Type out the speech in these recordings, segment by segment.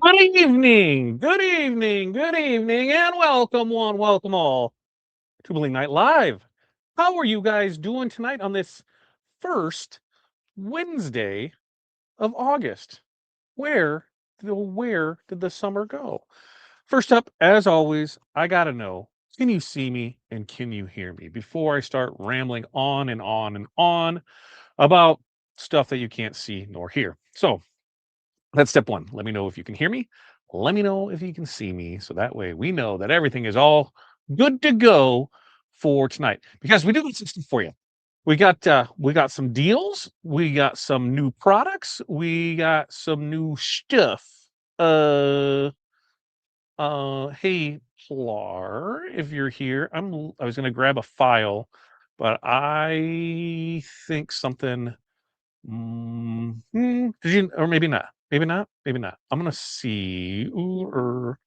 Good evening, good evening, and welcome one, welcome all to Bling Night Live. How are you guys doing tonight on this first Wednesday of August? Where did the summer go? First up, as always, I gotta know, can you see me and can you hear me before I start rambling on and on and on about stuff that you can't see nor hear? So that's step one. Let me know if you can hear me. Let me know if you can see me. So that way we know that everything is all good to go for tonight. Because we do got some stuff for you. We got some deals, we got some new products, we got some new stuff. Uh hey Plar, if you're here, I was gonna grab a file, but I think something did you or maybe not. Maybe not, maybe not. I'm gonna see. Ooh, or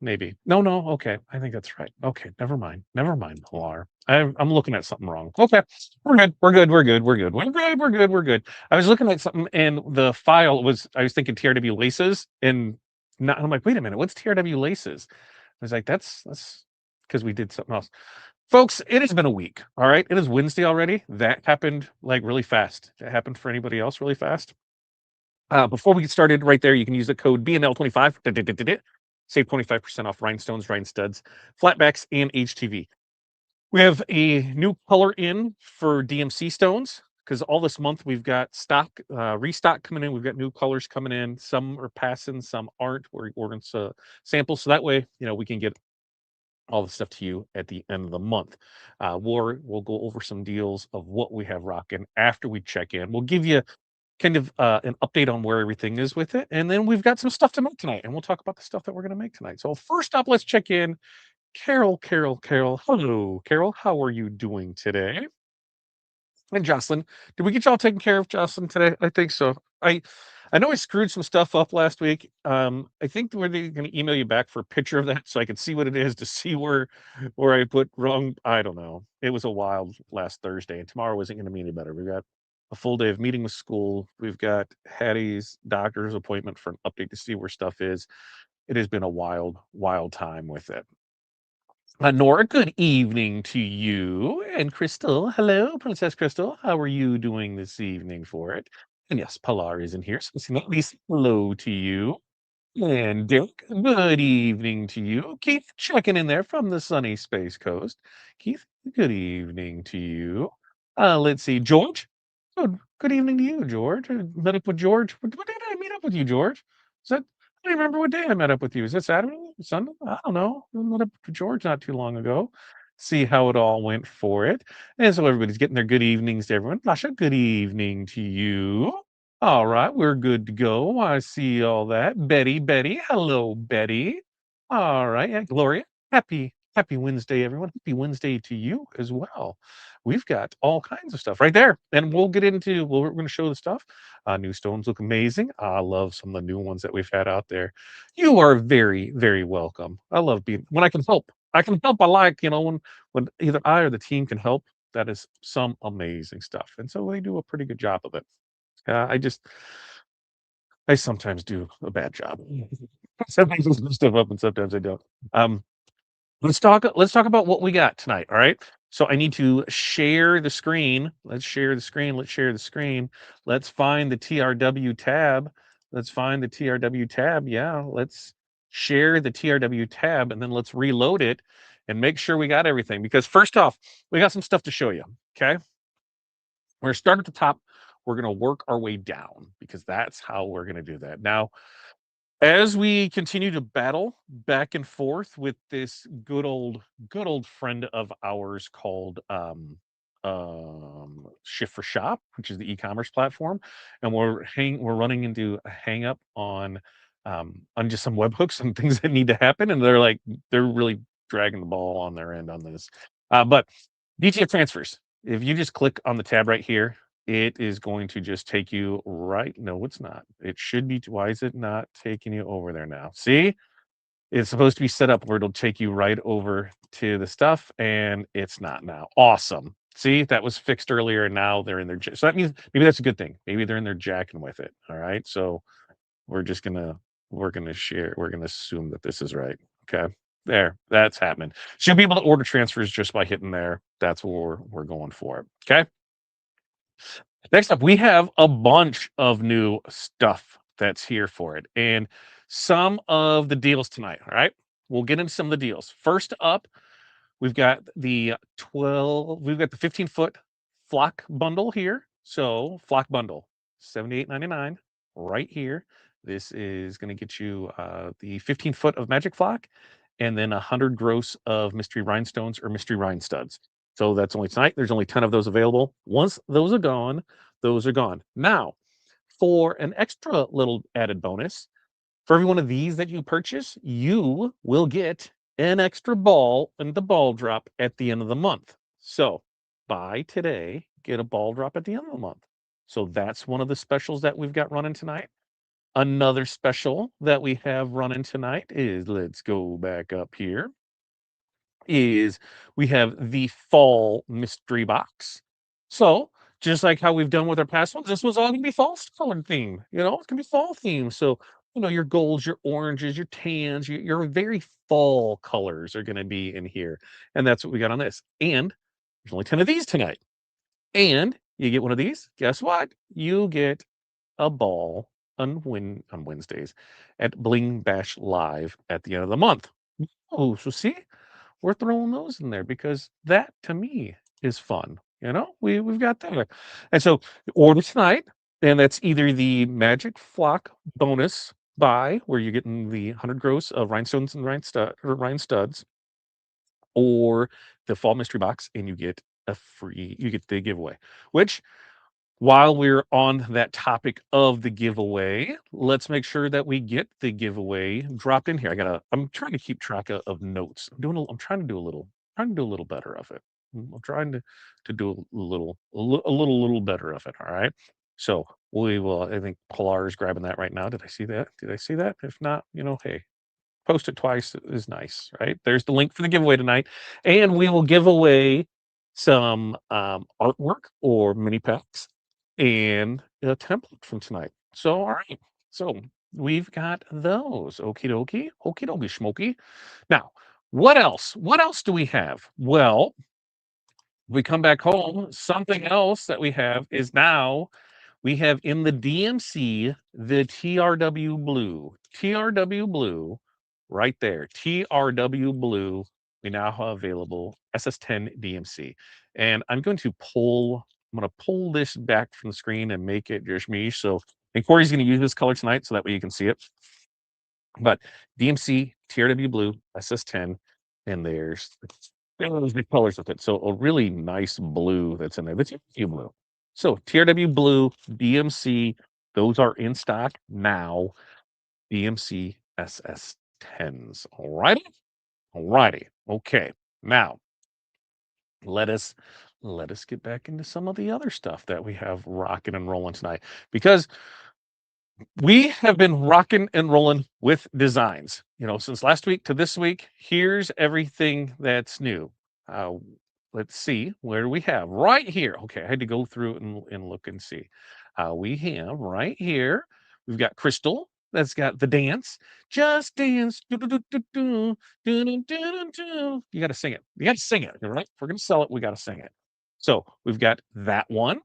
maybe. No, no, okay. I think that's right. Okay, never mind. Never mind, Pilar. I'm looking at something wrong. Okay. We're good. We're good. We're good. We're good. We're good. We're good. We're good. I was looking at something and the file was I was thinking TRW laces and not I'm like, wait a minute, what's TRW laces? I was like, that's because we did something else. Folks, it has been a week. All right. It is Wednesday already. That happened like really fast. It happened for anybody else really fast. Before we get started, right there, you can use the code BNL25. Save 25% off rhinestones, rhine studs, flatbacks, and HTV. We have a new color in for DMC stones because all this month we've got restock coming in. We've got new colors coming in. Some are passing, some aren't. We're ordering samples so that way, we can get all the stuff to you at the end of the month. We'll go over some deals of what we have rocking after we check in. We'll give you kind of an update on where everything is with it. And then we've got some stuff to make tonight, and we'll talk about the stuff that we're going to make tonight. So, first up, let's check in. Carol. Hello, Carol. How are you doing today? And Jocelyn, did we get y'all taken care of, Jocelyn, today? I think so. I know I screwed some stuff up last week. I think we're going to email you back for a picture of that so I can see what it is to see where I put wrong. I don't know. It was a wild last Thursday, and tomorrow isn't going to be any better. We've got a full day of meeting with school. We've got Hattie's doctor's appointment for an update to see where stuff is. It has been a wild time with it. Nora, good evening to you. And Crystal, hello, Princess Crystal. How are you doing this evening for it? And yes, Pilar is in here, so at least hello to you. And Derek, good evening to you. Keith, checking in there from the sunny Space Coast. Keith, good evening to you. Let's see, George. Good evening to you, George. I met up with George. What day did I meet up with you, George? Is that I don't remember what day I met up with you. Is that Saturday? Sunday? I don't know. I met up with George not too long ago. See how it all went for it. And so everybody's getting their good evenings to everyone. Masha, good evening to you. All right, we're good to go. I see all that. Betty, hello, Betty. All right, yeah, Gloria, happy Wednesday, everyone. Happy Wednesday to you as well. We've got all kinds of stuff right there, and we'll get into. We're going to show the stuff. New stones look amazing. I love some of the new ones that we've had out there. You are very welcome. I love being when I can help. I can help. I like when either I or the team can help. That is some amazing stuff, and so they do a pretty good job of it. I sometimes do a bad job. Sometimes I screw stuff up and sometimes I don't. Um, let's talk about what we got tonight, all right? So I need to share the screen. Let's share the screen. Let's share the screen. Let's find the TRW tab. Let's find the TRW tab. Yeah, let's share the TRW tab and then let's reload it and make sure we got everything because first off, we got some stuff to show you, okay? We're gonna start at the top. We're gonna work our way down because that's how we're gonna do that. Now, as we continue to battle back and forth with this good old friend of ours called Shift for Shop, which is the e-commerce platform, and we're running into a hang up on just some webhooks and things that need to happen, and they're really dragging the ball on their end on this. But DTF transfers. If you just click on the tab right here, it is going to just take you right. No, it's not. It should be. Why is it not taking you over there now? See, it's supposed to be set up where it'll take you right over to the stuff, and it's not now. Awesome. See, that was fixed earlier, and now they're in their. So that means maybe that's a good thing. Maybe they're in there jacking with it. All right. So we're just gonna we're gonna share. We're gonna assume that this is right. Okay, there, that's happening. So you'll be able to order transfers just by hitting there. That's what we're going for. Okay. Next up, we have a bunch of new stuff that's here for it, and some of the deals tonight. All right, we'll get into some of the deals. First up, we've got the 12. We've got the 15-foot flock bundle here. So flock bundle, 78.99, right here. This is going to get you the 15-foot of magic flock, and then 100 gross of mystery rhinestones or mystery rhinestuds. So that's only tonight. There's only 10 of those available. Once those are gone, those are gone. Now, for an extra little added bonus, for every one of these that you purchase, you will get an extra ball and the ball drop at the end of the month. So buy today, get a ball drop at the end of the month. So that's one of the specials that we've got running tonight. Another special that we have running tonight is, let's go back up here, is we have the fall mystery box. So just like how we've done with our past ones, this was all gonna be fall colored theme. It's gonna be fall theme. So your golds, your oranges, your tans, your very fall colors are gonna be in here, and that's what we got on this. And there's only 10 of these tonight. And you get one of these. Guess what? You get a ball on Wednesdays at Bling Bash Live at the end of the month. Oh, so see, we're throwing those in there because that to me is fun. We've got that. And so order tonight, and that's either the Magic Flock bonus buy, where you're getting the 100 gross of rhinestones and rhine studs, or the fall mystery box, and you get the giveaway. Which, while we're on that topic of the giveaway, let's make sure that we get the giveaway dropped in here. I'm trying to keep track of notes. I'm trying to do a little better of it. I'm trying to do a little better of it. All right. So we will. I think Pilar is grabbing that right now. Did I see that? Did I see that? If not, hey, post it twice is nice, right? There's the link for the giveaway tonight, and we will give away some artwork or mini packs and a template from tonight. So, all right. So we've got those. Okie dokie. Okie dokie schmoky. Now, what else? What else do we have? Well, we come back home. Something else that we have is now we have in the DMC the TRW blue. TRW blue right there. TRW blue. We now have available SS10 DMC. And I'm going to pull this back from the screen and make it just me. And Corey's going to use this color tonight so that way you can see it. But DMC, TRW blue, SS10, and there's the colors with it. So a really nice blue that's in there. That's TRW blue. So TRW blue, DMC, those are in stock now. DMC SS10s. All righty. All righty. Okay. Now let us get back into some of the other stuff that we have rocking and rolling tonight, because we have been rocking and rolling with designs, since last week to this week. Here's everything that's new. Uh, let's see, where do we have right here? Okay, I had to go through and look and see. We have right here, we've got Crystal that's got the dance. Just dance. Do, do, do, do, do, do, do, do, do, do. You got to sing it. You got to sing it, all right? If we're going to sell it, we got to sing it. So we've got that one.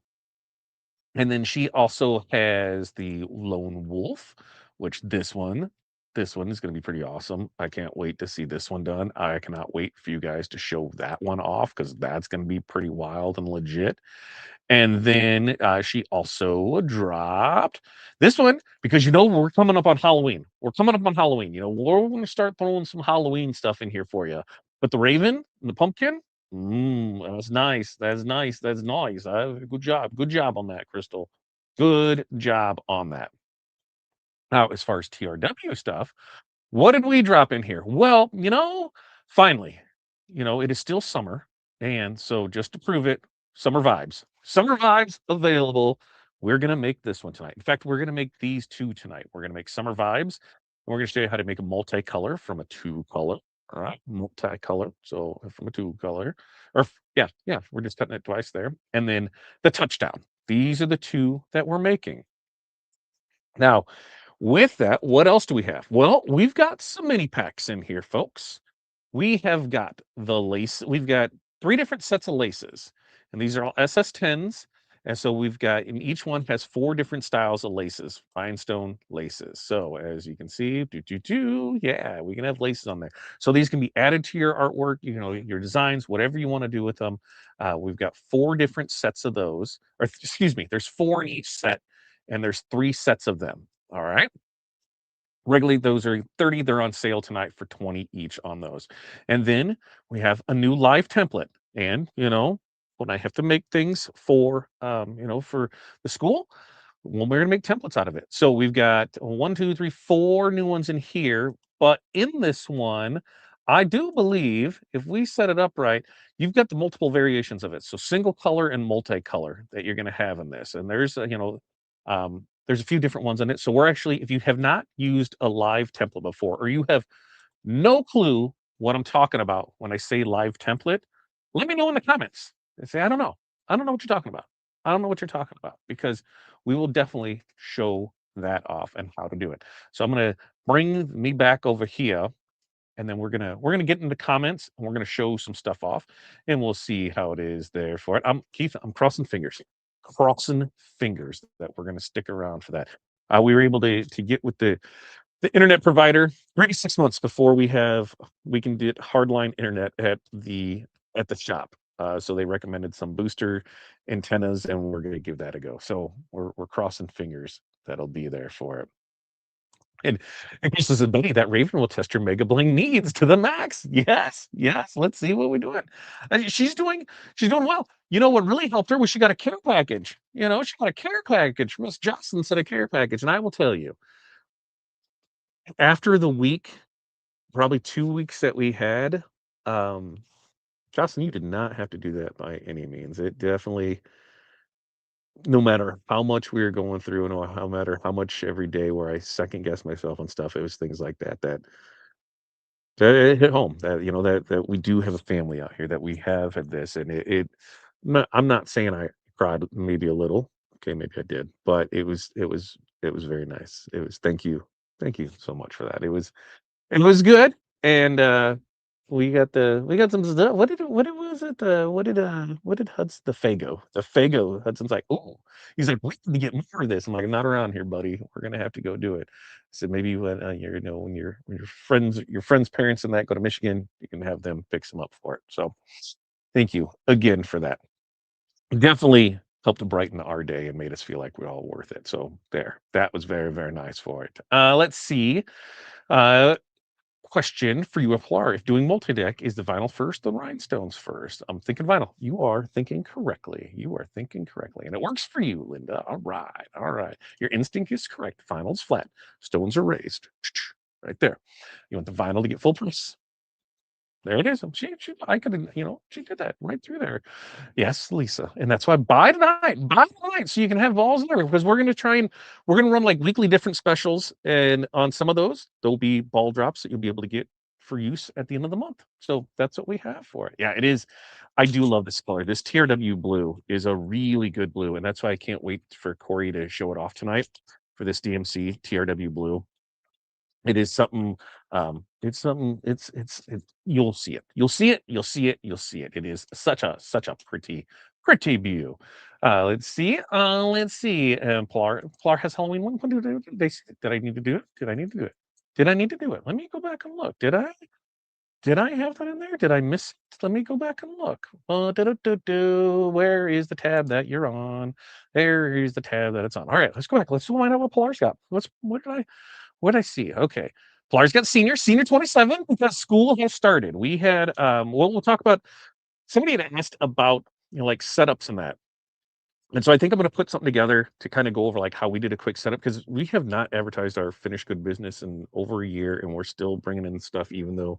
And then she also has the Lone Wolf, which this one is going to be pretty awesome. I can't wait to see this one done. I cannot wait for you guys to show that one off, because that's going to be pretty wild and legit. And then she also dropped this one, because we're coming up on Halloween. We're coming up on Halloween. We're going to start throwing some Halloween stuff in here for you. But the Raven and the pumpkin, that's nice. That's nice. That's nice. Good job. Good job on that, Crystal. Good job on that. Now, as far as TRW stuff, what did we drop in here? Well, finally, it is still summer. And so just to prove it, summer vibes available. We're going to make this one tonight. In fact, we're going to make these two tonight. We're going to make summer vibes. And we're going to show you how to make a multicolor from a two color. All right, multicolor. So from a two color, yeah, we're just cutting it twice there. And then the touchdown. These are the two that we're making. Now, With that, what else do we have? Well, we've got some mini packs in here, folks. We have got the lace. We've got 3 different sets of laces, and these are all SS10s. And so we've got, and each one has 4 different styles of laces, rhinestone laces. So as you can see, yeah, we can have laces on there. So these can be added to your artwork, your designs, whatever you want to do with them. We've got 4 different sets of those, or excuse me, there's 4 in each set, and there's 3 sets of them. All right. Regularly, those are 30. They're on sale tonight for 20 each on those. And then we have a new live template. And, when I have to make things for the school, well, we're gonna make templates out of it. So we've got 1, 2, 3, 4 new ones in here. But in this one, I do believe if we set it up right, you've got the multiple variations of it. So single color and multicolor that you're gonna have in this. And there's a few different ones in it. So we're actually, if you have not used a live template before, or you have no clue what I'm talking about when I say live template, let me know in the comments. And say, I don't know. I don't know what you're talking about. I don't know what you're talking about because we will definitely show that off and how to do it. So I'm gonna bring me back over here, and then we're gonna get into comments, and we're gonna show some stuff off, and we'll see how it is there for it. I'm crossing fingers that we're gonna stick around for that. We were able to get with the internet provider 3 to 6 months before we can get hardline internet at the shop. So they recommended some booster antennas, and we're gonna give that a go. So we're crossing fingers that'll be there for it. And Chris says, Benny, that Raven will test your Mega Bling needs to the max. Yes, yes. Let's see what we're doing. And she's doing well. You know what really helped her was she got a care package. She got a care package. Miss Jocelyn said a care package. And I will tell you, after the week, probably 2 weeks that we had, um, Jocelyn, you did not have to do that by any means. It definitely, no matter how much we were going through, and no matter how much every day where I second guess myself on stuff, it was things like that it hit home that that we do have a family out here, that we have had this, and I'm not saying I cried maybe a little. Okay, maybe I did, but it was very nice. It was thank you so much for that. It was good, and we got some stuff. What did Hudson the Fago Hudson's like, oh, he's like, we need to get more of this. I'm like, not around here, buddy. We're gonna have to go do it. So maybe when when your friends' parents and that go to Michigan, you can have them fix them up for it. So thank you again for that. Definitely helped to brighten our day and made us feel like we're all worth it. So there, that was very, very nice for it. Let's see. Uh, Question for you, Aplar. If doing multi-deck, is the vinyl first, the rhinestones first? I'm thinking vinyl. You are thinking correctly. You are thinking correctly. And it works for you, Linda. All right. All right. Your instinct is correct. Vinyl's flat. Stones are raised. Right there. You want the vinyl to get full price. There it is. I could, she did that right through there. Yes, Lisa, and that's why buy tonight, so you can have balls there, because we're gonna run like weekly different specials, and on some of those, there'll be ball drops that you'll be able to get for use at the end of the month. So that's what we have for it. Yeah, it is. I do love this color. This TRW blue is a really good blue, and that's why I can't wait for Corey to show it off tonight for this DMC TRW blue. It is something, it's something, you'll see it. You'll see it, you'll see it, you'll see it. It is such a pretty view. Let's see. Plar has Halloween one. What did I need to do it? Did I need to do it? Did I need to do it? Let me go back and look. Did I have that in there? Did I miss it? Let me go back and look. Where is the tab that you're on? There is the tab that it's on. All right, let's go back. Let's find out what Polar's got. What did I see? Okay. Flyers got senior 27, because school has started. We had we'll talk about, somebody had asked about like setups and that. And so I think I'm gonna put something together to kind of go over like how we did a quick setup, because we have not advertised our finished good business in over a year, and we're still bringing in stuff even though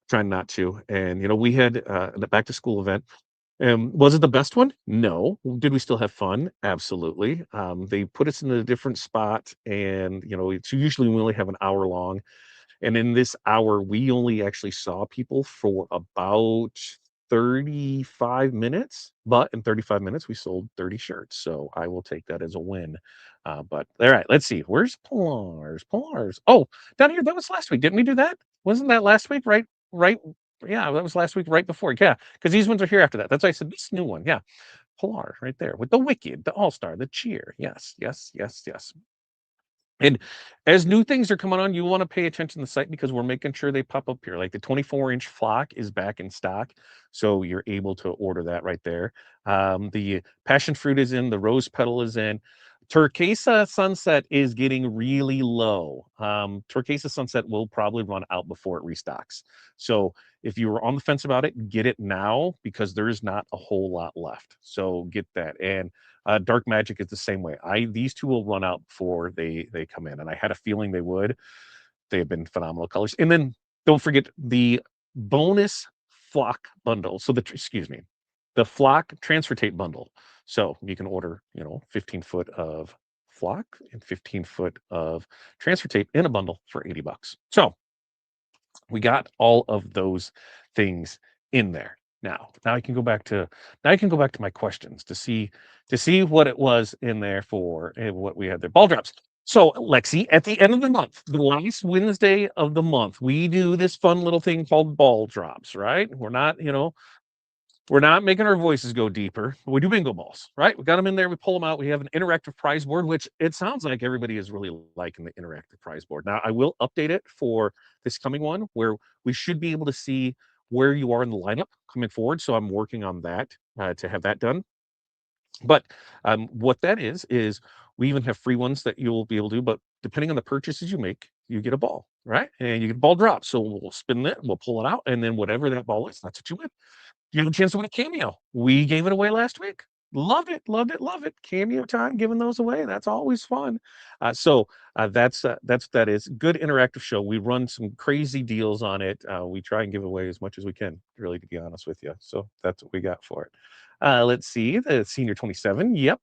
trying not to. And we had the back to school event. Was it the best one? No. Did we still have fun? Absolutely. They put us in a different spot, and it's usually we only have an hour long, and in this hour we only actually saw people for about 35 minutes, but in 35 minutes we sold 30 shirts. So I will take that as a win. But all right, let's see. Where's Polars? Polars. Oh, down here. That was last week. Didn't we do that? Wasn't that last week? Right. Right. Yeah, that was last week, right before. Yeah, because these ones are here after that. That's why I said this new one. Yeah, Polar right there with the Wicked, the All Star, the Cheer. Yes, yes, yes, yes. And as new things are coming on, you want to pay attention to the site because we're making sure they pop up here. Like the 24-inch flock is back in stock, so you're able to order that right there. The passion fruit is in, the rose petal is in. Turquesa Sunset is getting really low. Turquesa Sunset will probably run out before it restocks. So if you were on the fence about it, get it now because there's not a whole lot left. So get that. And Dark Magic is the same way. These two will run out before they come in, and I had a feeling they would. They have been phenomenal colors. And then don't forget the bonus flock bundle. So excuse me, the flock transfer tape bundle. So you can order, 15 foot of flock and 15 foot of transfer tape in a bundle for $80. So we got all of those things in there. Now I can go back to my questions to see what it was in there for and what we had there. Ball drops. So Lexi, at the end of the month, the last Wednesday of the month, we do this fun little thing called ball drops, right? We're not making our voices go deeper. We do bingo balls, right? We got them in there. We pull them out. We have an interactive prize board, which it sounds like everybody is really liking the interactive prize board. Now, I will update it for this coming one where we should be able to see where you are in the lineup coming forward. So I'm working on that to have that done. But what that is we even have free ones that you'll be able to do. But depending on the purchases you make, you get a ball, right? And you get a ball drop. So we'll spin it, we'll pull it out, and then whatever that ball is, that's what you win. You have a chance to win a cameo. We gave it away last week. Loved it, loved it, love it. Cameo time, giving those away. That's always fun. That's what that is. Good interactive show. We run some crazy deals on it. We try and give away as much as we can, really, to be honest with you. So that's what we got for it. Let's see. The Senior 27. Yep.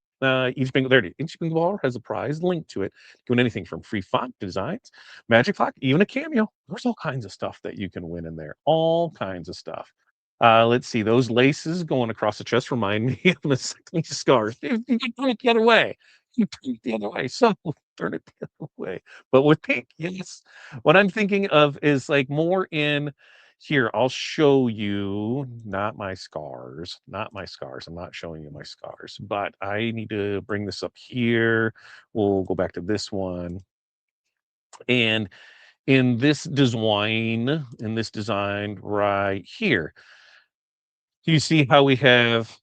Each bingo, there it is. Each bingo ball has a prize linked to it. Doing anything from free font designs, magic clock, even a cameo. There's all kinds of stuff that you can win in there. All kinds of stuff. Let's see. Those laces going across the chest remind me of the sickly scars. You can turn it the other way. You turn it the other way. So turn it the other way. But with pink, yes. What I'm thinking of is like more in here. I'll show you not my scars, not my scars. I'm not showing you my scars, but I need to bring this up here. We'll go back to this one. And in this design right here, you see how we have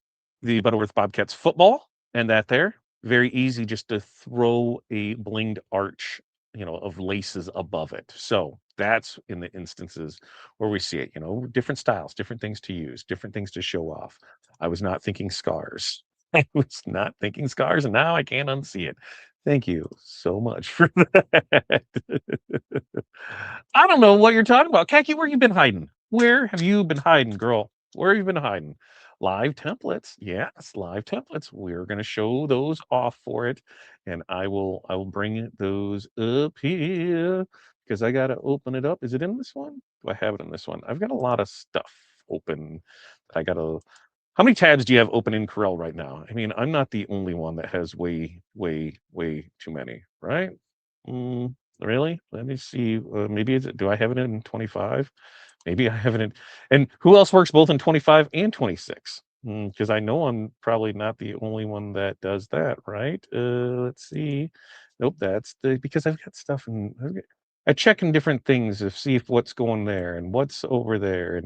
the Butterworth Bobcats football and that there? Very easy just to throw a blinged arch, of laces above it. So that's in the instances where we see it, different styles, different things to use, different things to show off. I was not thinking scars. I was not thinking scars, and now I can't unsee it. Thank you so much for that. I don't know what you're talking about. Khaki, where you been hiding? Where have you been hiding, girl? Where have you been hiding? Live templates. Yes, live templates. We're going to show those off for it. And I will bring those up here because I got to open it up. Is it in this one? Do I have it in this one? I've got a lot of stuff open. I got to How many tabs do you have open in Corel right now? I mean, I'm not the only one that has way, way, way too many, right? Really? Let me see. Maybe do I have it in 25? Maybe I have it in. And who else works both in 25 and 26? Because I know I'm probably not the only one that does that, right? Let's see. Nope, that's because I've got stuff and I check in different things to see if what's going there and what's over there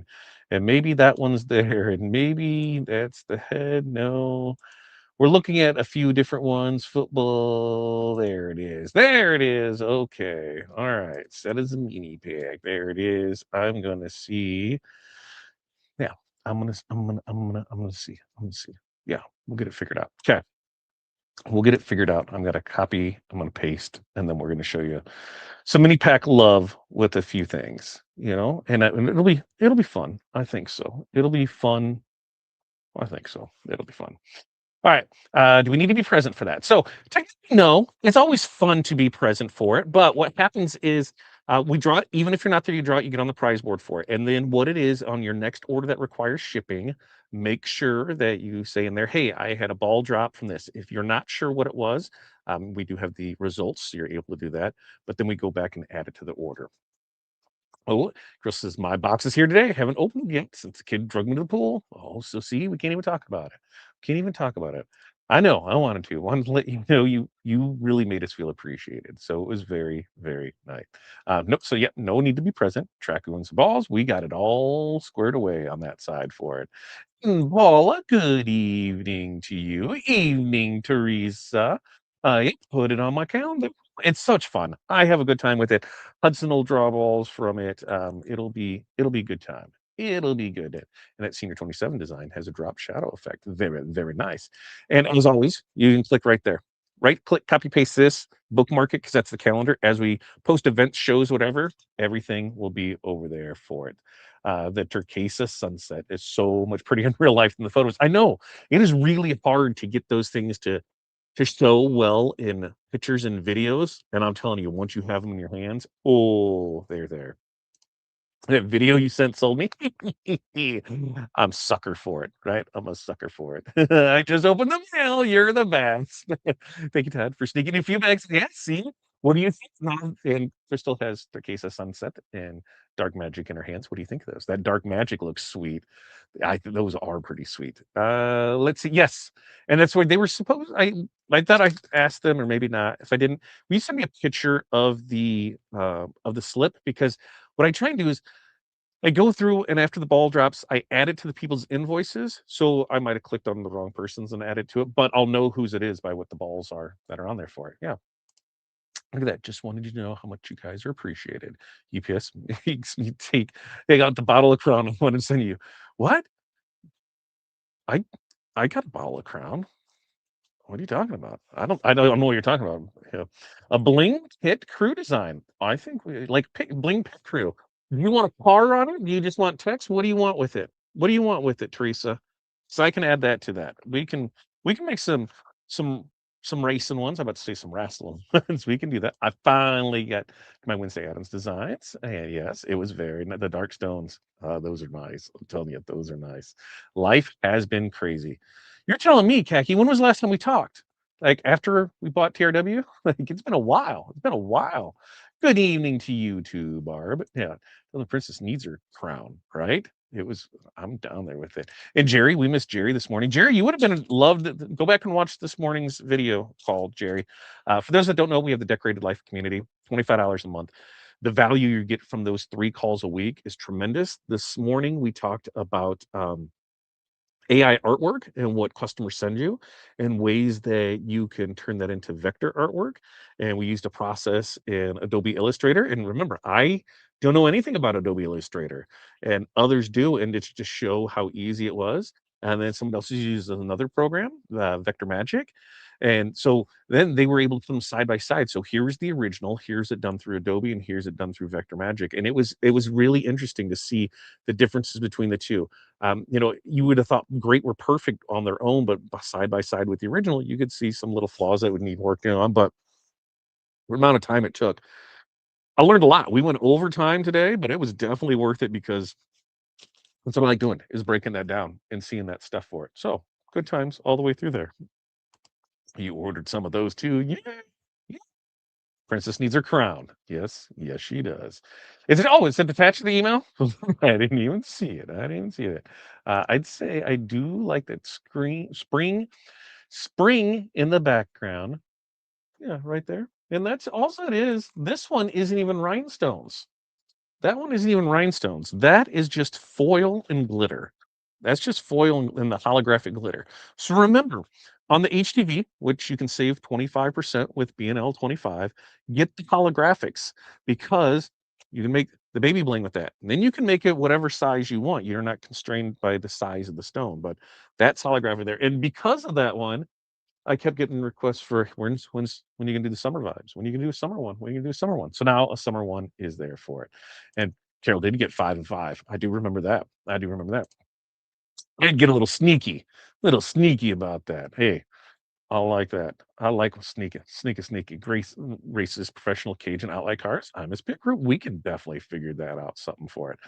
and maybe that one's there and maybe that's the head. No, we're looking at a few different ones. Football, there it is. There it is. Okay. All right. Set as a mini pick. There it is. I'm gonna see. Yeah, I'm gonna see. I'm gonna see. Yeah, we'll get it figured out. Okay. We'll get it figured out. I'm gonna copy, I'm gonna paste, and then we're gonna show you some mini pack love with a few things, and it'll be fun. I think so. It'll be fun. I think so. It'll be fun. All right. Do we need to be present for that? So technically, no. It's always fun to be present for it. But what happens is We draw it, even if you're not there, you draw it, you get on the prize board for it. And then what it is on your next order that requires shipping, make sure that you say in there, hey, I had a ball drop from this. If you're not sure what it was, we do have the results, so you're able to do that. But then we go back and add it to the order. Oh, Chris says, my box is here today. I haven't opened it yet since the kid drugged me to the pool. Oh, so see, we can't even talk about it. Can't even talk about it. I know, I wanted to. Wanted to let you know you really made us feel appreciated. So it was very, very nice. Nope, so yeah, no need to be present. Track who wins the balls. We got it all squared away on that side for it. Paula, good evening to you. Evening, Teresa. I put it on my calendar. It's such fun. I have a good time with it. Hudson will draw balls from it. It'll be a good time. It'll be good. And that Senior 27 design has a drop shadow effect. Very, very nice. And as always, you can click right there. Right click, copy paste this, bookmark it because that's the calendar. As we post events, shows, whatever, everything will be over there for it. The turquesa sunset is so much prettier in real life than the photos. I know it is really hard to get those things to show well in pictures and videos. And I'm telling you, once you have them in your hands, oh, they're there. That video you sent sold me. I'm sucker for it, right? I'm a sucker for it. I just opened the mail. You're the best. Thank you, Todd, for sneaking in a few bags. Yeah, see? What do you think? And Crystal has Turquesa Sunset and Dark Magic in her hands. What do you think of those? That Dark Magic looks sweet. Those are pretty sweet. Let's see. Yes, and that's where they were supposed. I thought I asked them, or maybe not. If I didn't, will you send me a picture of the slip? Because what I try and do is I go through and after the ball drops, I add it to the people's invoices. So I might have clicked on the wrong persons and added to it, but I'll know whose it is by what the balls are that are on there for it. Yeah. Look at that. Just wanted you to know how much you guys are appreciated. UPS makes me take out the bottle of Crown and want to send you. What? I I got a bottle of Crown. What are you talking about? I don't know what you're talking about. Yeah. A Bling Pit Crew design. I think we like pick Bling Pit Crew. Do you want a car on it? Do you just want text? What do you want with it? What do you want with it, Teresa? So I can add that to that. We can make some some racing ones. I'm about to say some wrestling ones. We can do that. I finally got my Wednesday Adams designs. And yes, it was the dark stones. Those are nice. I'm telling you, those are nice. Life has been crazy. You're telling me, Khaki, when was the last time we talked? Like after we bought TRW? Like it's been a while. It's been a while. Good evening to you too, Barb. Yeah, well, the princess needs her crown, right? It was. I'm down there with it. And Jerry, we missed Jerry this morning. Jerry, you would have been loved. Go back and watch this morning's video called Jerry. For those that don't know, we have the Decorated Life community, $25 a month. The value you get from those 3 calls a week is tremendous. This morning we talked about AI artwork and what customers send you and ways that you can turn that into vector artwork. And we used a process in Adobe Illustrator. And remember, I don't know anything about Adobe Illustrator and others do. And it's to show how easy it was. And then someone else uses another program, Vector Magic. And so then they were able to put them side by side. So here's the original, here's it done through Adobe, and here's it done through Vector Magic. And it was really interesting to see the differences between the two. You would have thought great were perfect on their own, but side by side with the original, you could see some little flaws that would need working on. But the amount of time it took, I learned a lot. We went overtime today, but it was definitely worth it because that's what I like doing is breaking that down and seeing that stuff for it. So good times all the way through there. You ordered some of those too. Yeah. Yeah. Princess needs her crown. Yes, yes, she does. Is it attached to the email? I didn't even see it. I didn't see it. I'd say I do like that screen spring in the background. Yeah, right there. And that's also it is. This one isn't even rhinestones. That one isn't even rhinestones. That is just foil and glitter. That's just foil and the holographic glitter. So remember, on the HTV, which you can save 25% with BNL 25, get the holographics because you can make the baby bling with that. And then you can make it whatever size you want. You're not constrained by the size of the stone, but that's holographic there. And because of that one, I kept getting requests for when you can do the summer vibes, when you can do a summer one, when you can do a summer one. So now a summer one is there for it. And Carol did get 5 and 5. I do remember that. I do remember that. And get a little sneaky about that. Hey, I like that. I like sneaky. Races professional cage and outlet cars. I'm a spit group. We can definitely figure that out. Something for it.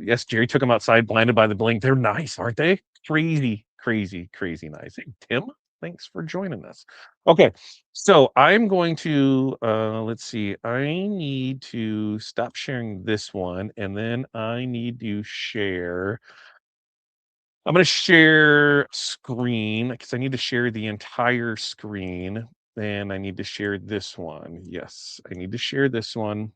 Yes, Jerry took them outside, blinded by the bling. They're nice, aren't they? Crazy nice. Hey, Tim, thanks for joining us. Okay, so I'm going to let's see. I need to stop sharing this one, and then I need to share. I'm going to share screen because I need to share the entire screen. And I need to share this one. Yes, I need to share this one.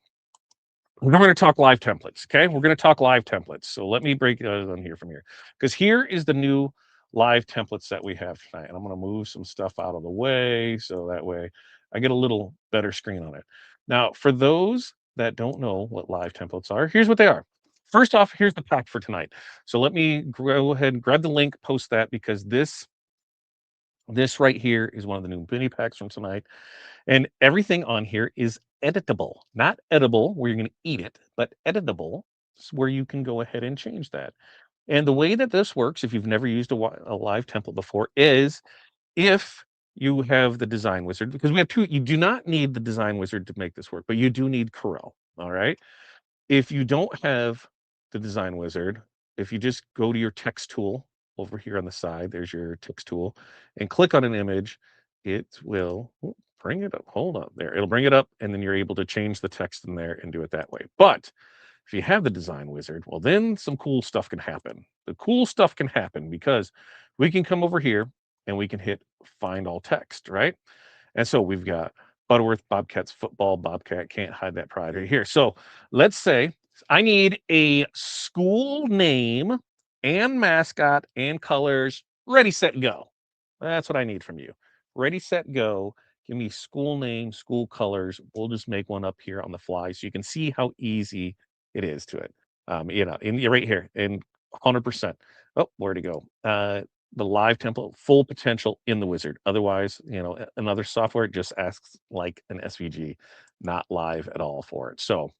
We're going to talk live templates. Okay. We're going to talk live templates. So let me break it on here from here because here is the new live templates that we have tonight. And I'm going to move some stuff out of the way so that way I get a little better screen on it. Now, for those that don't know what live templates are, here's what they are. First off, here's the pack for tonight. So let me go ahead and grab the link, post that because this right here is one of the new mini packs from tonight. And everything on here is editable, not edible where you're going to eat it, but editable where you can go ahead and change that. And the way that this works, if you've never used a live template before, is if you have the design wizard, because we have two, you do not need the design wizard to make this work, but you do need Corel. All right. If you don't have the design wizard, if you just go to your text tool over here on the side, there's your text tool, and click on an image, it will bring it up. Hold on there. It'll bring it up, and then you're able to change the text in there and do it that way. But if you have the design wizard, well, then some cool stuff can happen. The cool stuff can happen because we can come over here and we can hit find all text, right? And so we've got Butterworth, Bobcats football, Bobcat can't hide that pride right here. So let's say I need a school name and mascot and colors. Ready, set, go. That's what I need from you. Ready, set, go. Give me school name, school colors. We'll just make one up here on the fly so you can see how easy it is to it. Right here, in 100%. Oh, where to go? The live template, full potential in the wizard. Otherwise, another software just asks like an SVG, not live at all for it. So,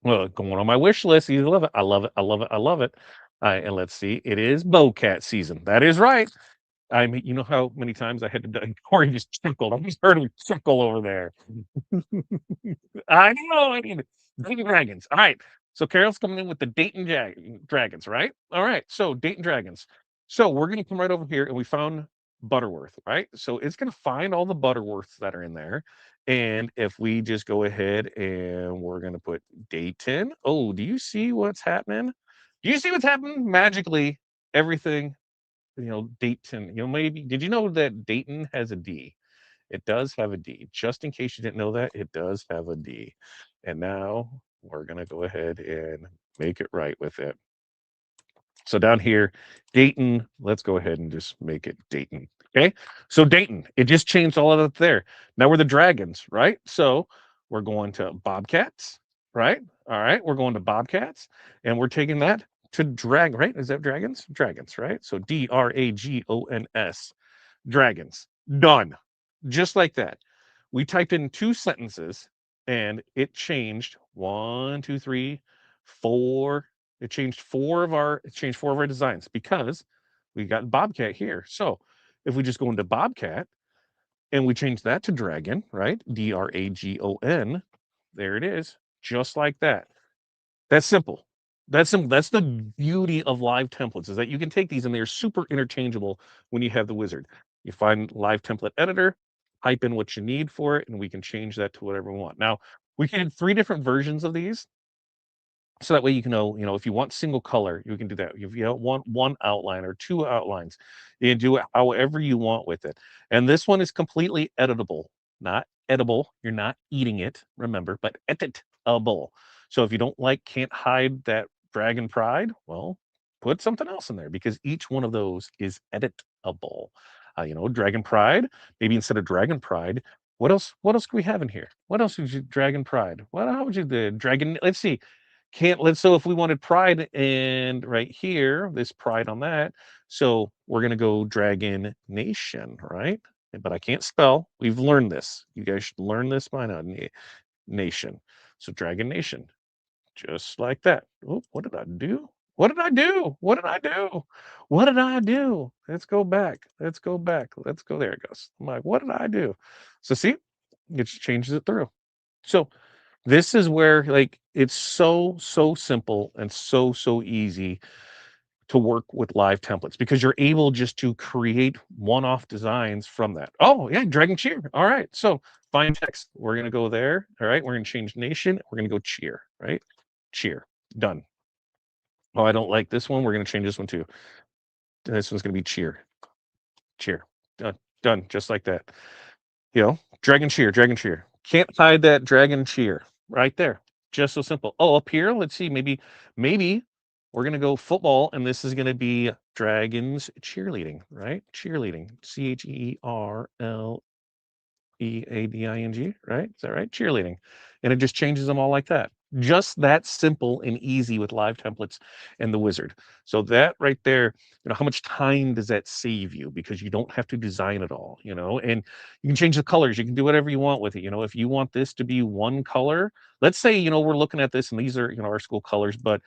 well, going on my wish list. You love it. I love it. I love it. I love it. And let's see. It is Bowcat season. That is right. I mean, you know how many times I had to. Corey just chuckled. I just heard him chuckle over there. I know. I mean, Dayton Dragons. All right. So Carol's coming in with the Dayton Dragons, right? All right. So Dayton Dragons. So we're going to come right over here and we found Butterworth, right? So it's going to find all the Butterworths that are in there. And if we just go ahead and we're going to put Dayton. Oh, do you see what's happening? Do you see what's happening? Magically, everything, Dayton, maybe, did you know that Dayton has a D? It does have a D. Just in case you didn't know that, it does have a D. And now we're going to go ahead and make it right with it. So down here, Dayton, let's go ahead and just make it Dayton. Okay. So Dayton, it just changed all of that there. Now we're the Dragons, right? So we're going to Bobcats, right? All right. We're going to Bobcats and we're taking that to drag, right? Is that dragons? Dragons, right? So Dragons, dragons. Done. Just like that. We typed in 2 sentences and it changed 1, 2, 3, 4. It changed 4 of our designs because we got Bobcat here. So if we just go into Bobcat and we change that to dragon, right? Dragon, there it is, just like that. That's simple. That's simple. That's the beauty of live templates is that you can take these and they're super interchangeable when you have the wizard. You find live template editor, type in what you need for it, and we can change that to whatever we want. Now, we can have 3 different versions of these. So that way you can know, if you want single color, you can do that. If you want one outline or 2 outlines, you can do it however you want with it. And this one is completely editable, not edible. You're not eating it, remember, but editable. So if you can't hide that dragon pride, well, put something else in there because each one of those is editable. Dragon pride, maybe instead of dragon pride, what else? What else can we have in here? What else would you dragon pride? How would you the dragon? Let's see. Can't let so if we wanted pride and right here, this pride on that. So we're gonna go Dragon Nation, right? But I can't spell. We've learned this. You guys should learn this by now. Nation. So Dragon Nation, just like that. Oh, what did I do? What did I do? What did I do? What did I do? Let's go back. Let's go back. Let's go. There it goes. I'm like, what did I do? So see, it just changes it through. So this is where like it's so simple and so easy to work with live templates because you're able just to create one-off designs from that. Oh yeah, dragon cheer. All right. So find text. We're gonna go there. All right. We're gonna change nation. We're gonna go cheer. Right. Cheer. Done. Oh, I don't like this one. We're gonna change this one too. This one's gonna be cheer. Cheer. Done. Done. Just like that. You know, dragon cheer. Dragon cheer. Can't hide that dragon cheer right there. Just so simple. Oh, up here, let's see. Maybe we're gonna go football, and this is gonna be dragons cheerleading, right? Cheerleading. Cheerleading, right? Is that right? Cheerleading. And it just changes them all like that. Just that simple and easy with live templates and the wizard. So that right there, how much time does that save you? Because you don't have to design it all, and you can change the colors. You can do whatever you want with it. If you want this to be one color, let's say, we're looking at this and these are, our school colors, but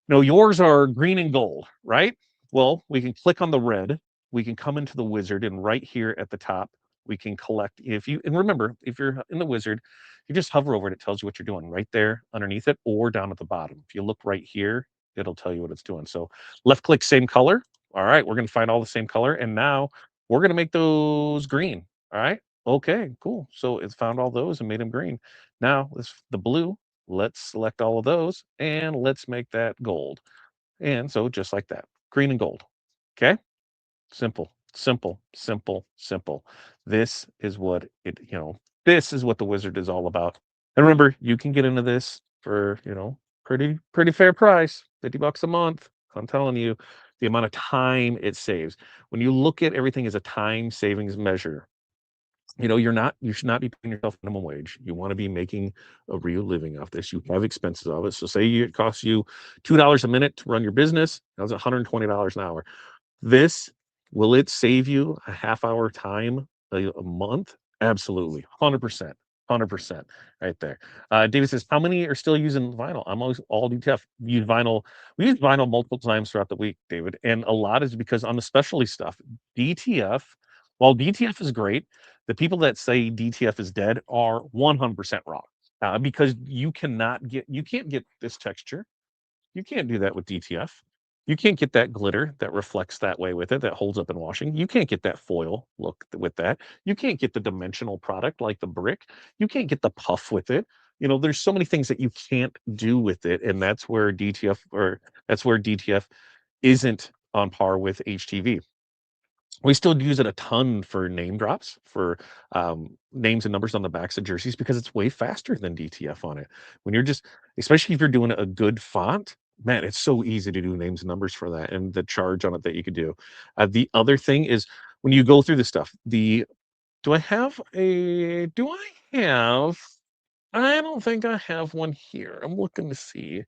no, yours are green and gold, right? Well, we can click on the red. We can come into the wizard, and right here at the top, we can collect. And remember, if you're in the wizard, you just hover over it. It tells you what you're doing right there underneath it or down at the bottom. If you look right here, it'll tell you what it's doing. So left click, same color. All right, we're going to find all the same color. And now we're going to make those green. All right. Okay, cool. So it's found all those and made them green. Now let's the blue. Let's select all of those and let's make that gold. And so just like that, green and gold. Okay. Simple, simple, simple, simple. This is what this is what the wizard is all about. And remember, you can get into this for, pretty fair price, 50 bucks a month. I'm telling you, the amount of time it saves. When you look at everything as a time savings measure, you should not be paying yourself minimum wage. You want to be making a real living off this. You have expenses of it. So say it costs you $2 a minute to run your business. That's $120 an hour. This, will it save you a half hour time a month? Absolutely. 100%. 100% right there. David says, how many are still using vinyl? I'm always all DTF. Use vinyl. We use vinyl multiple times throughout the week, David. And a lot is because on the specialty stuff, DTF, while DTF is great, the people that say DTF is dead are 100% wrong. Because you can't get this texture. You can't do that with DTF. You can't get that glitter that reflects that way with it, that holds up in washing. You can't get that foil look with that. You can't get the dimensional product like the brick. You can't get the puff with it. There's so many things that you can't do with it, and that's where DTF isn't on par with HTV. We still use it a ton for name drops, for names and numbers on the backs of jerseys because it's way faster than DTF on it. When you're just, especially if you're doing a good font, man, it's so easy to do names and numbers for that and the charge on it that you could do. The other thing is when you go through the stuff, do I have, I don't think I have one here. I'm looking to see.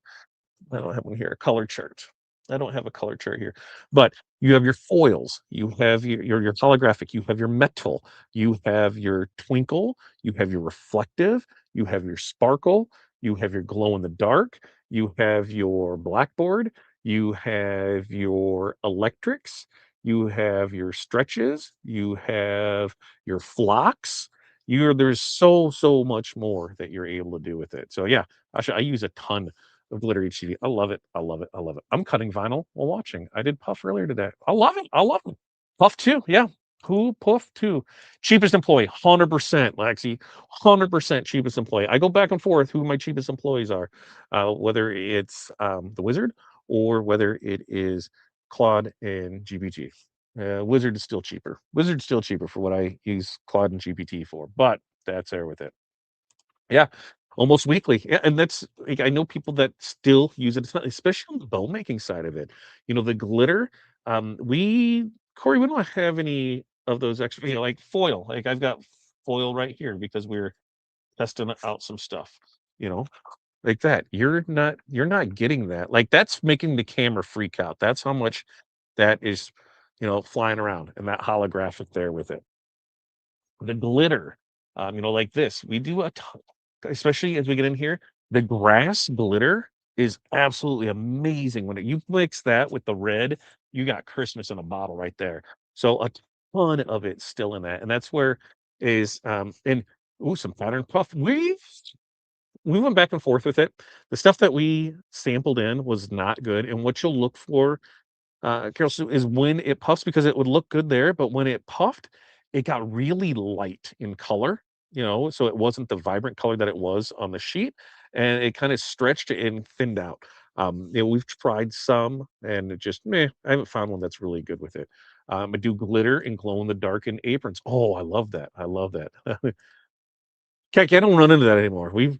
I don't have one here, a color chart. I don't have a color chart here, but you have your foils, you have your holographic, you have your metal, you have your twinkle, you have your reflective, you have your sparkle, you have your glow in the dark, you have your blackboard, you have your electrics, you have your stretches, you have your flocks. There's so much more that you're able to do with it. So yeah, actually, I use a ton of glitter HDD. I love it. I love it. I love it. I'm cutting vinyl while watching. I did Puff earlier today. I love it. I love it. Puff too. Yeah. Who Puff too? Cheapest employee, 100%, Lexi. 100% cheapest employee. I go back and forth who my cheapest employees are, whether it's the Wizard or whether it is Claude and GPT. Wizard is still cheaper. Wizard's still cheaper for what I use Claude and GPT for, but that's there with it. Yeah, almost weekly. Yeah, and that's like I know people that still use it, especially on the bow making side of it. The glitter. Corey, we don't have any of those extra, like foil. Like I've got foil right here because we're testing out some stuff. You know, like that. You're not getting that. Like that's making the camera freak out. That's how much that is, flying around and that holographic there with it. The glitter, like this. We do a ton, especially as we get in here. The grass glitter is absolutely amazing. When you mix that with the red, you got Christmas in a bottle right there. So a ton of it still in that, and that's where is, and ooh, some pattern puff. We went back and forth with it. The stuff that we sampled in was not good, and what you'll look for, Carol Sue, is when it puffs because it would look good there, but when it puffed, it got really light in color, so it wasn't the vibrant color that it was on the sheet, and it kinda stretched and thinned out. We've tried some, and it just meh, I haven't found one that's really good with it. I do glitter and glow in the dark in aprons. Oh, I love that, I love that. Heck, I don't run into that anymore. We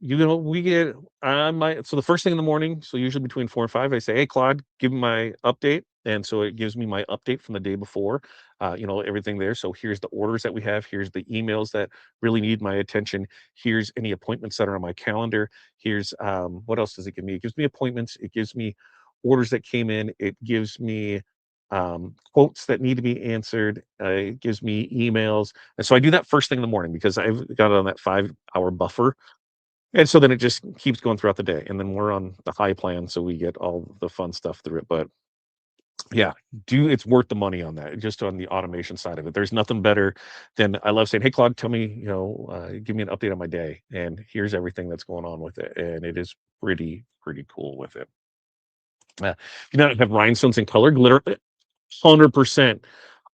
get my so the first thing in the morning, so usually between 4 and 5, I say, "Hey, Claude, give me my update." And so it gives me my update from the day before, everything there. So here's the orders that we have. Here's the emails that really need my attention. Here's any appointments that are on my calendar. Here's what else does it give me? It gives me appointments. It gives me orders that came in. It gives me quotes that need to be answered. It gives me emails, and so I do that first thing in the morning because I've got it on that 5-hour buffer, and so then it just keeps going throughout the day, and then we're on the high plan, so we get all the fun stuff through it, but yeah, do it's worth the money on that, just on the automation side of it. There's nothing better than I love saying, "Hey, Claude, tell me, give me an update on my day, and here's everything that's going on with it," and it is pretty cool with it. You know, have rhinestones and color glitter 100%,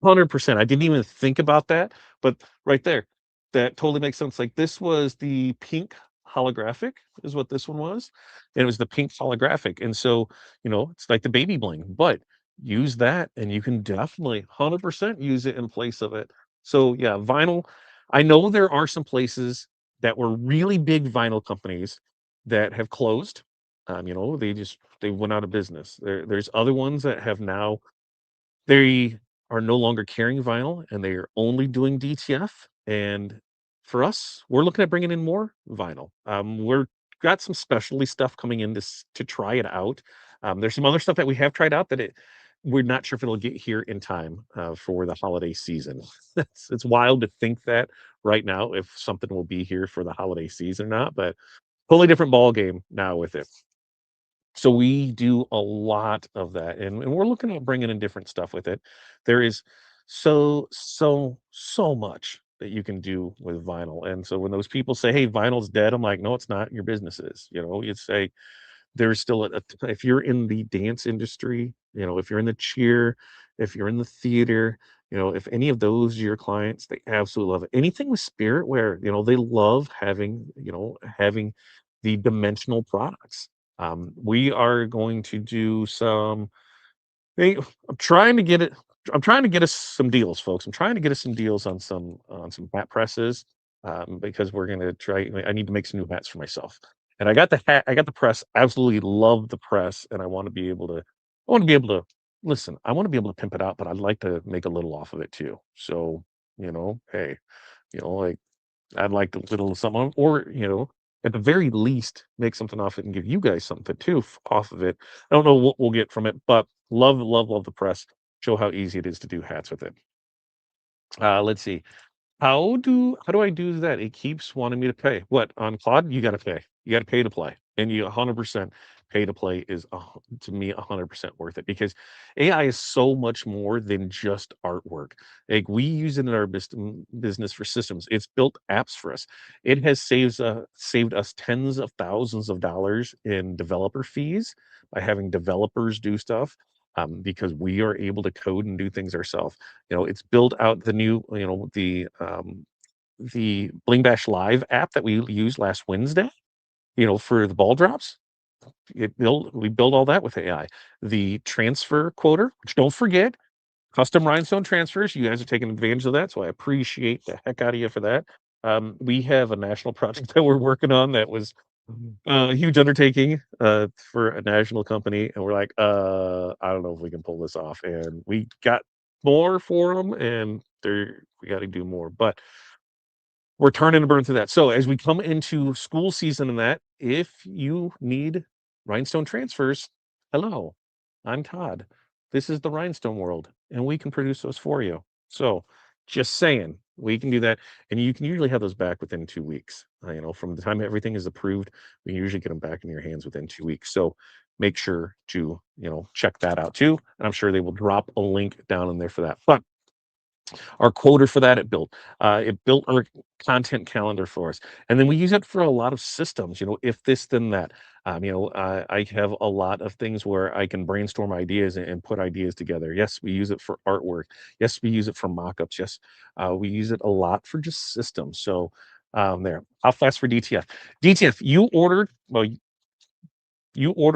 100%. I didn't even think about that, but right there, that totally makes sense. Like, this was the pink holographic is what this one was, and it was the pink holographic, and so, it's like the baby bling, but use that, and you can definitely 100% use it in place of it. So, yeah, vinyl, I know there are some places that were really big vinyl companies that have closed. They went out of business. There's other ones that have now they are no longer carrying vinyl, and they are only doing DTF, and for us, we're looking at bringing in more vinyl. We're got some specialty stuff coming in to try it out. There's some other stuff that we have tried out that we're not sure if it'll get here in time, for the holiday season. It's wild to think that right now if something will be here for the holiday season or not, but totally different ball game now with it. So we do a lot of that, and we're looking at bringing in different stuff with it. There is so much that you can do with vinyl, and so when those people say, "Hey, vinyl's dead," I'm like, "No, it's not. Your business is." You say there's still if you're in the dance industry, if you're in the cheer, if you're in the theater, if any of those are your clients, they absolutely love it. Anything with spirit where, they love having the dimensional products. We are going to do some Hey, I'm trying to get it I'm trying to get us some deals, folks. I'm trying to get us some deals on some hat presses, because we're gonna try I need to make some new hats for myself. And I got the press, absolutely love the press, and I wanna be able to listen, I wanna be able to pimp it out, but I'd like to make a little off of it too. So, hey, like I'd like a little something, or at the very least, make something off it and give you guys something too off of it. I don't know what we'll get from it, but love, love, love the press. Show how easy it is to do hats with it. Let's see. How do I do that? It keeps wanting me to pay. What, on Claude? You gotta pay. You gotta pay to play. And you 100% pay to play is to me 100% worth it, because AI is so much more than just artwork. Like, we use it in our business for systems. It's built apps for us. It has saved us tens of thousands of dollars in developer fees by having developers do stuff, because we are able to code and do things ourselves. It's built out the new, the Bling Bash Live app that we used last Wednesday, for the ball drops. We build all that with AI. The transfer quoter, which don't forget, custom rhinestone transfers. You guys are taking advantage of that, so I appreciate the heck out of you for that. We have a national project that we're working on that was a huge undertaking, for a national company, and we're like, I don't know if we can pull this off, and we got more for them, and we got to do more, but we're turning and burn through that. So as we come into school season and that, if you need rhinestone transfers, hello, I'm Todd. This is the rhinestone world, and we can produce those for you. So just saying, we can do that, and you can usually have those back within 2 weeks. From the time everything is approved, we usually get them back in your hands within 2 weeks. So make sure to, check that out too. And I'm sure they will drop a link down in there for that. But our quota for that it built our content calendar for us, and then we use it for a lot of systems. If this then that. I have a lot of things where I can brainstorm ideas and put ideas together. Yes, we use it for artwork. Yes, we use it for mockups. Yes, we use it a lot for just systems. So there. How fast for DTF? DTF, you order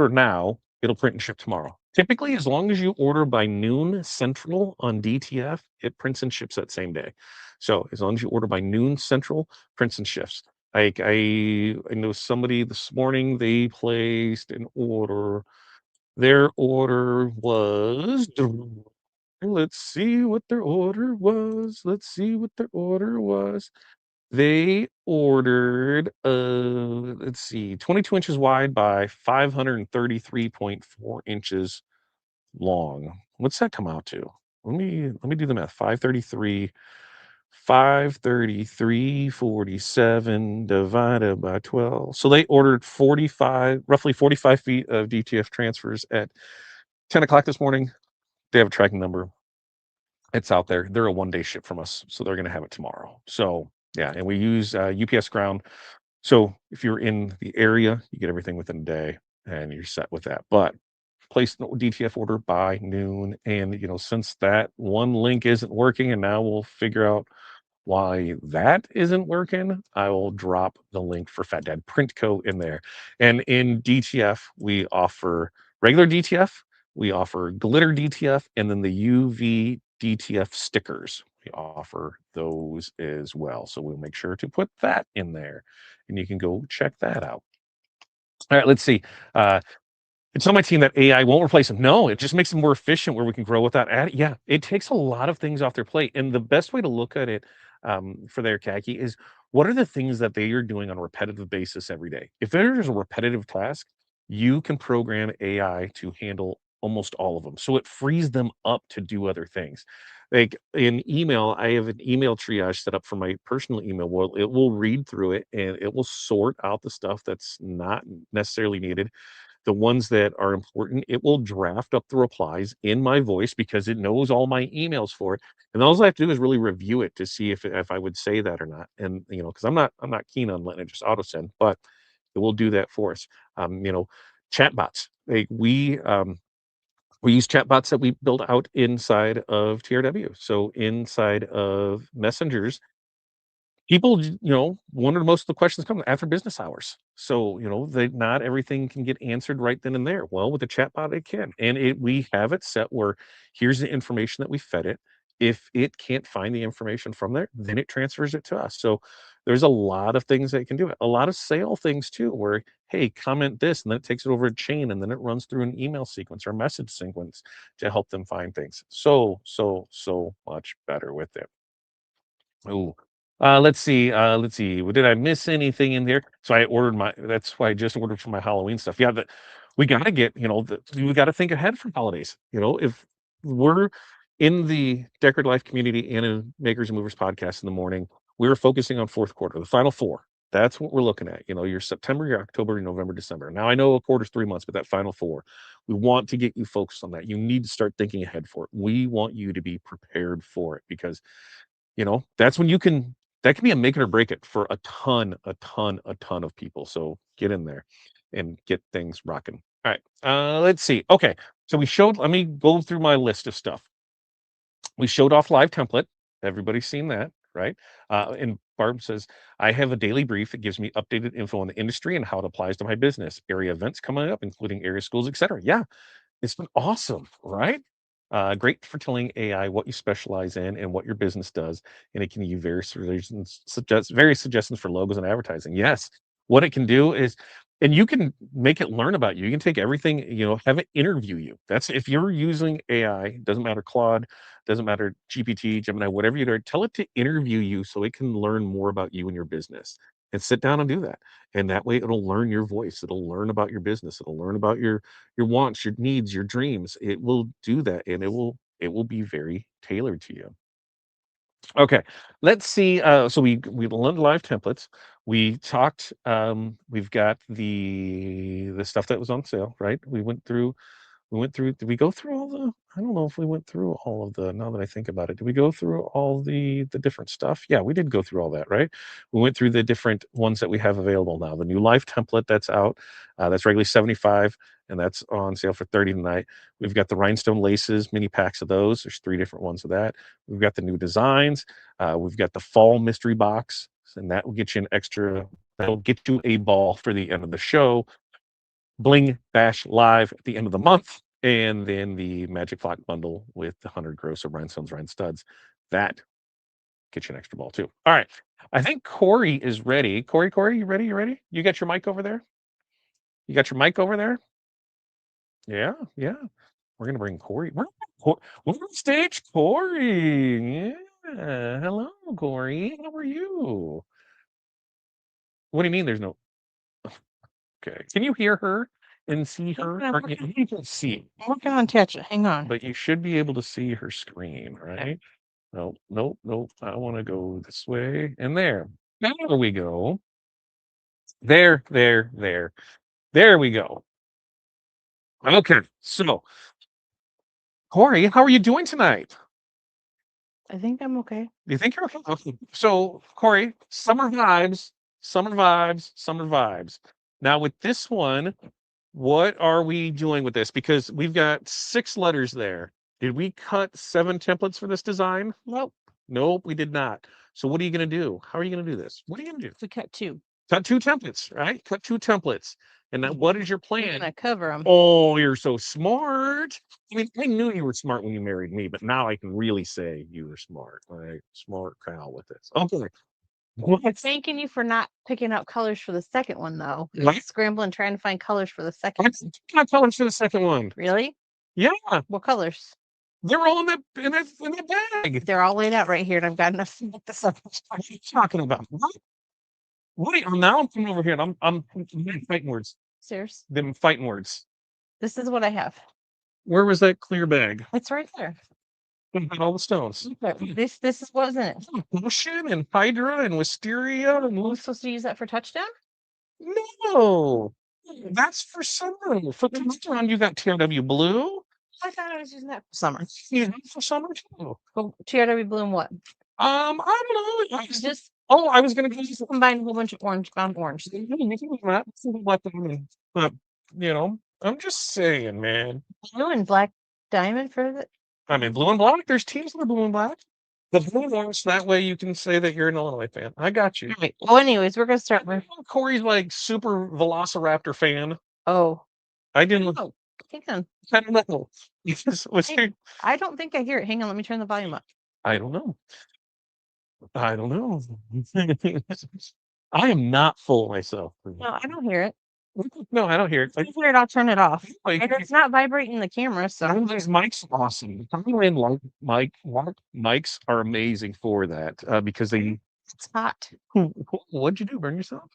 now, it'll print and ship tomorrow. Typically, as long as you order by noon central on DTF, it prints and ships that same day. So as long as you order by noon central, prints and ships. Like I know somebody this morning, they placed an order. Their order was, let's see what their order was. Let's see what their order was. They ordered, let's see, 22 inches wide by 533.4 inches long. What's that come out to? Let me do the math. 533.47 divided by 12. So they ordered roughly 45 feet of DTF transfers at 10 o'clock this morning. They have a tracking number. It's out there. They're a 1-day ship from us, so they're going to have it tomorrow. So yeah, and we use UPS Ground. So if you're in the area, you get everything within a day, and you're set with that. But place the DTF order by noon, and since that one link isn't working, and now we'll figure out why that isn't working, I will drop the link for Fat Dad Printco in there. And in DTF, we offer regular DTF, we offer glitter DTF, and then the UV DTF stickers. We offer those as well. So we'll make sure to put that in there, and you can go check that out. All right, let's see. It's on my team that AI won't replace them. No, it just makes them more efficient where we can grow without adding. Yeah, it takes a lot of things off their plate. And the best way to look at it for their khaki is what are the things that they are doing on a repetitive basis every day? If there's a repetitive task, you can program AI to handle almost all of them. So it frees them up to do other things. Like in email, I have an email triage set up for my personal email. Well, it will read through it and it will sort out the stuff that's not necessarily needed, the ones that are important. It will draft up the replies in my voice because it knows all my emails for it. And all I have to do is really review it to see if I would say that or not. And because I'm not keen on letting it just auto send, but it will do that for us. Chatbots. We use chatbots that we build out inside of TRW. So inside of messengers, people, one of the most of the questions come after business hours. So, they not everything can get answered right then and there. Well, with the chatbot, it can. And we have it set where here's the information that we fed it. If it can't find the information from there, then it transfers it to us. So there's a lot of things that it can do. A lot of sale things too, where, hey, comment this, and then it takes it over a chain, and then it runs through an email sequence or message sequence to help them find things. So much better with it. Ooh. Let's see. Well, did I miss anything in there? So I ordered that's why I just ordered for my Halloween stuff. Yeah, we gotta get, we gotta think ahead for holidays. If we're in the Decorated Life community and in Makers and Movers podcast in the morning, we're focusing on fourth quarter, the final four. That's what we're looking at. Your September, your October, your November, December. Now I know a quarter's 3 months, but that final four, we want to get you focused on that. You need to start thinking ahead for it. We want you to be prepared for it because that's when that can be a make it or break it for a ton of people. So get in there and get things rocking. All right. Let's see. Okay. So let me go through my list of stuff. We showed off live template. Everybody's seen that, right? And Barb says, I have a daily brief that gives me updated info on the industry and how it applies to my business, area events coming up, including area schools, etc. Yeah, it's been awesome, right? Great for telling AI what you specialize in and what your business does, and it can give you various suggestions for logos and advertising. Yes, what it can do is, and you can make it learn about you. You can take everything, have it interview you. That's if you're using AI, doesn't matter Claude, doesn't matter GPT, Gemini, whatever you do, tell it to interview you so it can learn more about you and your business. And sit down and do that. And that way it'll learn your voice. It'll learn about your business. It'll learn about your wants, your needs, your dreams. It will do that, and it will be very tailored to you. Okay, let's see. So we learned live templates. We talked. We've got the stuff that was on sale, right? We went through. Did we go through all the? I don't know if we went through all of the. Now that I think about it, did we go through all the different stuff? Yeah, we did go through all that, right? We went through the different ones that we have available now. The new life template that's out, that's regularly 75, and that's on sale for 30 tonight. We've got the rhinestone laces, mini packs of those. There's three different ones of that. We've got the new designs. We've got the fall mystery box, and that will get you an extra. That'll get you a ball for the end of the show. Bling Bash live at the end of the month, and then the Magic Flock bundle with the 100 gross of rhinestones, rhine studs. That gets you an extra ball too. All right. I think Corey is ready. Corey, you ready? You ready? You got your mic over there? You got your mic over there? Yeah, yeah. We're gonna bring Corey. We're on stage, Corey. Yeah. Hello, Corey. How are you? What do you mean there's no okay? Can you hear her and see her? Yeah, Or you can see. I'm working on touch it. Hang on. But you should be able to see her screen, Okay. right? Nope, nope, nope. I want to go this way and there. There we go. There. There we go. Okay, so Corey, how are you doing tonight? I think I'm okay. Do you think you're okay? Okay. So, Corey, summer vibes, summer vibes, summer vibes. Now, with this one, what are we doing with this? Because we've got 6 letters there. Did we cut 7 templates for this design? Nope. Nope, we did not. So what are you going to do? How are you going to do this? What are you going to do? We cut two. Cut 2 templates, right? Cut 2 templates. And then what is your We're plan? gonna cover them. Oh, you're so smart. I mean, I knew you were smart when you married me, but now I can really say you were smart. Right? Smart cow with this. Okay. What? Thanking you for not picking out colors for the second one, though. What? Scrambling trying to find colors for the second. What's my colors for the second one? Really? Yeah, What colors? they're all in that bag. They're all laid out right here, and I've got enough to make this up. What are you talking about? What are you, now I'm coming over here and I'm fighting words. Serious. Them fighting words. This is what I have. Where was that clear bag? It's right there. It had all the stones. This is what's in it. Potion and Hydra and Wisteria and Are we supposed to use that for touchdown? no, that's for summer. For touchdown, you got TRW blue. I thought I was using that for summer. You got for summer too. But TRW blue and what? I don't know. Just Oh, I was gonna go use combine a whole bunch of orange, found orange. you can use that. Let them in. But I'm just saying, man. Blue and black diamond for the I mean, blue and black. There's teams that are blue and black. The blue ones. That way, you can say that you're an Illinois fan. I got you. right. Well, anyways, we're gonna start with Corey's like super Velociraptor fan. oh. I didn't. Oh, hang on. I don't know. Was Hey, there- I don't think I hear it. Hang on, let me turn the volume up. I don't know. I don't know. I am not full myself. No, I don't hear it. No, I don't hear it. If you hear it, I'll turn it off. Like, And it's not vibrating the camera, so these mics are awesome. High-end mics are amazing for that because they. it's hot. What'd you do? Burn yourself?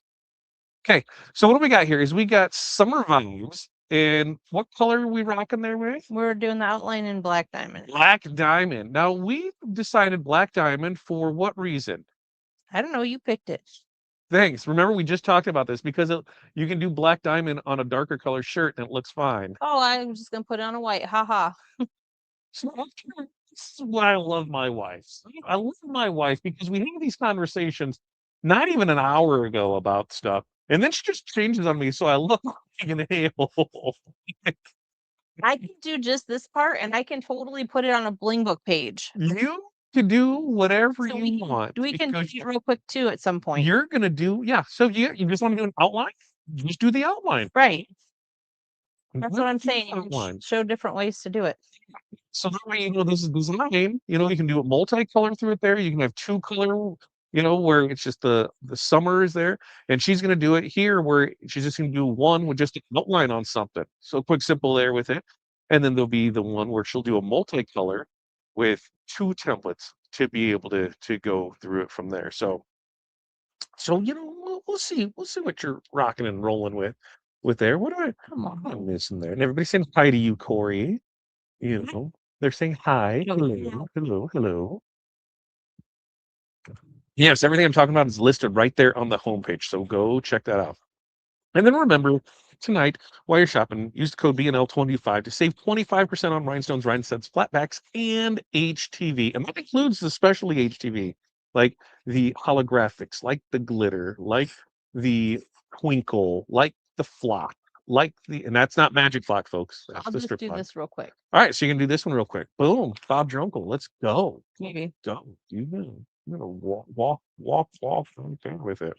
Okay, so what do we got here? Is we got summer vibes, and what color are we rocking there with? We're doing the outline in black diamond. Black diamond. Now we decided black diamond for what reason? I don't know, you picked it. Thanks. Remember, we just talked about this because you can do black diamond on a darker color shirt and it looks fine. Oh, I'm just gonna put it on a white. Haha. So this is why I love my wife. I love my wife because we have these conversations not even an hour ago about stuff, and then she just changes on me, so I look like an a-hole. I can do just this part and I can totally put it on a bling book page. You can do whatever So you want. we can do because it real quick too at some point. You're gonna do So you just want to do an outline? Just do the outline. Right. That's what I'm Do the saying. and outline. Show different ways to do it. So that way, this is design. You can do a multicolor through it there. You can have 2 color, where it's just the summer is there. And she's gonna do it here where she's just gonna do one with just an outline on something. So quick, simple there with it. And then there'll be the one where she'll do a multicolor with 2 templates to be able to go through it from there. So we'll see. We'll see what you're rocking and rolling with there. What do Come on. I'm missing there? And everybody's saying hi to you, Corey. They're saying hi. Oh, Hello. yeah. Hello. Hello. Yes, everything I'm talking about is listed right there on the homepage. So go check that out. And then remember, tonight, while you're shopping, use the code BNL25 to save 25% on rhinestones, rhinestones, flatbacks, and HTV. And that includes the specialty HTV, like the holographics, like the glitter, like the twinkle, like the flock, like the, and that's not magic flock, folks. That's I'll the just strip do flock. this real quick. All right, so you can do this one real quick. Boom, Bob your uncle. Let's go. Maybe. Go. You're gonna walk right there with it.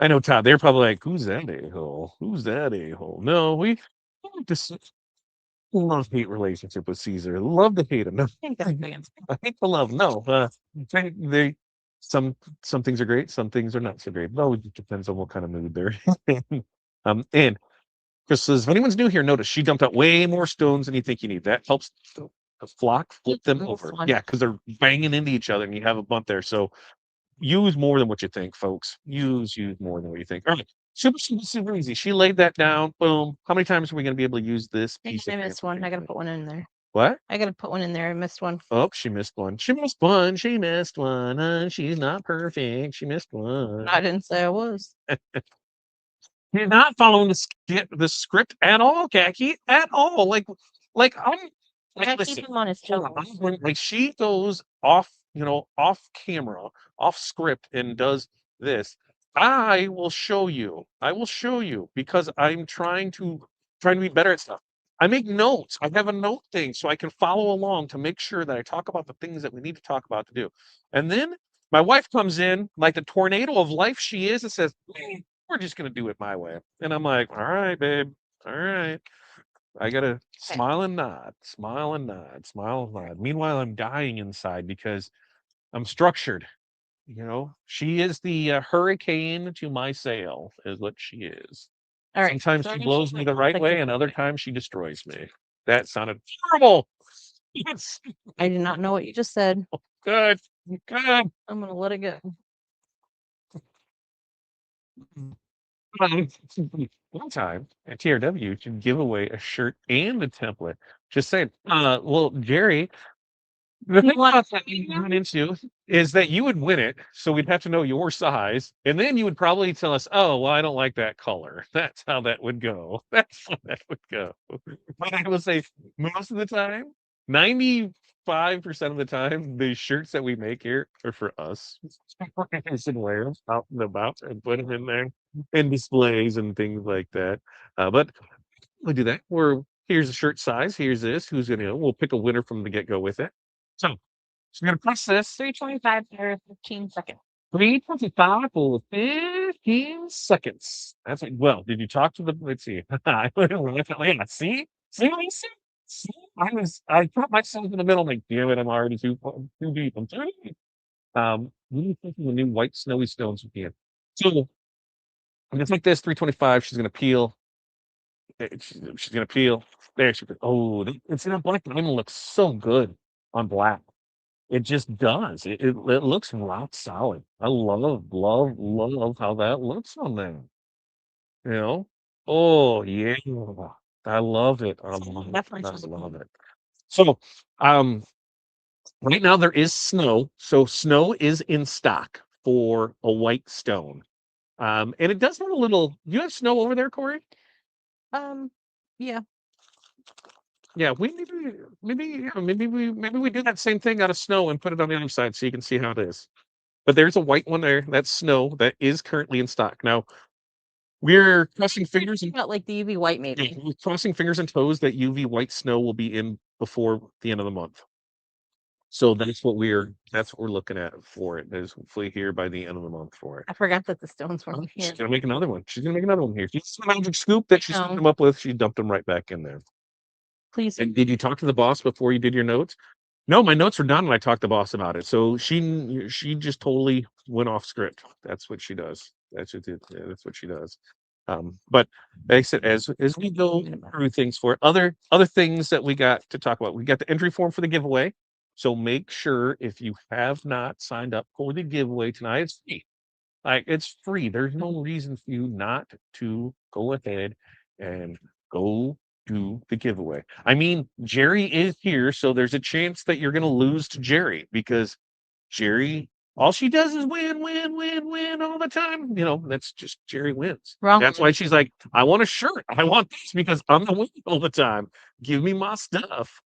I know, Todd. They're probably like, "Who's that a-hole? Who's that a-hole?" No, we have this love-hate relationship with Caesar. Love to hate him. No, I think that's big. I hate to love. No, they some some things are great, some things are not so great. No, it just depends on what kind of mood they're in. And Chris says, if anyone's new here, notice she dumped out way more stones than you think you need. That helps the flock flip them This over. one. Yeah, because they're banging into each other, and you have a bunt there. So use more than what you think, folks. Use more than what you think. All right. Super easy. She laid that down. Boom. How many times are we going to be able to use this piece I of missed one. I gotta transportation? put one in there. What? I gotta put one in there. I missed one. Oh, she missed one. She missed one. She missed one. She's not perfect. She missed one. I didn't say I was. You're not following the script at all, Khaki, at all. Like I'm I gotta keep listen. him on his Hold on, toes. like she goes off, off camera, off script, and does this. I will show you. I will show you because I'm trying to be better at stuff. I make notes. I have a note thing so I can follow along to make sure that I talk about the things that we need to talk about to do. And then my wife comes in like the tornado of life she is and says, we're just gonna do it my way. And I'm like, all right, babe. All right. I gotta smile and nod, smile and nod, smile and nod. Meanwhile, I'm dying inside because I'm structured. She is the hurricane to my sail, is what she is. All right. Sometimes So she I blows me the right like way, this and real other quick. times she destroys me. That sounded terrible. Yes. I did not know what you just said. Good. Good. I'm gonna let it go. One time at TRW should give away a shirt and a template. Just saying. Well, Jerry, the thing about that you run into is that you would win it, so we'd have to know your size, and then you would probably tell us, "Oh, well, I don't like that color." That's how that would go. That's how that would go. But I will say, most of the time, 95% of the time, the shirts that we make here are for us. We should wear them out and about and put them in there in displays and things like that. But we do that. Here's a shirt size. Here's this. Who's gonna? We'll pick a winner from the get go with it. So we're gonna press this 325 for 15 seconds. 325 for 15 seconds. That's it. Well, did you talk to the? Let's see. Yeah, see, Lisa? See, I put myself in the middle. Like, damn it, I'm already too deep. I'm too deep. Really thinking the new white snowy stones again. So I'm gonna take this 325. She's gonna peel. She's gonna peel. There she goes. Oh, it's in a black diamond. Looks so good on black. It just does. It looks rock solid. I love how that looks on there. You know? Oh yeah. I love it. I love it. Definitely I feels love good. it. So um right now there is snow. So snow is in stock for a white stone. And it does have a little. Do you have snow over there, Corey? Yeah. Yeah, we maybe we do that same thing out of snow and put it on the other side so you can see how it is. But there's a white one there. That's snow that is currently in stock. Now we're crossing fingers and About like the UV white, yeah, maybe. we're crossing fingers and toes that UV white snow will be in before the end of the month. So that's what we're looking at for it. Is hopefully here by the end of the month for it. I forgot that the stones were Oh, here. she's gonna make another one. She's gonna make another one here. She's a magic scoop that she scooped them up with. She dumped them right back in there. Please. And did you talk to the boss before you did your notes? No, my notes were done when I talked to the boss about it. So she just totally went off script. That's what she does. That's what she does. But like I said, as we go through things for other things that we got to talk about, we got the entry form for the giveaway. So make sure if you have not signed up for the giveaway tonight, it's free. Like it's free. There's no reason for you not to go ahead and go do the giveaway. I mean, Jerry is here, so there's a chance that you're going to lose to Jerry because Jerry, all she does is win, win, win, win all the time. That's just Jerry wins. Wrong That's one. why she's like, I want a shirt. I want this because I'm the winner all the time. Give me my stuff.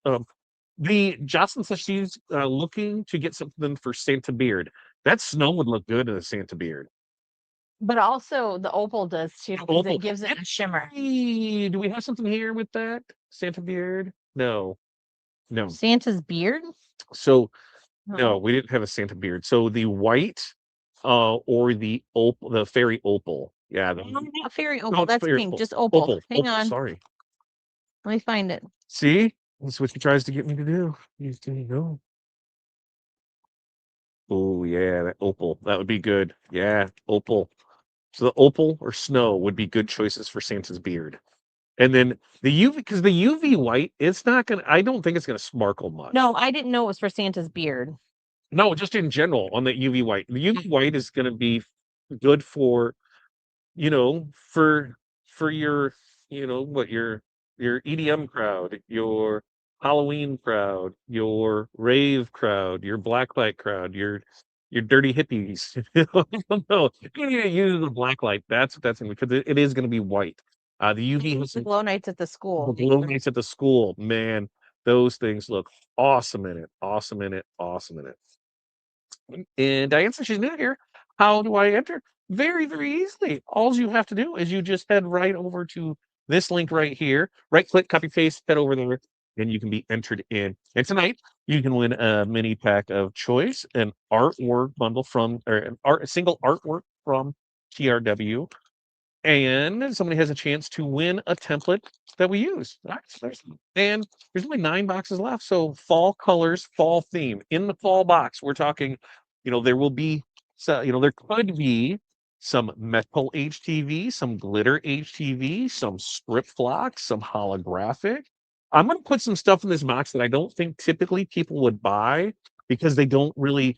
The Jocelyn says she's looking to get something for Santa Beard. That snow would look good in a Santa Beard. But also the opal does too, because Opal. it gives it a shimmer. Hey, do we have something here with that Santa Beard? No, no. Santa's beard? So no, No. we didn't have a Santa Beard. So the white, or the opal, the fairy opal. Yeah, No, not fairy no, opal. it's That's fairy pink. opal. Just opal. Opal, Hang opal. on. Sorry. Let me find it. See, that's what she tries to get me to do. There you go. Oh yeah, that opal. That would be good. Yeah, opal. So the opal or snow would be good choices for Santa's beard. And then the UV, because the UV white, it's not gonna. I don't think it's gonna sparkle much. No, I didn't know it was for Santa's beard. No, just in general on the UV white. The UV white is gonna be good for for your, what your EDM crowd, your Halloween crowd, your rave crowd, your blacklight crowd, your dirty hippies. No, you need to use the blacklight. That's because it is going to be white. The UV has The some glow nights at the the school. glow lights at the school. Man, those things look awesome in it. Awesome in it. Awesome in it. And Diane says she's new here. How do I enter? Very, very easily. All you have to do is you just head right over to this link right here. Right click, copy paste, head over there, and you can be entered in. And tonight you can win a mini pack of choice, an artwork bundle from, or a single artwork from TRW, and somebody has a chance to win a template that we use. And there's only 9 boxes left. So fall colors, fall theme. In the fall box, we're talking, there will be, so, there could be some metal HTV, some glitter HTV, some strip blocks, some holographic. I'm going to put some stuff in this box that I don't think typically people would buy because they don't really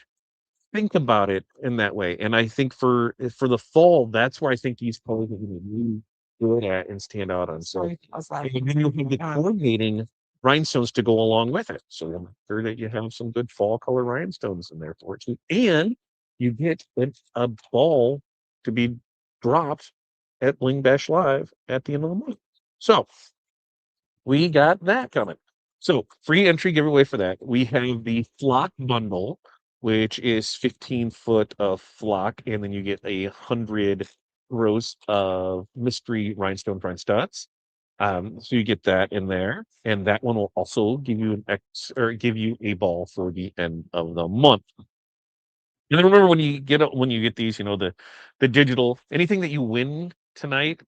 think about it in that way. And I think for the fall, that's where I think these colors are going to be really good at and stand out on. So, and then you'll have the coordinating rhinestones to go along with it. So make sure that you have some good fall color rhinestones in there for it too. And you get a ball to be dropped at Bling Bash Live at the end of the month. So we got that coming. So free entry giveaway for that. We have the flock bundle, which is 15 foot of flock, and then you get 100 rows of mystery rhinestone prime studs. So you get that in there, and that one will also give you give you a ball for the end of the month. And then remember when you get these, the digital anything that you win tonight,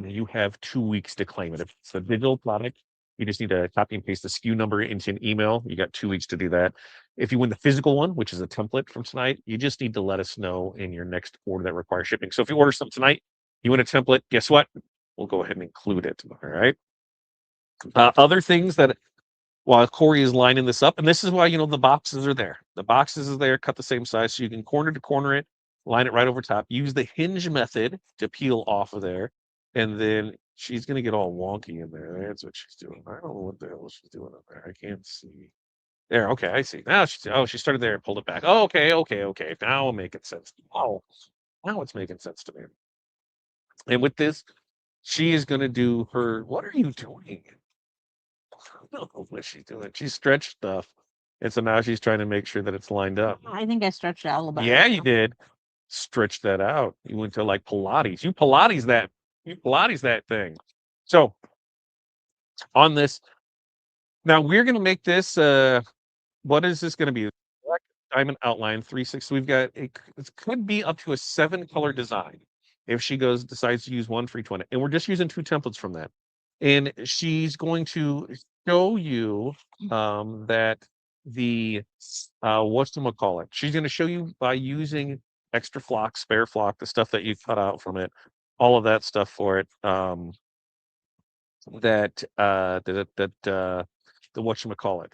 you have 2 weeks to claim it. If it's a digital product, you just need to copy and paste the SKU number into an email. You got 2 weeks to do that. If you win the physical one, which is a template from tonight, you just need to let us know in your next order that requires shipping. So if you order something tonight, you win a template, guess what? We'll go ahead and include it. All right. Other things that while Corey is lining this up, and this is why the boxes are there. The boxes are there, cut the same size, so you can corner to corner it, line it right over top. Use the hinge method to peel off of there, and then she's gonna get all wonky in there. That's what she's doing. I don't know what the hell she's doing up there. I can't see. There, okay, I see. Now she started there and pulled it back. Oh, okay, okay, okay. Now I'm making sense. Oh, now it's making sense to me. And with this, she is gonna do her. What are you doing? Don't know what she's doing. She stretched stuff. And so now she's trying to make sure that it's lined up. I think I stretched it out a little bit. Yeah, you did. Stretch that out. You went to like Pilates. You Pilates that thing. So on this, now we're gonna make this what is this gonna be? Black diamond outline 3/6. We've got it could be up to a 7 color design if she decides to use one for each one. And we're just using 2 templates from that. And she's going to show you that the whatchamacallit. She's going to show you by using extra flock, spare flock, the stuff that you cut out from it, all of that stuff for it. The whatchamacallit,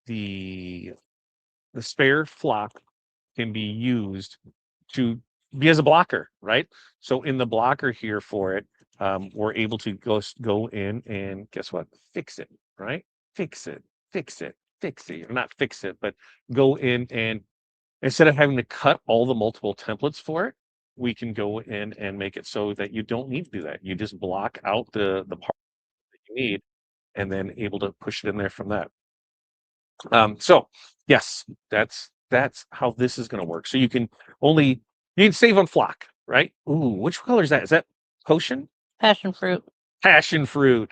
the the spare flock can be used to be as a blocker, right? So in the blocker here for it, we're able to go in and guess what? Fix it, right? Fix it, fix it, fix it. Or not fix it, but go in and instead of having to cut all the multiple templates for it, we can go in and make it so that you don't need to do that. You just block out the part that you need and then able to push it in there from that. So yes, that's how this is going to work. So you can save on flock, right? Ooh, which color is that? Is that potion? Passion fruit. Passion fruit.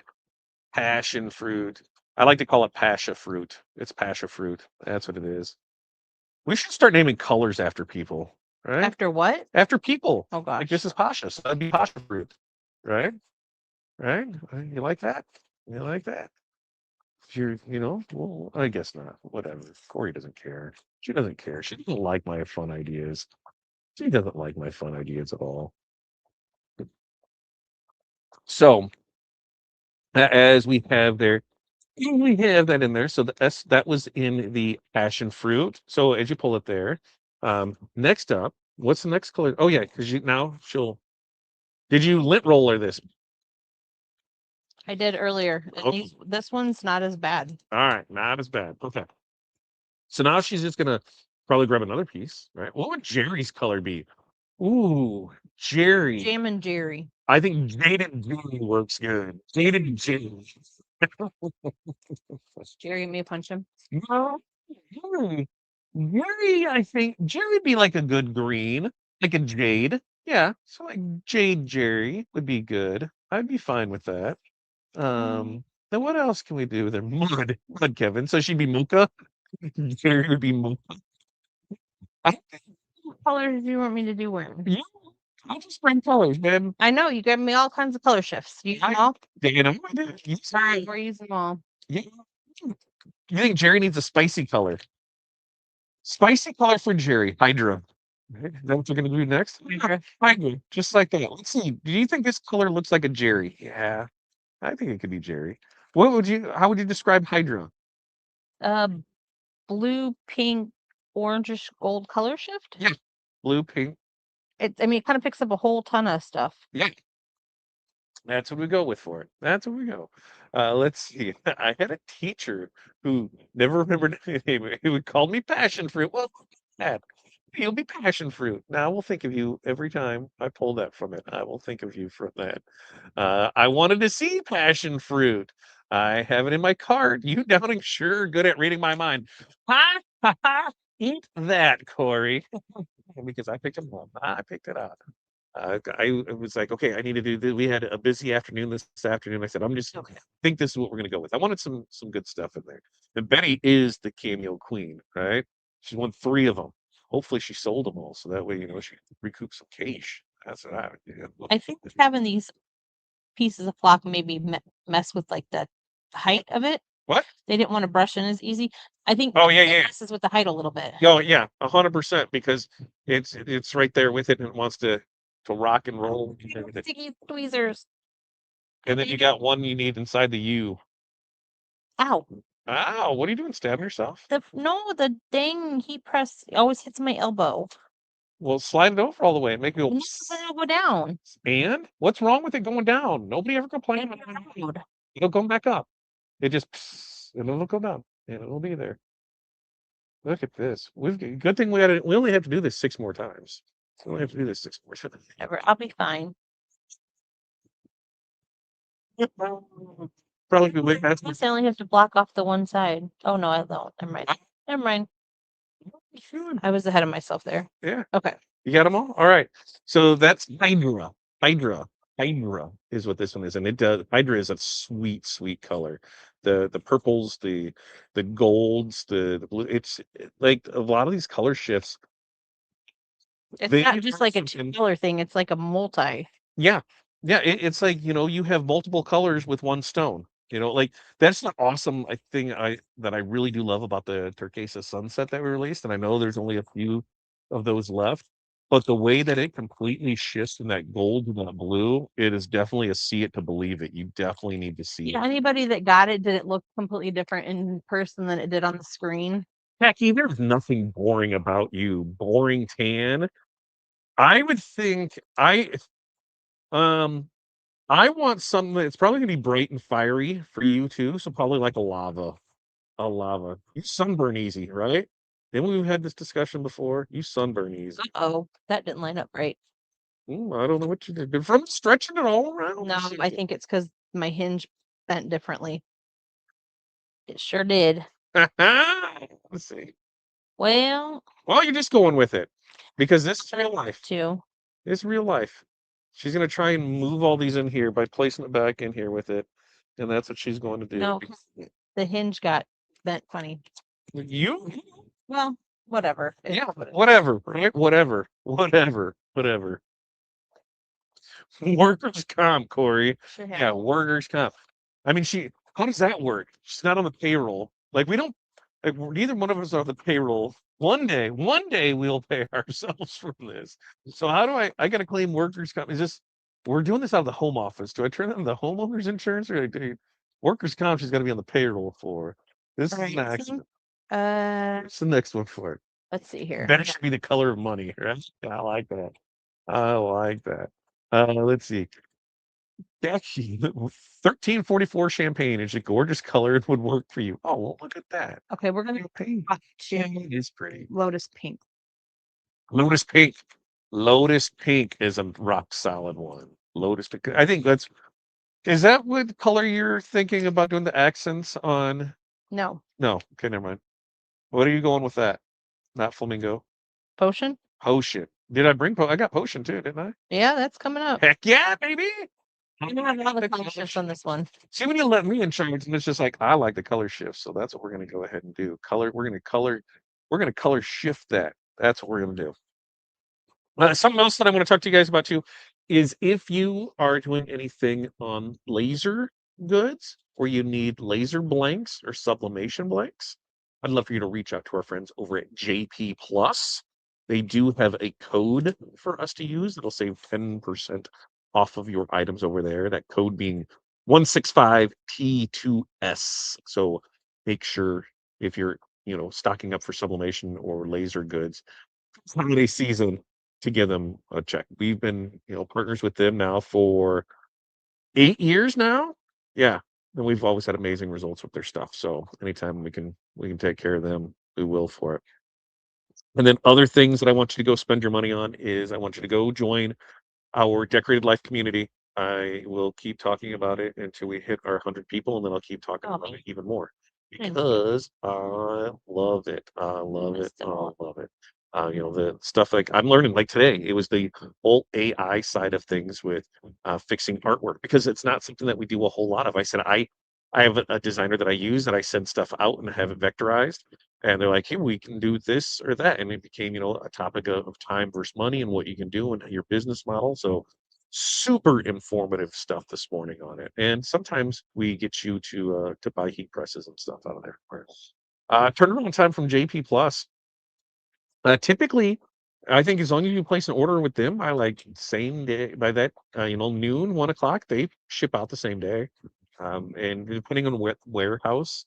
Passion fruit. I like to call it passion fruit. It's passion fruit. That's what it is. We should start naming colors after people, right? After what? After people. Oh Like gosh. this is pasha, so that'd be pasha fruit, right? Right? You like that? You like that? Well, I guess not. Whatever. Corey doesn't care. She doesn't care. She doesn't like my fun ideas. She doesn't like my fun ideas at all. So, as we have there, we have that in there. So that was in the passion fruit. So as you pull it there, next up, what's the next color? Oh yeah, because did you lint roller this? I did earlier. And Oh, this one's not as bad. all right, not as bad. Okay. So now she's just gonna probably grab another piece, right? What would Jerry's color be? Ooh, Jerry. Jam and Jerry. I think Jaded Jerry works good. Jaded Jerry. Jerry, may punch him. No, Jerry. Jerry, I think Jerry'd be like a good green, like a jade. Yeah, so like Jade Jerry would be good. I'd be fine with that. Then what else can we do with her? Mud, Kevin. So she'd be Mocha. Jerry would be Mocha. I What colors do you want me to do wearing? Yeah, I'll just bring colors, man. I know you gave me all kinds of color shifts. You use them I, all? I did. You Right, say, we're using them all. yeah. You think Jerry needs a spicy color? Spicy color for Jerry, Hydra. Right? Is that what we're gonna do next? Hydra. Hydra, just like that. Let's see. Do you think this color looks like a Jerry? Yeah, I think it could be Jerry. How would you describe Hydra? Uh, blue, pink, orangish gold color shift. Yeah. Blue, pink. I mean, it kind of picks up a whole ton of stuff. Yeah. That's what we go with for it. That's what we go. Let's see. I had a teacher who never remembered anything. He would call me passion fruit. Well, Dad, you'll be passion fruit. Now I will think of you every time I pull that from it. I will think of you from that. I wanted to see passion fruit. I have it in my cart. You Downing sure good at reading my mind. Ha ha ha! Eat that, Corey. Because I picked it up. I picked it up. I was like, okay, I need to do this. We had a busy afternoon this afternoon. I said, I'm just okay. I think this is what we're gonna go with. I wanted some good stuff in there. And Betty is the cameo queen, right? She's won 3 of them. Hopefully she sold them all, so that way, she can recoup some cash. That's what I would do. I think having these pieces of flock maybe mess with like the height of it. What? They didn't want to brush in as easy. I think Oh yeah, it yeah. messes with the height a little bit. Oh yeah, 100% because it's right there with it and it wants to rock and roll. Sticky tweezers. And then you got one you need inside the U. Ow. Ow, what are you doing? Stabbing yourself? The dang heat press always hits my elbow. Well, slide it over all the way and make it go. It'll go down. And what's wrong with it going down? Nobody ever complained about it. It'll come back up. It just and it'll go down and it'll be there. Look at this. Good thing we only have to do this 6 more times. We only have to do this 6 more times. Whatever. I'll be fine. Probably be way past I only have to block off the one side. Oh no, I don't. Never mind. Never mind. I was ahead of myself there. Yeah. Okay. You got them all? All right. So that's Hydra. Hydra is what this one is. And it does Hydra is a sweet, sweet color. The purples, the golds, the blue. Like a lot of these color shifts. It's not just like a 2-color thing, it's like a multi. Yeah. Yeah. It's like, you have multiple colors with one stone. Like that's the awesome thing that I really do love about the Turquesa Sunset that we released. And I know there's only a few of those left, but the way that it completely shifts from that gold to that blue, it is definitely a see it to believe it. You definitely need to see it. Anybody that got it, did it look completely different in person than it did on the screen? Becky, there's nothing boring about you. Boring tan. I would think I want something that's probably gonna be bright and fiery for you too. So probably like a lava. A lava. You sunburn easy, right? Then we've had this discussion before. You sunburn easy. Oh, that didn't line up right. I don't know what you did. From stretching it all around. No, I think it's because my hinge bent differently. It sure did. Let's see. Well, You're just going with it because this is real life. too. It's real life. She's gonna try and move all these in here by placing it back in here with it, and that's what she's going to do. No, the hinge got bent funny. You? Well, whatever. Yeah, whatever, right? Whatever. Workers' comp, Corey. Sure Yeah, have. workers' comp. I mean, how does that work? She's not on the payroll. Like, we don't, like, neither one of us are on the payroll. One day we'll pay ourselves for this. So how do I got to claim workers' comp? We're doing this out of the home office. Do I turn that into the homeowners insurance or workers' comp? She's got to be on the payroll for. This is next. What's the next one for it? Let's see here. That should be the color of money, right? I like that. I like that. Let's see. Actually, 1344 champagne is a gorgeous color. It would work for you. Oh, well, look at that. Okay, we're gonna Champagne. champagne Is pretty. lotus pink. Lotus pink. Lotus pink is a rock solid one. Lotus pink. I think is that what color you're thinking about doing the accents on? No. No. Okay, never mind. What are you going with that? Not flamingo. Potion? Potion. Did I bring I got potion too, didn't I? Yeah, that's coming up. Heck yeah, baby. I'm gonna have all the color shifts on this one. See, when you let me in charge, and it's just like I like the color shift, so that's what we're gonna go ahead and do. We're gonna color shift that. That's what we're gonna do. Something else that I want to talk to you guys about too is if you are doing anything on laser goods or you need laser blanks or sublimation blanks, I'd love for you to reach out to our friends over at JP Plus. They do have a code for us to use that'll save 10% off of your items over there. That code being 165T2S. So make sure if you're stocking up for sublimation or laser goods holiday season to give them a check. We've been, partners with them now for 8 years now. Yeah. And we've always had amazing results with their stuff. So anytime we can take care of them, we will for it. And then other things that I want you to go spend your money on is I want you to go join our Decorated Life community. I will keep talking about it until we hit our 100 people, and then I'll keep talking about it even more because I love it. I love it. I love it. The stuff like I'm learning, like today, it was the whole AI side of things with fixing artwork because it's not something that we do a whole lot of. I said, I have a designer that I use that I send stuff out and have it vectorized. And they're like, hey, we can do this or that. And it became, a topic of time versus money and what you can do and your business model. So super informative stuff this morning on it. And sometimes we get you to buy heat presses and stuff out of there. Turnaround time from JP Plus. Typically, I think as long as you place an order with them by like same day, by that noon, 1 o'clock, they ship out the same day. And depending on what warehouse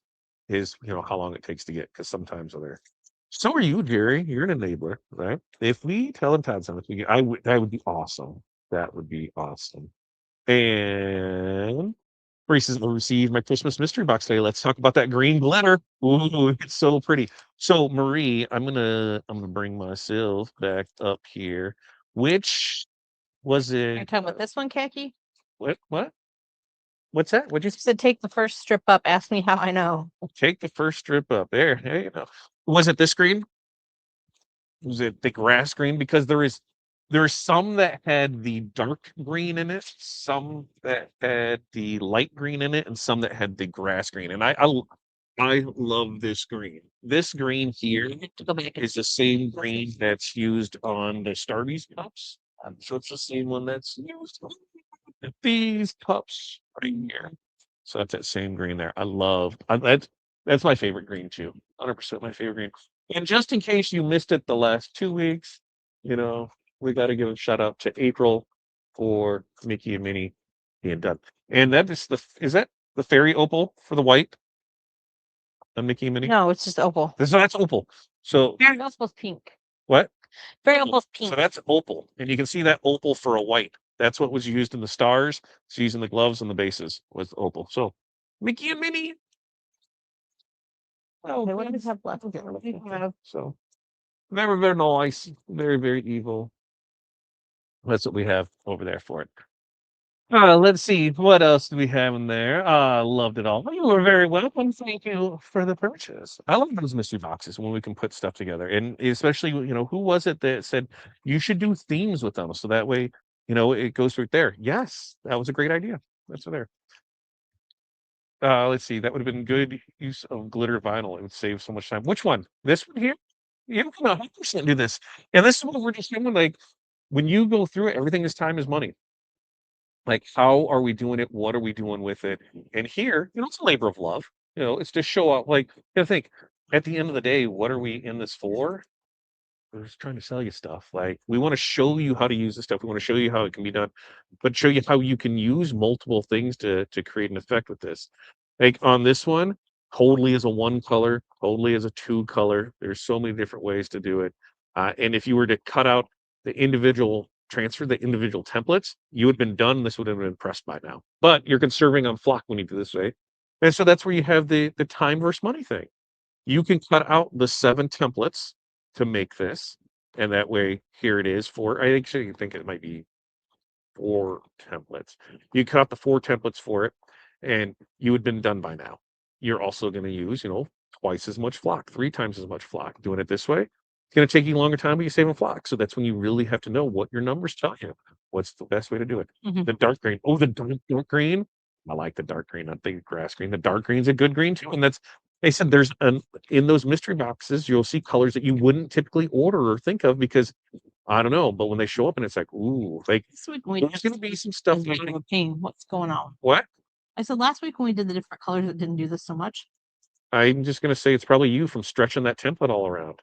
is, how long it takes to get, because sometimes they're. So are you, Jerry? You're an enabler, right? If we tell them Todd something, that would be awesome. That would be awesome. And Reese says, I received my Christmas mystery box today. Let's talk about that green glitter. Ooh, it's so pretty. So Marie, I'm gonna bring myself back up here. Which was Are you it? talking about this one, Khaki? What? What's that? What'd you You said take the first strip up. Ask me how I know. take the first strip up? There you go. Was it this green? Was it the grass green? Because there are some that had the dark green in it, some that had the light green in it, and some that had the grass green. And I love this green. This green here To go back and is the same green that's used on the Starbucks cups. So it's the same one that's used on these cups right here. So that's that same green there. That's my favorite green too. 100% my favorite green. And just in case you missed it the last 2 weeks, you know, we got to give a shout out to April for Mickey and Minnie being done. And is that the fairy opal for the white on Mickey and Minnie? No, it's just opal. That's opal. So Fairy opal's pink. what? Fairy opal's pink. So that's opal, and you can see that opal for a white. That's what was used in the stars. It's used in the gloves and the bases was opal. So Mickey and Minnie. Okay, what do we have left? So Never very nice. Very, very evil. That's what we have over there for it. Let's see. What else do we have in there? Loved it all. You were very welcome. Thank you for the purchase. I love those mystery boxes when we can put stuff together. And especially, who was it that said you should do themes with them? So that way, it goes right there. Yes, that was a great idea. That's there. Let's see. That would have been good use of glitter vinyl. It would save so much time. Which one? This one here? You can 100% do this. And this is what we're just doing. Like when you go through it, everything is time is money. Like, how are we doing it? What are we doing with it? And here, it's a labor of love. It's to show up. Like, think at the end of the day, what are we in this for? We're just trying to sell you stuff. Like, we want to show you how to use this stuff. We want to show you how it can be done, but show you how you can use multiple things to create an effect with this. Like on this one, totally as a one color, totally as a two color. There's so many different ways to do it. And if you were to cut out transfer the individual templates, you would have been done. This would have been pressed by now. But you're conserving on flock when you do this way. And so that's where you have the time versus money thing. You can cut out the 7 templates to make this, and that way, here it is for I actually think it might be 4 templates. You cut out the 4 templates for it, and you had been done by now. You're also gonna use, twice as much flock, 3 times as much flock. Doing it this way, it's gonna take you longer time, but you're saving flock. So that's when you really have to know what your numbers tell you. What's the best way to do it? Mhm. The dark green. Oh, the dark green. I like the dark green, not the grass green. The dark green's a good green too, and that's they said there's an in those mystery boxes, you'll see colors that you wouldn't typically order or think of because I don't know, but when they show up and it's like, ooh, like This week when we there's gonna be some stuff. what's going on? What? I said last week when we did the different colors, it didn't do this so much. I'm just gonna say it's probably you from stretching that template all around.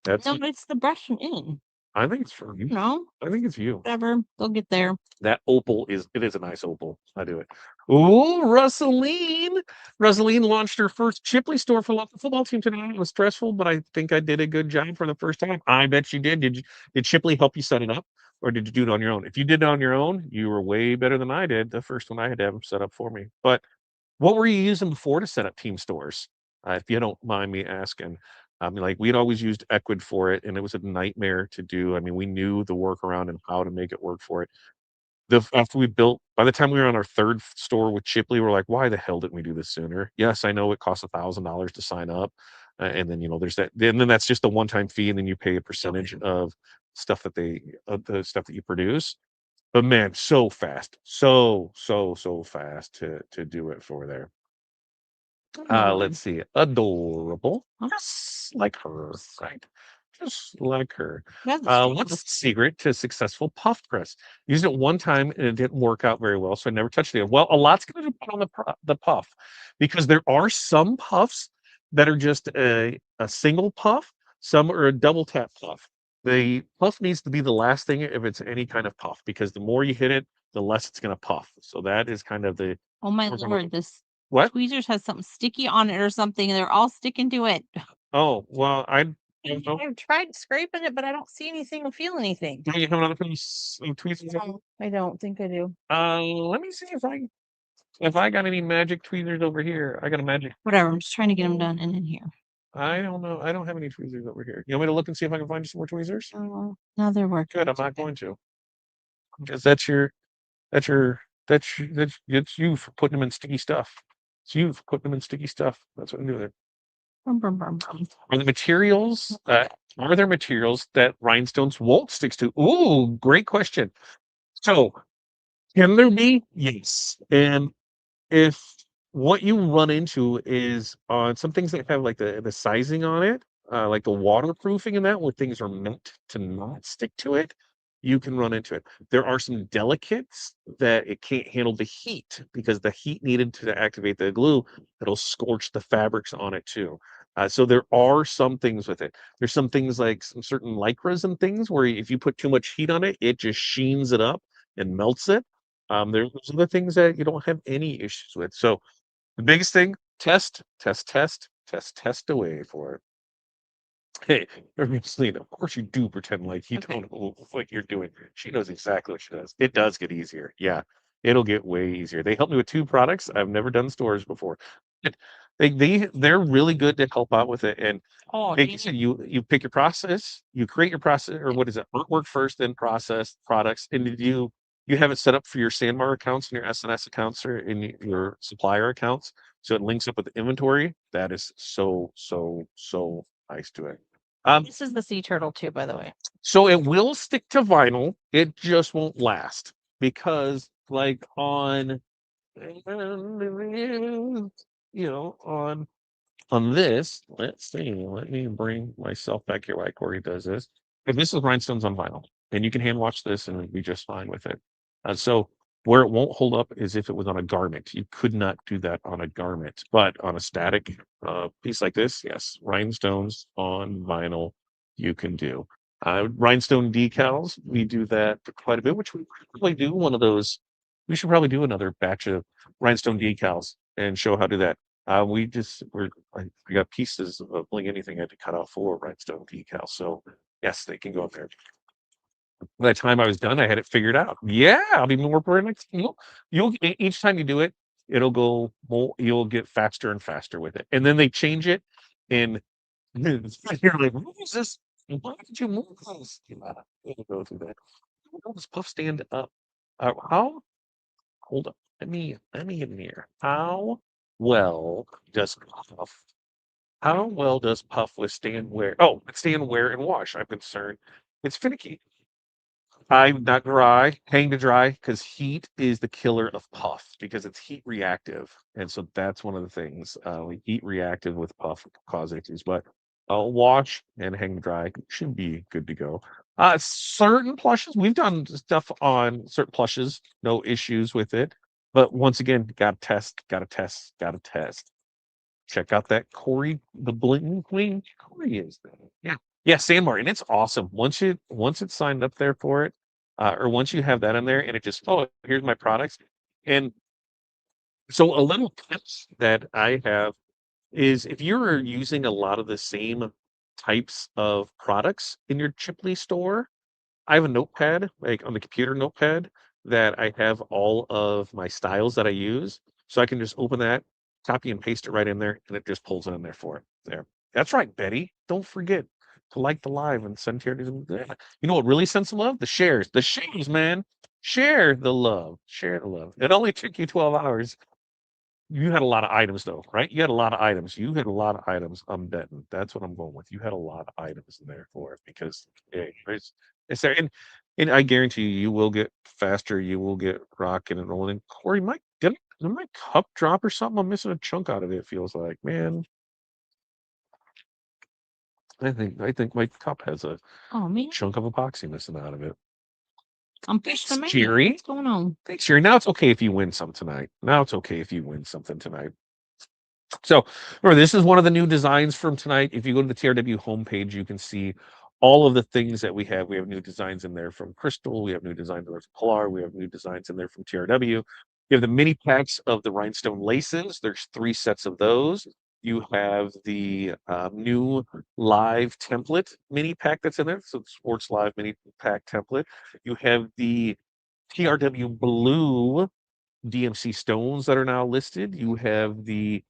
That's No, it's the brushing in. I think it's for you. No, I think it's you. whatever. They'll get there. That opal is a nice opal. I do it. Ooh, Russeline. Russeline launched her first Chipley store for the football team today. It was stressful, but I think I did a good job for the first time. I bet you did. Did Chipley help you set it up? Or did you do it on your own? If you did it on your own, you were way better than I did. The first one I had to have them set up for me. But what were you using before to set up team stores? If you don't mind me asking. I mean, like we'd always used Equid for it, and it was a nightmare to do. I mean, we knew the workaround and how to make it work for it. After we built, by the time we were on our third store with Chipley, we're like, why the hell didn't we do this sooner? Yes, I know it costs $1,000 to sign up, and then there's that, and then that's just a one-time fee, and then you pay a percentage of the stuff that you produce. But man, so fast, so fast to do it for there. Let's see. Adorable. Just like her, right? Just like her. What's the secret to successful puff press? Used it one time and it didn't work out very well, so I never touched it. Well, a lot's going to depend on the puff because there are some puffs that are just a single puff, some are a double tap puff. The puff needs to be the last thing if it's any kind of puff because the more you hit it, the less it's going to puff. So that is kind of the Oh my we're gonna- lord, this what? tweezers has something sticky on it or something, and they're all sticking to it. Oh, well, I don't know. I've tried scraping it, but I don't see anything or feel anything. Do you have another piece of tweezers? No, I don't think I do. Let me see if I got any magic tweezers over here. I got a magic. Whatever. I'm just trying to get them done and in here. I don't know. I don't have any tweezers over here. You want me to look and see if I can find you some more tweezers? Oh, now they're working. Good. I'm not going to because that's you for putting them in sticky stuff. It's you for putting them in sticky stuff. That's what I'm doing. Brum, brum, brum, brum. Are there materials that rhinestones won't stick to? Ooh, great question. So can there be? Yes. And if what you run into is on some things that have like the sizing on it, like the waterproofing and that, where things are meant to not stick to it, you can run into it. There are some delicates that it can't handle the heat because the heat needed to activate the glue that'll scorch the fabrics on it too. So there are some things with it. There's some things like some certain lycras and things where if you put too much heat on it, it just sheens it up and melts it. There's other things that you don't have any issues with. So the biggest thing, test away for it. Hey, Selena, of course you do pretend like you Okay. don't know what you're doing. She knows exactly what she does. It does get easier. Yeah, it'll get way easier. They helped me with 2 products. I've never done stores before. They're really good to help out with it. And Oh, like you said, you pick your process, you create your process, or what is it? Artwork first, then process products. And did you have it set up for your Sandbar accounts and your SNS accounts or in your supplier accounts, so it links up with the inventory. That is so nice to it. this is the sea turtle too, by the way. So it will stick to vinyl. It just won't last because, like on, on this, let's see. Let me bring myself back here while Corey does this. And this is rhinestones on vinyl, and you can hand wash this and it'll be just fine with it. So where it won't hold up is if it was on a garment. You could not do that on a garment, but on a static piece like this, yes, rhinestones on vinyl, you can do. Rhinestone decals, we do that quite a bit, which we probably do one of those. We should probably do another batch of rhinestone decals and show how to do that. I got pieces of Bling Anything I had to cut off for rhinestone decals. So yes, they can go up there. By the time I was done, I had it figured out. Yeah, I'll be more next. Each time you do it, it'll go more. You'll get faster and faster with it, and then they change it. And you're like, "What is this? Why did you move this?" It'll go through that. How does Puff stand up? How? Hold up. Let me get in here. Well does Puff? How well does Puff withstand wear? Oh, withstand wear and wash. I'm concerned. It's finicky. I'm not dry, hang to dry, because heat is the killer of puff because it's heat reactive, and so that's one of the things. Heat reactive with puff cause issues, but wash and hang to dry should be good to go. Certain plushes, we've done stuff on certain plushes, no issues with it. But once again, gotta test, gotta test, gotta test. Check out that Corey, the Bling Queen. Corey is there. Yeah. Yeah, Sandbar. And it's awesome. Once it's signed up there for it, or once you have that in there and it just, oh, here's my products. And so a little tips that I have is if you're using a lot of the same types of products in your Chipley store, I have a notepad, like on the computer notepad, that I have all of my styles that I use. So I can just open that, copy and paste it right in there, and it just pulls it in there for it. There. That's right, Betty. Don't forget to like the live and send here. You know what really sends some love? The shares. The shares, man. Share the love. Share the love. It only took you 12 hours. You had a lot of items though, right? You had a lot of items. You had a lot of items. I'm betting. That's what I'm going with. You had a lot of items in there for it because it's there. And I guarantee you, you will get faster. You will get rocking and rolling. And Corey, did my cup drop or something? I'm missing a chunk out of it. It feels like, man. I think my cup has a Oh man, chunk of epoxy missing out of it. I'm pissed for me. Jerry. What's going on? Thanks, Jerry. Now it's okay if you win some tonight. Now it's okay if you win something tonight. So remember, this is one of the new designs from tonight. If you go to the TRW homepage, you can see all of the things that we have. We have new designs in there from Crystal. We have new designs in there from Polar. We have new designs in there from TRW. You have the mini packs of the rhinestone laces. There's 3 sets of those. You have the new live template mini pack that's in there. So Sports Live mini pack template. You have the TRW blue DMC stones that are now listed. You have the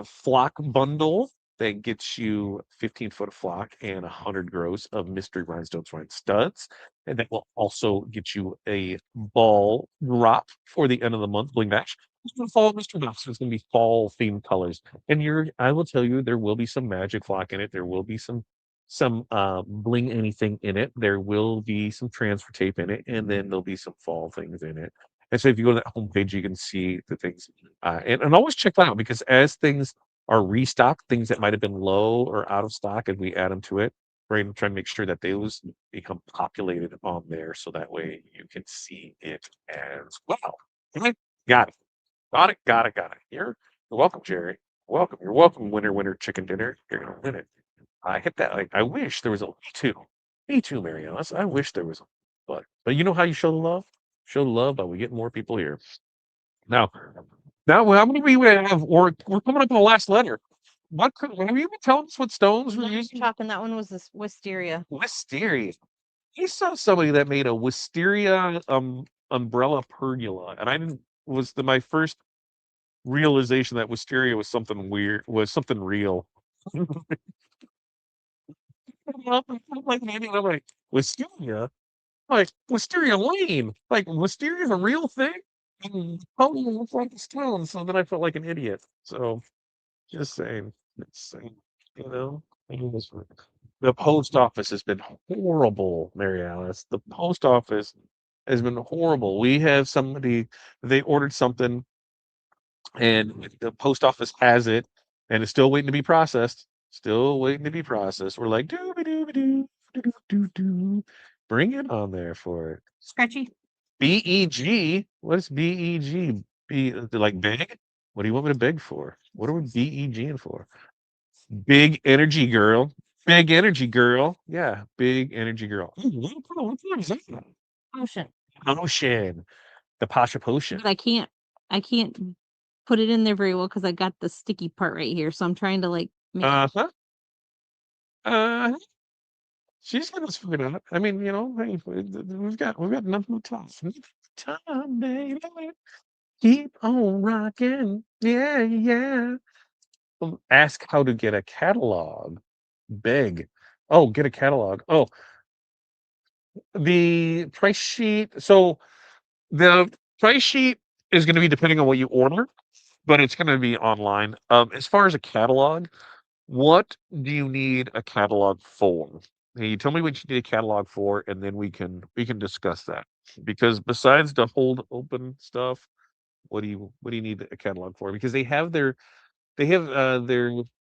flock bundle that gets you 15 foot of flock and 100 gross of mystery rhinestones rhine studs. And that will also get you a ball drop for the end of the month, Bling Bash. It's gonna fall mystery box. It's going to be fall themed colors. And I will tell you, there will be some magic flock in it. There will be some bling anything in it. There will be some transfer tape in it, and then there'll be some fall things in it. And so if you go to that homepage, you can see the things. And always check that out because as things are restocked, things that might have been low or out of stock, and we add them to it, we're going to try and make sure that those become populated on there so that way you can see it as well. Okay? Got it. Got it. Got it. Got it. You're welcome, Jerry. Welcome. You're welcome, winner, chicken dinner. You're going to win it. I hit that. Like, I wish there was a me too. Me too, Mariana. I wish there was a but you know how you show the love? Show the love by we get more people here. Now, how many we have? We're coming up on the last letter. Have you been telling us what stones we're using? Chopping that one was this wisteria. Wisteria. I saw somebody that made a wisteria umbrella pergola, and I didn't was my first realization that wisteria was something weird, was something real. Like maybe I'm like wisteria, like Wisteria Lane, like Wisteria is a real thing. And Totally looks like a stone, so then I felt like an idiot. So just saying, just saying, you know. I mean, the post office has been horrible, Mary Alice. The post office has been horrible. We have somebody, they ordered something and the post office has it and it's still waiting to be processed. Still waiting to be processed. We're like, doo doo doo doo doo doo. Bring it on there for it. Scratchy. BEG? What's BEG? Like big? What do you want me to beg for? What are we BEGing for? Big energy girl. Big energy girl. Yeah, big energy girl. Ooh, what color is that? Ocean. Potion. The Pasha potion. But I can't put it in there very well because I got the sticky part right here. So I'm trying to like make Uh-huh. Uh she's got us figured out. I mean, hey, we've got nothing but time. Time, baby. Keep on rocking. Yeah, yeah. Ask how to get a catalog. Beg. Oh, get a catalog. Oh, the price sheet. So the price sheet is going to be depending on what you order, but it's going to be online. As far as a catalog, what do you need a catalog for? Hey, you tell me what you need a catalog for, and then we can discuss that. Because besides the hold open stuff, what do you need a catalog for? Because they have their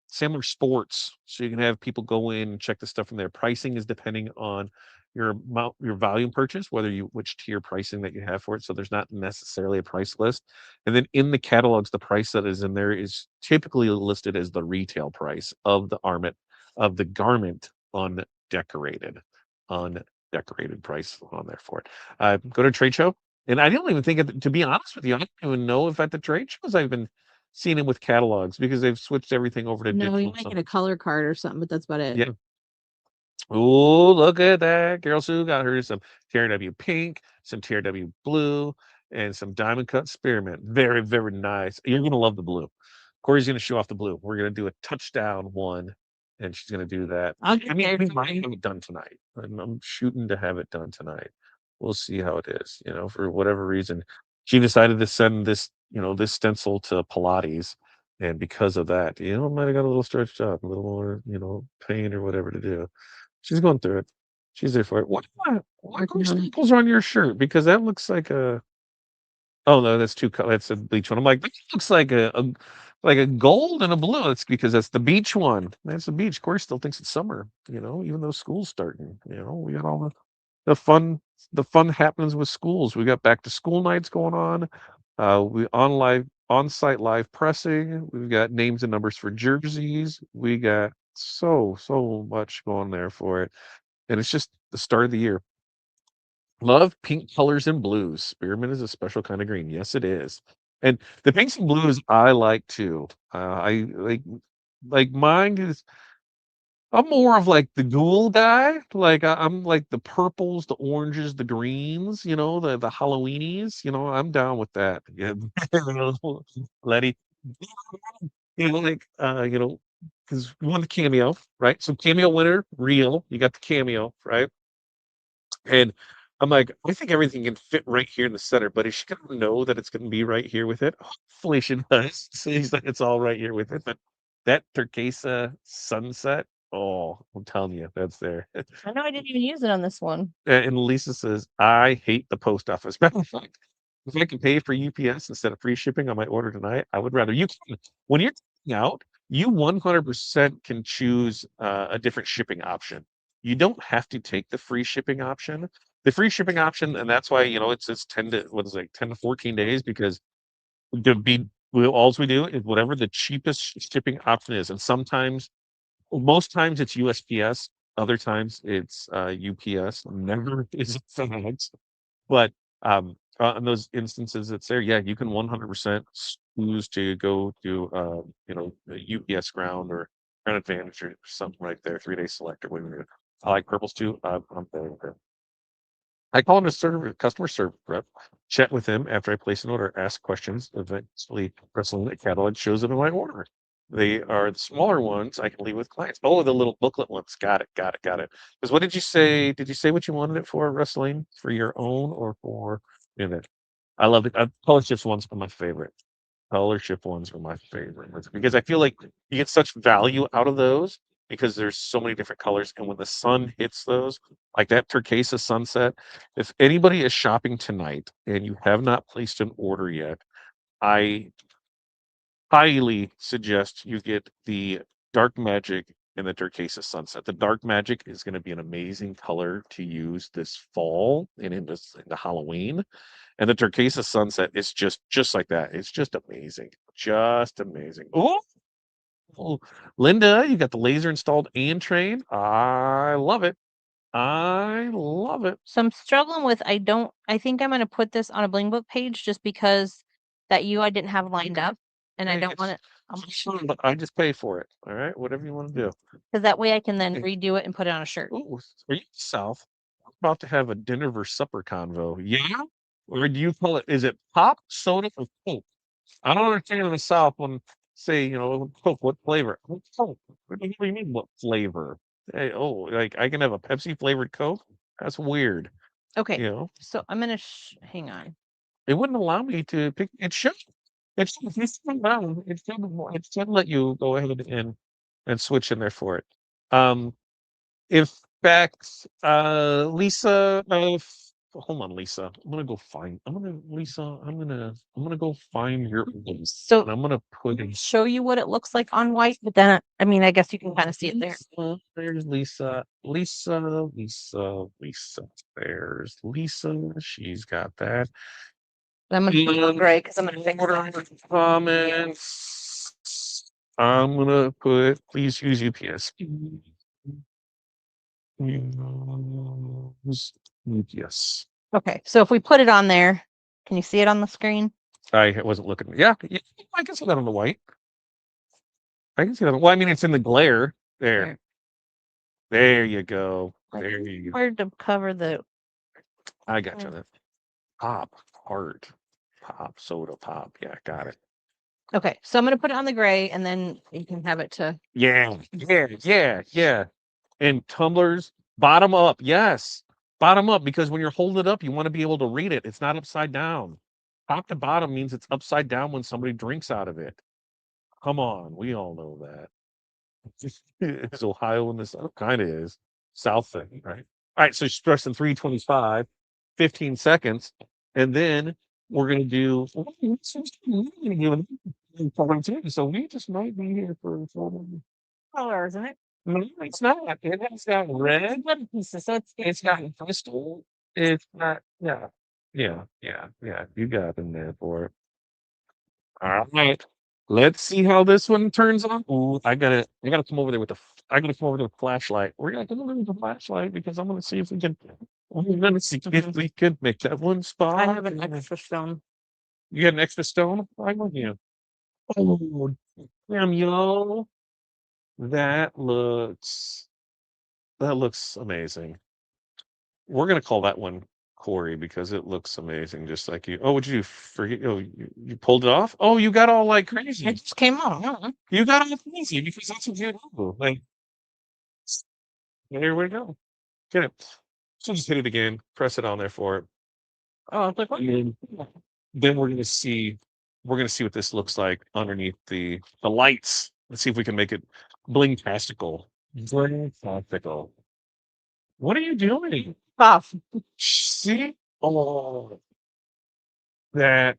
similar sports, so you can have people go in and check the stuff from there. Pricing is depending on your volume purchase, whether you which tier pricing that you have for it. So there's not necessarily a price list. And then in the catalogs, the price that is in there is typically listed as the retail price of the garment undecorated, undecorated price on there for it. Go to trade show. And I don't even think, to be honest with you, I don't even know if at the trade shows I've been seen it with catalogs because they've switched everything over to no, you digital might get stuff. a color card or something, but that's about it. Yeah. Oh, look at that. Carol Sue got her some TRW pink, some TRW blue, and some diamond cut spearmint. Very, very nice. You're gonna love the blue. Corey's gonna show off the blue. We're gonna do a touchdown one, and she's gonna do that. I'll I get mean, there we for might you. have it done tonight. I'm shooting to have it done tonight. We'll see how it is. For whatever reason, she decided to send this stencil to Pilates, and because of that, it might have got a little stretched out, a little more, pain or whatever to do. She's going through it. She's there for it. What Working color on it. sprinkles are on your shirt? Because that looks like a oh no, that's two color. That's a bleach one. I'm like, that looks like a gold and a blue. It's because that's the beach one. That's the beach. Corey still thinks it's summer, even though school's starting. We got all the fun the fun happens with schools. We got back to school nights going on. We on-site live pressing. We've got names and numbers for jerseys. We got so much going there for it. And it's just the start of the year. Love pink colors and blues. Spearmint is a special kind of green. Yes, it is. And the pinks and blues I like too. I like mine is I'm more of like the ghoul guy. Like I'm like the purples, the oranges, the greens, the Halloweenies. I'm down with that. Yeah. Letty. Like because we won the cameo, right? So cameo winner, real. You got the cameo, right? And I'm like, I think everything can fit right here in the center, but is she gonna know that it's gonna be right here with it? Hopefully she does. Seems like it's all right here with it. But that turquesa sunset, oh, I'm telling you, that's there. I know I didn't even use it on this one. And Lisa says, I hate the post office. Matter of fact, if I can pay for UPS instead of free shipping on my order tonight, I would rather. When you're taking out, you 100% can choose a different shipping option. You don't have to take the free shipping option. The free shipping option, and that's why it's 10 to 14 days because all we do is whatever the cheapest shipping option is, and most times it's USPS, other times it's UPS. Never is it FedEx. But in those instances, it's there. Yeah, you can 100% choose to go to UPS Ground or Ground Advantage or something right there. 3 day select or whatever. I like purples too. I'm there. I call him a customer service rep, chat with him after I place an order, ask questions, eventually pressing the catalog shows up in my order. They are the smaller ones I can leave with clients. Oh, the little booklet ones. Got it, got it, got it. Because what did you say? Did you say what you wanted it for, Wrestling? For your own or for it? I love it. Color shifts ones are my favorite. Colorship ones are my favorite ones because I feel like you get such value out of those because there's so many different colors. And when the sun hits those, like that turquoise sunset, if anybody is shopping tonight and you have not placed an order yet, I highly suggest you get the dark magic and the turquoise sunset. The dark magic is going to be an amazing color to use this fall and into Halloween. And the turquoise sunset is just like that. It's just amazing. Just amazing. Oh, Linda, you got the laser installed and trained. I love it. I love it. So I'm struggling with, I think I'm gonna put this on a Bling Book page just because that I didn't have lined up and I Hey, don't want it, it's fun, but I just pay for it. All right, whatever you want to do. because that way I can then Hey, redo it and put it on a shirt. ooh, are you south? We're about to have a dinner versus supper convo. Yeah? Or do you call it? Is it pop, soda, or Coke? I don't understand in the South when say, Coke, what flavor? Oh, Coke. What do you mean what flavor? Hey, oh, like I can have a Pepsi flavored Coke? That's weird. Okay, You know, so I'm gonna hang on. it wouldn't allow me to pick it should. If you scroll down, it should let you go ahead and switch in there for it. In fact, Lisa, hold on, Lisa. I'm gonna go find your ones, So and I'm gonna put in. show you what it looks like on white, but then I mean I guess you can kind of see it there. There's Lisa. Lisa. There's Lisa. She's got that. I'm gonna put it on And gray because I'm gonna fix order that. comments. I'm gonna put please use UPS. Use UPS. Okay, so if we put it on there, can you see it on the screen? I wasn't looking. Yeah, I can see that on the white. I can see that. Well, I mean, it's in the glare. There. There you go. There you go. Hard to cover the. I got you. Pop, heart, pop, soda, pop. Yeah, got it. Okay, so I'm gonna put it on the gray, and then you can have it to. Yeah. And tumblers, bottom up. Yes, bottom up because when you're holding it up, you want to be able to read it. It's not upside down. Top to bottom means it's upside down when somebody drinks out of it. Come on, we all know that. It's Ohio in this kind of is South thing, right? All right, so she's pressing 325, 15 seconds, and then we're gonna do so we just might be here for Color, isn't it? no, it's not. It has got red. Little pieces, so It's got crystal. It's not. Yeah. You got in there for it. All right. Let's see how this one turns on. Ooh, I gotta come over there with I gotta come over there with a flashlight. We're gonna come over there with a flashlight because I'm gonna see if we can. I'm gonna see if we can make that one spot. I have an extra stone. You got an extra stone? I want you. Oh, damn, yo. That looks. That looks amazing. We're gonna call that one Corey because it looks amazing, just like you. Oh, would you forget? Oh, you pulled it off. Oh, you got all like crazy. It just came on. You got all crazy because that's what you do. Like, here we go. Get it. So just hit it again. Press it on there for it. Oh, it's like what? And then we're gonna see. We're gonna see what this looks like underneath the lights. Let's see if we can make it bling-tastical. Bling-tastical. What are you doing? Off. See? Oh, that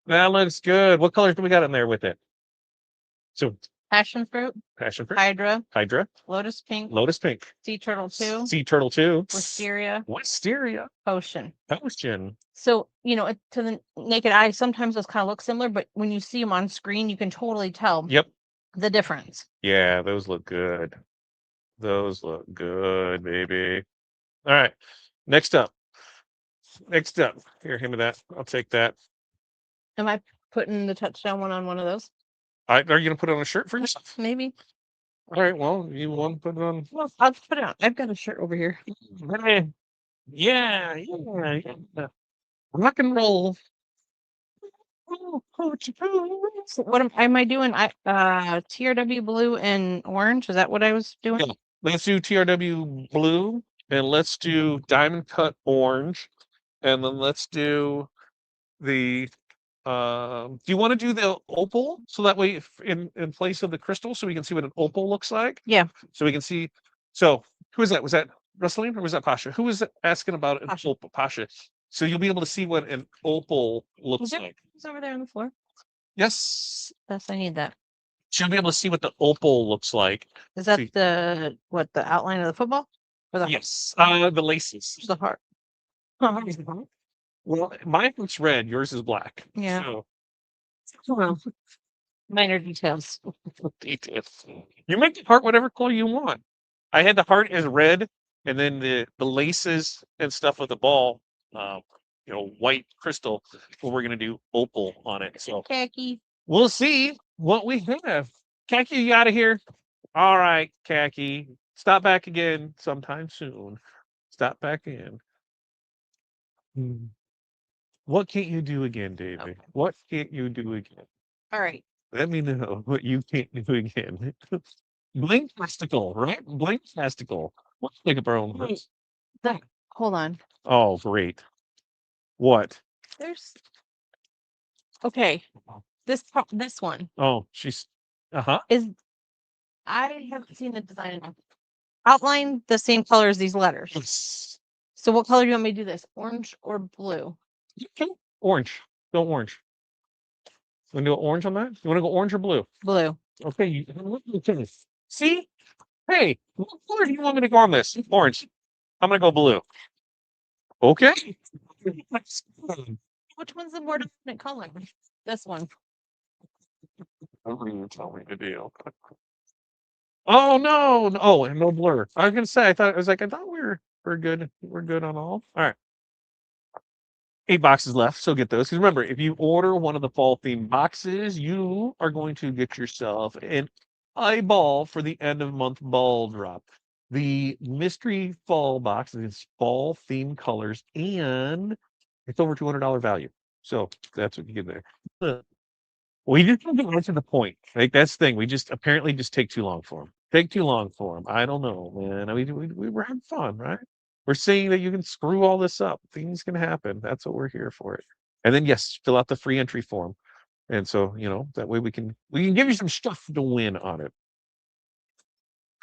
that looks good. What colors do we got in there with it? So Passion fruit, passion fruit, Hydra, Hydra, Lotus pink, Lotus pink, Sea turtle 2, Sea Turtle 2, Wisteria, Wisteria, Potion. Potion. So, to the naked eye, sometimes those kind of look similar, but when you see them on screen, you can totally tell Yep. the difference. Yeah, those look good. Those look good, baby. All right. Next up. Next up. Here, hand me that. I'll take that. Am I putting the touchdown one on one of those? Are you gonna put it on a shirt for yourself? Maybe. All right. Well, you want to put it on? Well, I'll just put it on. I've got a shirt over here. Hey, yeah, yeah, yeah. Rock and roll. So what am I doing? TRW blue and orange. Is that what I was doing? Yeah. Let's do TRW blue, and let's do diamond cut orange, and then let's do the. Do you want to do the opal so that way, in place of the crystal, so we can see what an opal looks like? Yeah. So we can see. So who is that? Was that Rustling or was that Pasha? Who was asking about an Pasha. opal? Pasha. So you'll be able to see what an opal looks like. It's over there on the floor. Yes, Yes, I need that. she'll be able to see what the opal looks like. Is that See. the outline of the football? Or the Yes, the laces. the heart? Well, mine looks red. Yours is black. Yeah. So Well, minor details. details. You make the heart whatever color you want. I had the heart as red, and then the laces and stuff with the ball, um, white crystal. We're gonna do opal on it. So Khaki. we'll see what we have. Khaki, you out of here. All right, Khaki. Stop back again sometime soon. Stop back in. Hmm. What can't you do again, David? Okay. What can't you do again? All right. Let me know what you can't do again. Blink testicle, right? Blink testicle. Let's make up our own Wait. list. Hold on. Oh, great. What? There's okay. This one Oh, she's uh-huh. is I haven't seen the design enough. Outline the same color as these letters. Yes. So what color do you want me to do this? Orange or blue? Okay. Orange. Go orange. You want to do orange on that? You want to go orange or blue? Blue. Okay. Okay. See? Hey, what color do you want me to go on this? Orange. I'm gonna go blue. Okay. Which one's the more dominant color? This one. Whatever you tell me to do. Oh no! Oh, and no blur. I was gonna say. I thought we're good. We're good on all. All right. 8 boxes left, so get those. Because remember, if you order one of the fall theme boxes, you are going to get yourself an eyeball for the end of month ball drop. The mystery fall box is fall theme colors, and it's over $200 value. So that's what you get there. We just have to get to the point. Like that's the thing. We just apparently just take too long for them. Take too long for them. I don't know, man. I mean, we were having fun, right? We're seeing that you can screw all this up. Things can happen. That's what we're here for. It. And then yes, fill out the free entry form. And so that way we can give you some stuff to win on it.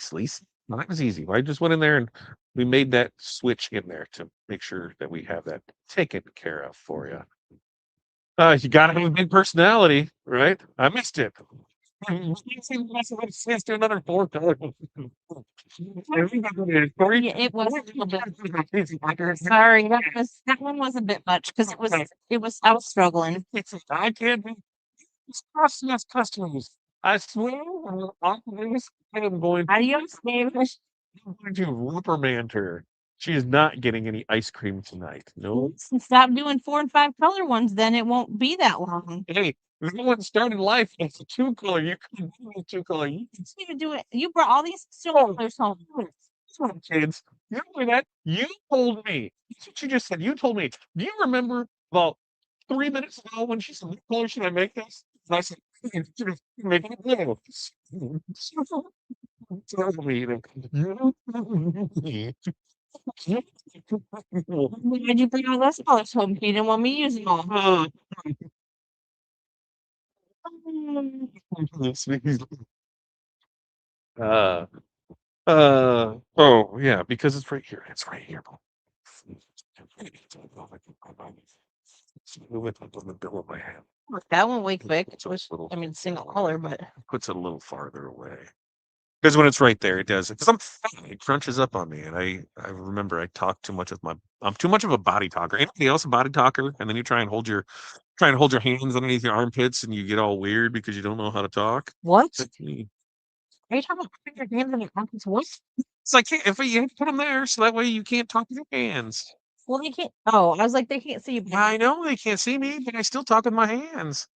Sleaze. That was easy. I just went in there and we made that switch in there to make sure that we have that taken care of for you. You gotta have a big personality, right? I missed it. Let's do another 4 color. Yeah, it was a little bit. Sorry, that one was a bit much because I was struggling. I can't be yes, customers. I swear, after this, I am going Adios, David. to reprimand her. She is not getting any ice cream tonight. No. Stop doing 4 and 5 color ones, then it won't be that long. Hey, no one started life as a 2 color. You couldn't do a 2 color. You can You do it. You brought all these colors home. kids. You know that? You told me. That's what you just said. You told me. Do you remember about 3 minutes ago when she said, "What color should I make this?" And I said, "Make it blue." Tell me that Why'd you bring all those colors home? You didn't want me using them all. uh, oh yeah, because it's right here. It's right here. Move it up on the bill of my hand. That one way quick. So it's a little, I mean, single color, but puts it a little farther away. Because when it's right there, it does. Because I'm fat, it crunches up on me, and I remember I talk too much with my. I'm too much of a body talker. Anybody else a body talker? And then you try and hold your hands underneath your armpits, and you get all weird because you don't know how to talk. what? That's me. Are you talking about putting your hands in your pockets? What? It's like if you put them there, so that way you can't talk with your hands. Well, they can't. Oh, I was like, they can't see you. I know they can't see me, but I still talk with my hands.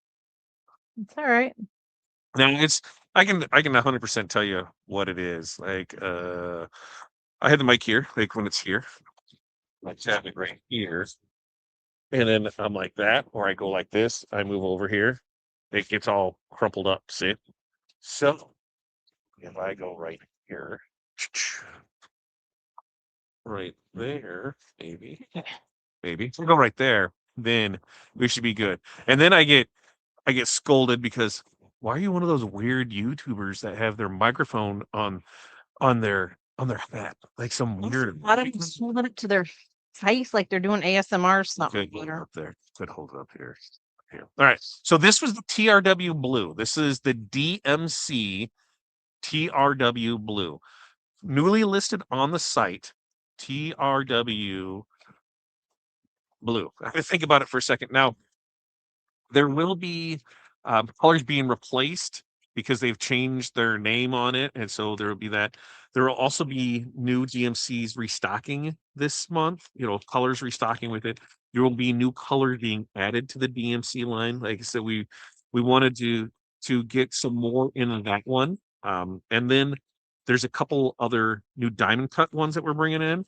It's all right. Now I can 100% tell you what it is. Like I had the mic here, like when it's here, I tap it right here, and then I'm like that, or I go like this, I move over here, it gets all crumpled up. See? So if I go right here, right there, maybe. If I go right there, then we should be good. And then I get scolded because why are you one of those weird YouTubers that have their microphone on their hat? Like some weird A lot of them holding it to their face like they're doing ASMR or something. could hold it up there. Could hold it up here. Here. All right. So this was the TRW blue. This is the DMC TRW blue. Newly listed on the site. TRW blue. I have to think about it for a second. Now, there will be colors being replaced because they've changed their name on it, and so there will be that. There will also be new DMCs restocking this month. You know, colors restocking with it. There will be new colors being added to the DMC line. Like I said, we wanted to get some more in that one, and then there's a couple other new diamond cut ones that we're bringing in.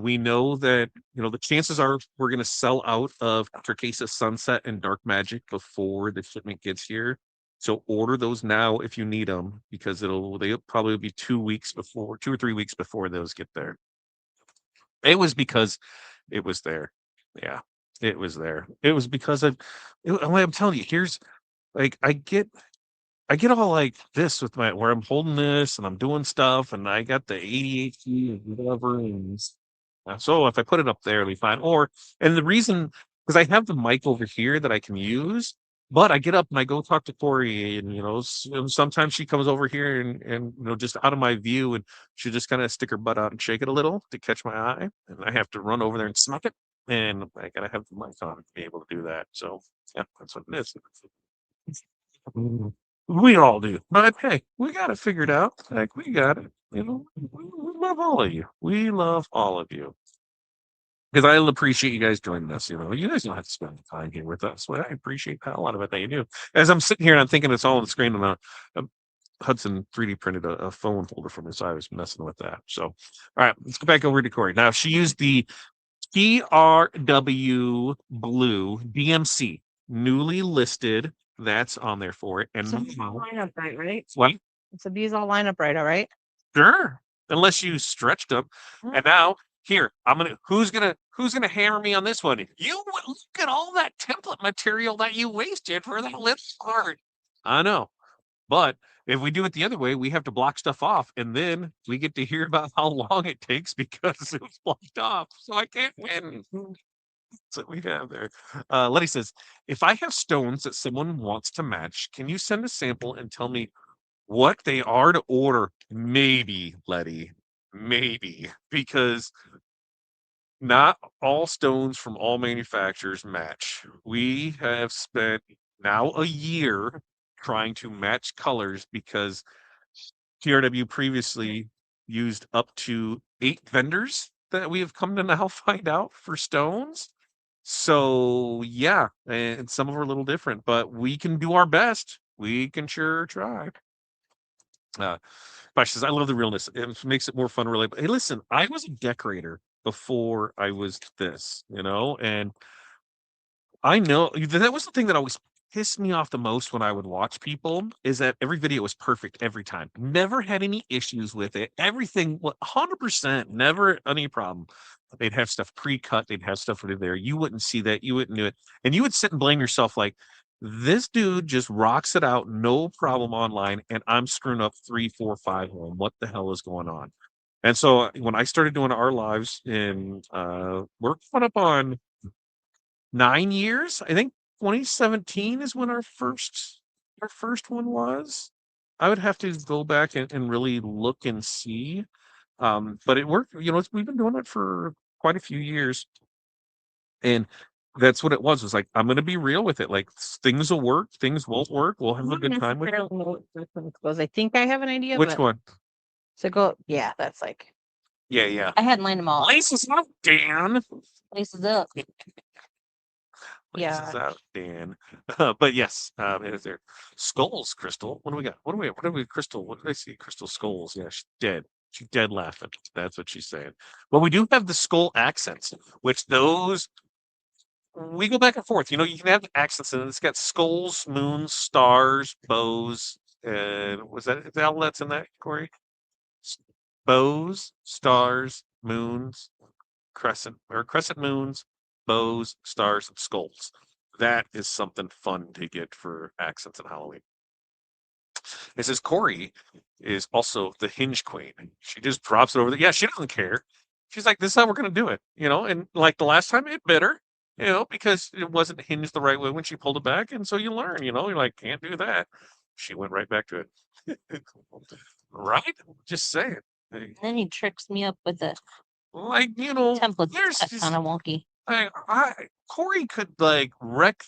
We know that the chances are we're going to sell out of Turquesa Sunset and Dark Magic before the shipment gets here. So order those now if you need them because they'll probably be 2 weeks before, 2 or 3 weeks before those get there. It was because it was there. Yeah, it was there. It was because I'm telling you, here's like I get all like this with my where I'm holding this and I'm doing stuff and I got the ADHD and whatever. And so if I put it up there, it'll be fine. And the reason, because I have the mic over here that I can use, but I get up and I go talk to Corey, and and sometimes she comes over here and just out of my view, and she just kind of stick her butt out and shake it a little to catch my eye, and I have to run over there and smack it, and I gotta have the mic on to be able to do that. So yeah, that's what it is. We all do. But hey, we got it figured out. Like we got it. We love all of you. We love all of you. Because I appreciate you guys joining us. You guys don't have to spend the time here with us. Well, I appreciate that, a lot of it that you do. As I'm sitting here and I'm thinking it's all on the screen, and Hudson 3D printed a phone folder for me, so I was messing with that. So, all right, let's go back over to Corey. Now, she used the TRW Blue DMC, newly listed. That's on there for it. And So these all line up right? what? So these all line up right, all right? Sure. Unless you stretched them. And now here, who's gonna hammer me on this one? You look at all that template material that you wasted for that lip part. I know. But if we do it the other way, we have to block stuff off, and then we get to hear about how long it takes because it was blocked off. So I can't win. That's what we have there. Letty says, if I have stones that someone wants to match, can you send a sample and tell me what they are to order? Maybe, Letty. Maybe. Because not all stones from all manufacturers match. We have spent now a year trying to match colors because TRW previously used up to 8 vendors that we have come to now find out for stones. So yeah, and some of them are a little different, but we can do our best. We can sure try. Bash says, I love the realness. It makes it more fun, really. Hey, listen, I was a decorator before I was this, and I know that was the thing that always pissed me off the most when I would watch people is that every video was perfect every time. Never had any issues with it. Everything 100%, never any problem. They'd have stuff pre-cut, they'd have stuff right there. You wouldn't see that, you wouldn't do it. And you would sit and blame yourself like this dude just rocks it out, no problem online, and I'm screwing up 3, 4, 5 of them. What the hell is going on? And so when I started doing our lives in we're coming up on 9 years. I think 2017 is when our first one was. I would have to go back and really look and see. But it worked, we've been doing it for quite a few years. And that's what it was. It's like, I'm gonna be real with it. Like things will work, things won't work. We'll have a good time with it. I think I have an idea. Which one? So go, yeah, that's like. Yeah. I hadn't lined them all. Laces up, Dan. Laces up. Blazes Yeah. out, Dan. But yes, it is there. Skulls, Crystal. What do we got? What do we, Crystal? What did I see? Crystal skulls. Yeah, she's dead. She's dead laughing. That's what she's saying. Well, we do have the skull accents, which those we go back and forth. You can have accents, and it's got skulls, moons, stars, bows, and was that is that all that's in that, Corey? S- Bows, stars, moons, crescent moons, bows, stars, and skulls. That is something fun to get for accents in Halloween. It says Corey is also the hinge queen. She just drops it over there. Yeah, she doesn't care. She's like, this is how we're gonna do it. And like the last time it bit her, because it wasn't hinged the right way when she pulled it back. And so you learn, you're like, can't do that. She went right back to it. Right? Just saying. Hey, Then he tricks me up with the like, template there's that's just kind of wonky. Corey could like wreck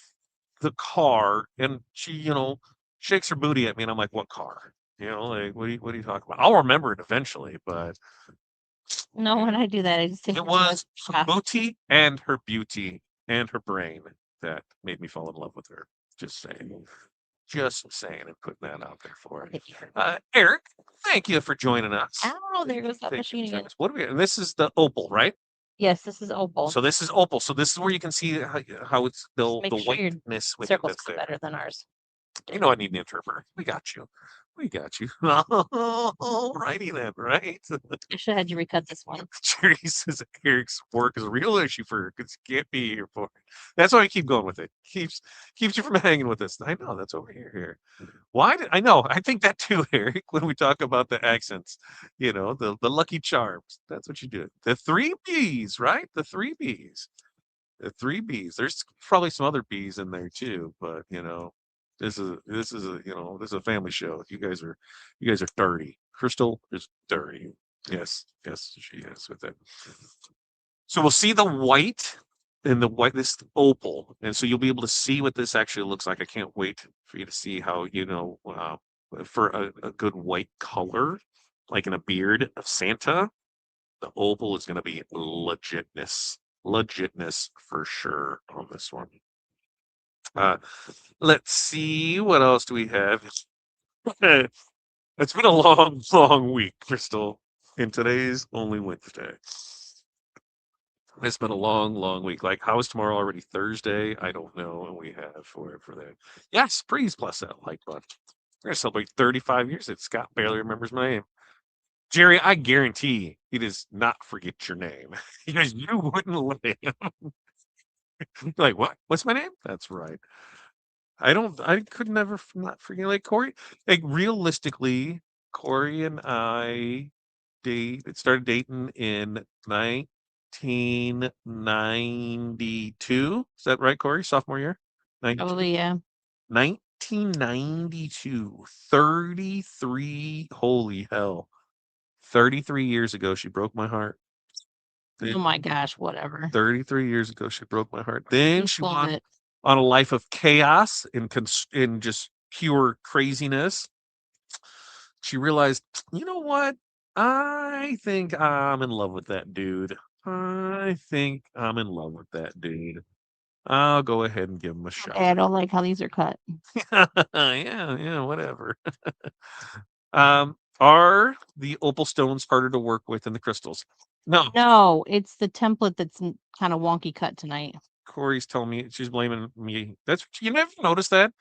the car and she shakes her booty at me and I'm like, what car? Like what are you talking about? I'll remember it eventually, but No, when I do that, I just take it it to my was her booty and her beauty and her brain that made me fall in love with her. Just saying. Just saying and putting that out there for it. Eric, thank you for joining us. Oh, there goes that Thank you machine for joining again. us. What do we and this is the opal, right? Yes, this is opal. So this is opal. So this is where you can see how it's the Make the sure your whiteness with it circles that's come there. better than ours. I need an interpreter. We got you. We got you. Alrighty then, right? I should have had you recut this one. Jerry says Eric's work is a real issue for her because he can't be here for it. That's why we keep going with it. Keeps you from hanging with us. I know that's over here. Why did I know? I think that too, Eric, when we talk about the accents, the lucky charms. That's what you do. The three B's, right? The three B's. The three B's. There's probably some other B's in there too, but this is a family show. You guys are dirty. Crystal is dirty. Yes, yes, she is with it. So we'll see the white and the white this opal, and so you'll be able to see what this actually looks like. I can't wait for you to see how for a good white color, like in a beard of Santa. The opal is going to be legitness for sure on this one. Uh, let's see what else do we have. It's been a long, long week, Crystal, and today's only Wednesday. It's been a long, long week. Like, how is tomorrow already Thursday? I don't know. And we have for that. Yes, please plus that like button. We're gonna celebrate 35 years that Scott barely remembers my name. Jerry, I guarantee he does not forget your name. Because you wouldn't let him. Like, what? What's my name? That's right. I could never not forget like Corey. Like realistically, Corey and I started dating in 1992. Is that right, Corey? Sophomore year? 92? Probably, yeah. 1992. 33. Holy hell. 33 years ago, she broke my heart. Oh my gosh, whatever. 33 years ago, she broke my heart. Then You she full of went it. on a life of chaos and in just pure craziness. She realized, you know what? I think I'm in love with that dude. I think I'm in love with that dude. I'll go ahead and give him a shot. Okay, I don't like how these are cut. Yeah, whatever. Are the opal stones harder to work with than the crystals? No. No, it's the template that's kind of wonky cut tonight. Corey's telling me she's blaming me. That's you never noticed that.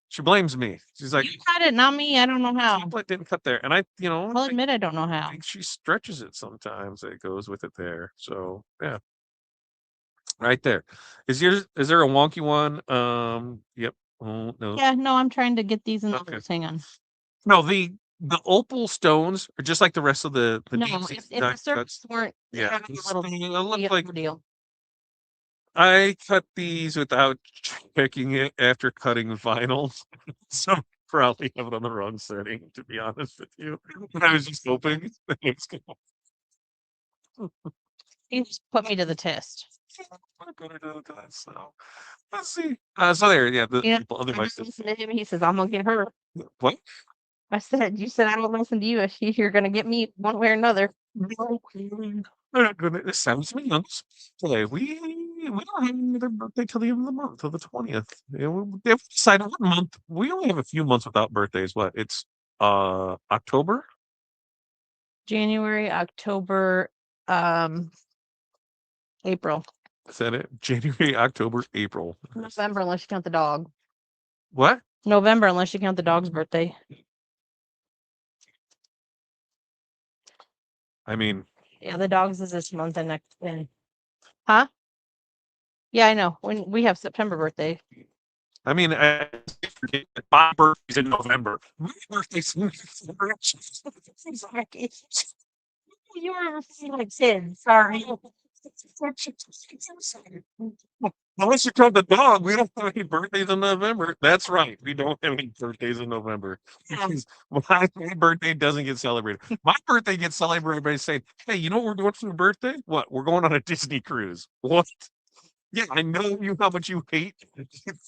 She blames me. She's like, You cut it, not me. I don't know how. template didn't cut there, and I I'll admit I don't know I how. think she stretches it sometimes. It goes with it there. So yeah, right there. Is there a wonky one? Yep. Oh no. Yeah, no, I'm trying to get these in the Okay. loose. Hang on. No, the opal stones are just like the rest of the No, deep if the circles weren't, yeah, a little it looked like deal. I cut these without checking it after cutting vinyl. So probably have it on the wrong setting, to be honest with you. And I was just hoping that it's gonna He just put me to the test. I'm gonna do that. So let's see. So there, yeah, the Yeah, people I other just devices. listened to him. He says, "I'm gonna get her." What? I said, "You said I don't listen to you. You're gonna get me one way or another." No, they're not gonna. This sounds mean. Today we we don't have another birthday till the end of the month, till the 20th. Yeah, we decided what month. We only have a few months without birthdays. What? It's October. January, October, um, April, Is that it? January, October, April. November, unless you count the dog. What? November, unless you count the dog's birthday. I mean, Yeah, the dog's is this month and next. And huh? Yeah, I know. When we have September birthday. I forget that my birthday's in November. My birthday's in December. You were like 10. Sorry. Unless you count the dog, we don't have any birthdays in November. That's right. We don't have any birthdays in November. Because my birthday doesn't get celebrated. My birthday gets celebrated by saying, hey, you know what we're doing for your birthday? What? We're going on a Disney cruise. What? Yeah, I know you how much you hate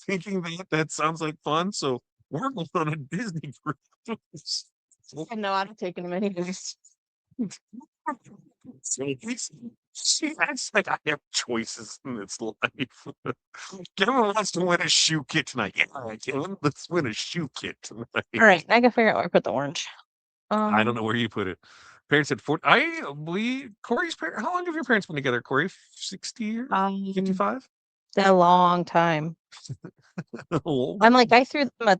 thinking that that sounds like fun. So we're going on a Disney cruise. I know I've taken him anyways. See, that's like I have choices in this life. Kevin wants to win a shoe kit tonight. Yeah, Kevin, let's win a shoe kit tonight. All right, I gotta figure out where I put the orange. I don't know where you put it. Parents said 40. Corey's parents. How long have your parents been together, Corey? 60 years? 55? A long time. Oh, I'm like, I threw them a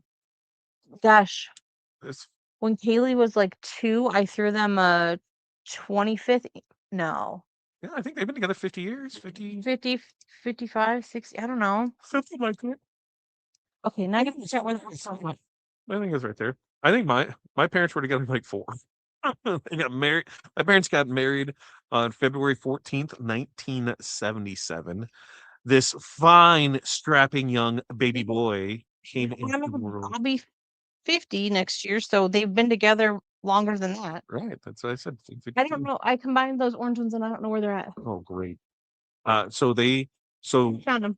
gosh. that's- When Kaylee was like 2, I threw them a 25th. No, yeah, I think they've been together 50 years. 50, 50, 55, 60. I don't know. something like that. Okay, now I gotta check where the somewhat. I think it's right there. I think my parents were together like 4. They got married. My parents got married on February 14th, 1977. This fine, strapping young baby boy came into the world. I'll be 50 next year, so they've been together longer than that. Right, that's what I said. I don't know. I combined those orange ones and I don't know where they're at. Oh, great. So Found them.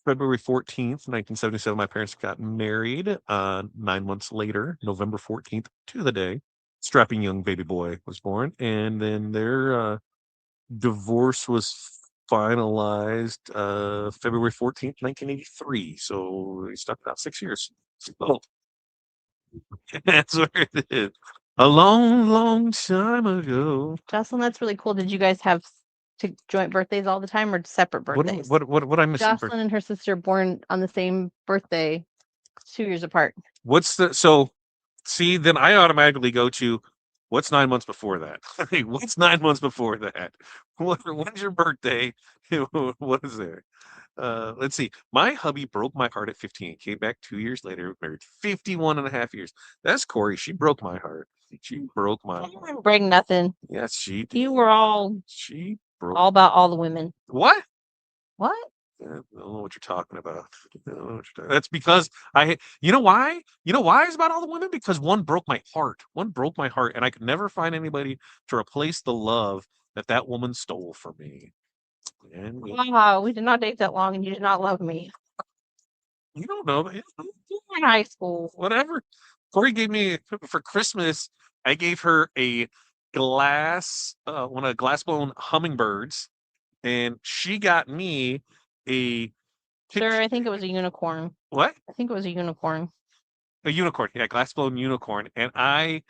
February 14th, 1977, my parents got married. 9 months later, November 14th, to the day, strapping young baby boy was born, and then their divorce was finalized February 14th, 1983. So they stuck about 6 years. So that's where it is. A long, long time ago. Jocelyn, that's really cool. Did you guys have joint birthdays all the time or separate What birthdays? what I missing? Jocelyn and her sister born on the same birthday, 2 years apart. What's the so see, then I automatically go to what's 9 months before that? What's 9 months before that? When's your birthday? What is there? Let's see. My hubby broke my heart at 15, came back 2 years later, married 51 and a half years. That's Corey. She broke my heart. She broke my You heart. didn't break nothing. Yes, she did. You were all She broke. all about all the women. What? What? I don't know what you're talking about. I don't know what you're talking. That's because I. You know why? You know why it's about all the women? Because one broke my heart. One broke my heart, and I could never find anybody to replace the love that that woman stole from me. And Wow, we did not date that long and you did not love me. you don't know. You were in high school. Whatever. Corey gave me for Christmas. I gave her a one of glass blown hummingbirds, and she got me a Sir, I think it was a unicorn. what? I think it was a unicorn. A unicorn. Yeah, glass blown unicorn. And I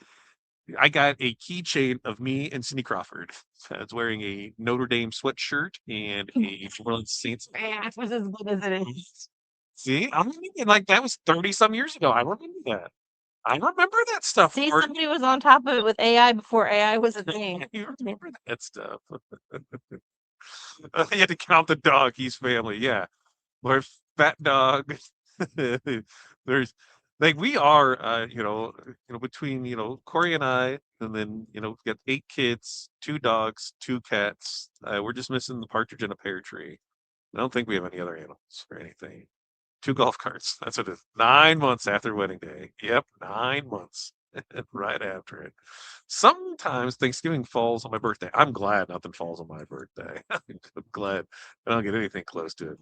got a keychain of me and Cindy Crawford. I was wearing a Notre Dame sweatshirt and a New Orleans Saints. That was as good as it is. See, I'm thinking like that was 30 some years ago. I remember that. I remember that stuff. See, Martin. somebody was on top of it with AI before AI was a thing. You remember that stuff. You had to count the doggies family. Yeah. Or fat dog. There's like we are between Corey and I, and then we got 8 kids, 2 dogs, 2 cats. We're just missing the partridge in a pear tree. I don't think we have any other animals or anything. 2 golf carts. That's what it is. 9 months after wedding day. Yep, 9 months. Right after it. Sometimes Thanksgiving falls on my birthday. I'm glad nothing falls on my birthday. I'm glad I don't get anything close to it.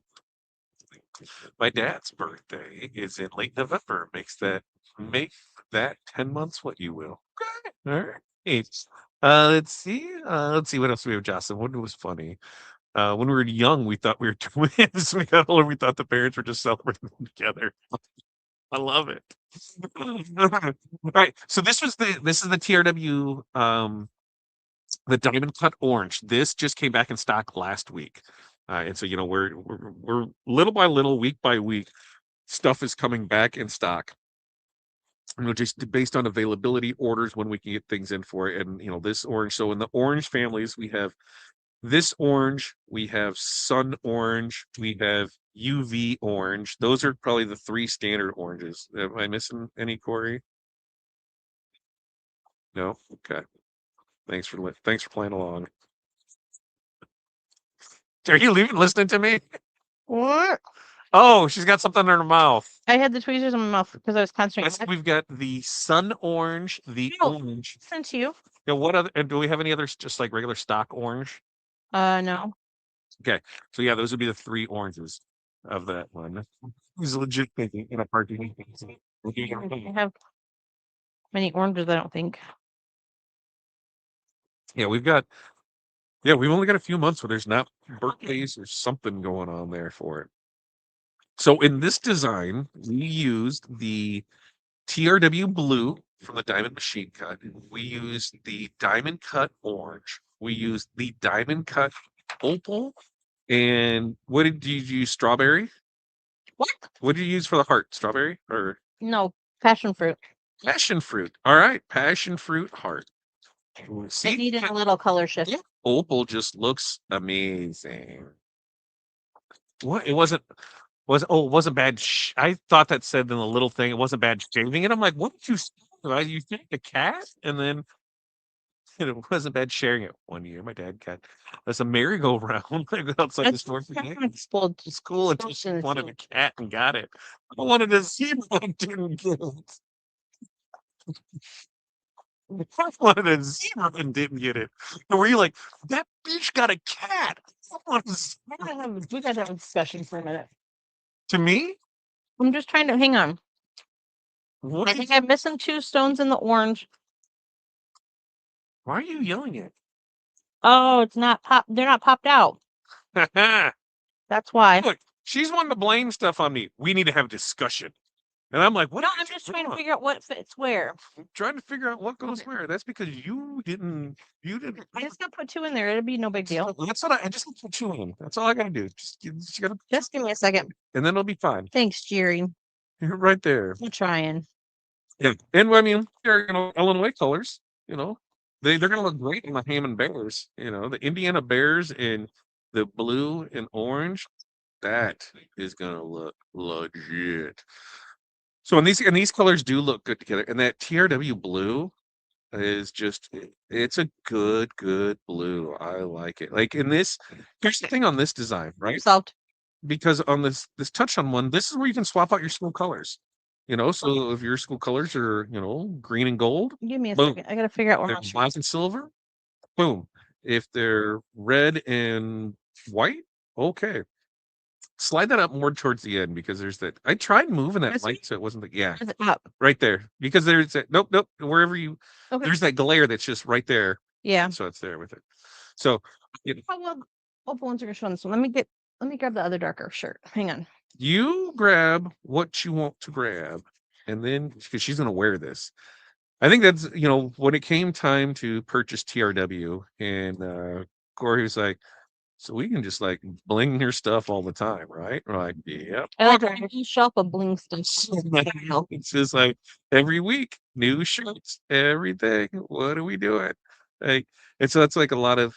My dad's birthday is in late November. Make that 10 months what you will. Okay. All right. Let's see. Let's see what else we have, Jocelyn. What was funny? When we were young, we thought we were twins. We got older, we thought the parents were just celebrating them together. I love it. Alright, so this is the TRW, the diamond cut orange. This just came back in stock last week. And so, we're little by little, week by week, stuff is coming back in stock. Just based on availability orders when we can get things in for it. And this orange. So in the orange families, we have this orange, we have sun orange, we have UV orange. Those are probably the three standard oranges. Am I missing any, Corey? No? Okay. Thanks for playing along. Are you leaving listening to me? What? Oh, she's got something in her mouth. I had the tweezers in my mouth because I was concentrating. We've got the sun orange, the orange. Since you. Yeah, what other? And do we have any others just like regular stock orange? No. Okay, so yeah, those would be the three oranges of that one. He's legit thinking in a party. I have many oranges, I don't think. Yeah, we've only got a few months where there's not birthdays or something going on there for it. So in this design, we used the TRW blue from the diamond machine cut. We used the diamond cut orange. We used the diamond cut opal. And what did you use? Strawberry? What? What did you use for the heart? Strawberry or No, passion fruit. passion fruit? All right, passion fruit heart. It See, needed a little color shift. opal just looks amazing. What? It wasn't bad. I thought that said in the little thing, it wasn't bad shaving it. I'm like, what did you say? You think the cat? And then it wasn't bad sharing it one year. My dad got us a merry-go-round outside the store for Spoiled school until she wanted a cat and got it. I wanted a zebra and didn't get it. I wanted a zebra and didn't get it. And were you like, that bitch got a cat? I want a zebra. We gotta have a discussion for a minute. To me? I'm just trying to hang on. What I think I'm missing 2 stones in the orange. Why are you yelling at? Oh, it's not pop. They're not popped out. That's why. Look, she's wanting to blame stuff on me. We need to have a discussion. And I'm like, what? No, I'm just trying to figure out what fits where. I'm trying to figure out what goes where. That's because you didn't. I just gotta put 2 in there. It'll be no big deal. That's what I just put 2 in. That's all I gotta do. Just gotta. Just give me a second. And then it'll be fine. Thanks, Jerry. You're right there. I'm trying. Yeah, and I mean, they're Illinois colors. They're gonna look great in the Hammond Bears. The Indiana Bears in the blue and orange. That is gonna look legit. So and these colors do look good together. And that TRW blue is it's a good blue. I like it. Like in this, here's the thing on this design, right? Solved. Because on this touch on one, this is where you can swap out your school colors. So if your school colors are, green and gold, Give me a boom. second. I gotta figure out where They're my black and silver, boom. If they're red and white, okay. Slide that up more towards the end because there's that. I tried moving that light so it wasn't Is it up? right there because there's that. Nope. Wherever Okay. there's that glare that's just right there. Yeah. So it's there with it. So Oh well, opal ones are gonna show on this one. Let me grab the other darker shirt. Hang on. you grab what you want to grab, and then because she's gonna wear this. I think that's when it came time to purchase TRW, and Corey was like, so we can just like bling your stuff all the time, right? We're like, yeah. I like a whole shelf of bling stuff. It's just like every week, new shirts, everything. What are we doing? Like, and so that's like a lot of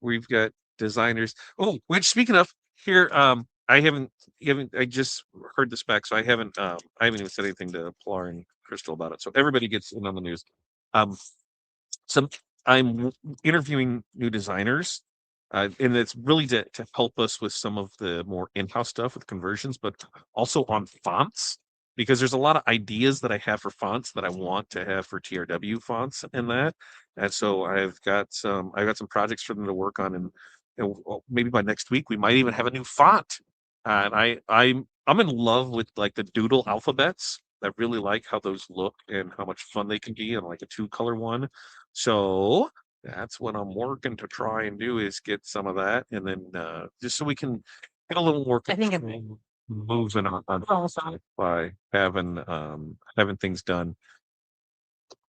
we've got designers. Oh, which speaking of here, I haven't I just heard the spec, so I haven't even said anything to Pilar and Crystal about it. So everybody gets in on the news. Um, some I'm interviewing new designers, and it's really to help us with some of the more in-house stuff with conversions, but also on fonts because there's a lot of ideas that I have for fonts that I want to have for TRW fonts and that. And so I've got some projects for them to work on, and maybe by next week we might even have a new font. And I'm in love with like the doodle alphabets. I really like how those look and how much fun they can be in like a 2-color one. So That's what I'm working to try and do is get some of that, and then just so we can get a little more I think control moving on the outside by having things done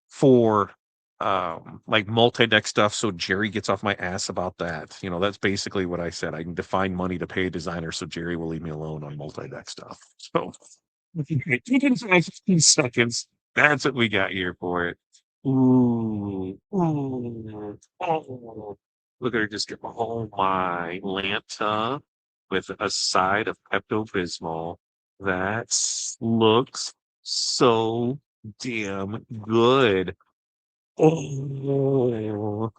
for like multi-deck stuff so Jerry gets off my ass about that. You know, that's basically what I said. I can define money to pay a designer so Jerry will leave me alone on multi-deck stuff. So taking 15 seconds. That's what we got here for it. Ooh, ooh, oh. Look at her just get, oh my Lanta with a side of Pepto-Bismol. That looks so damn good. Oh,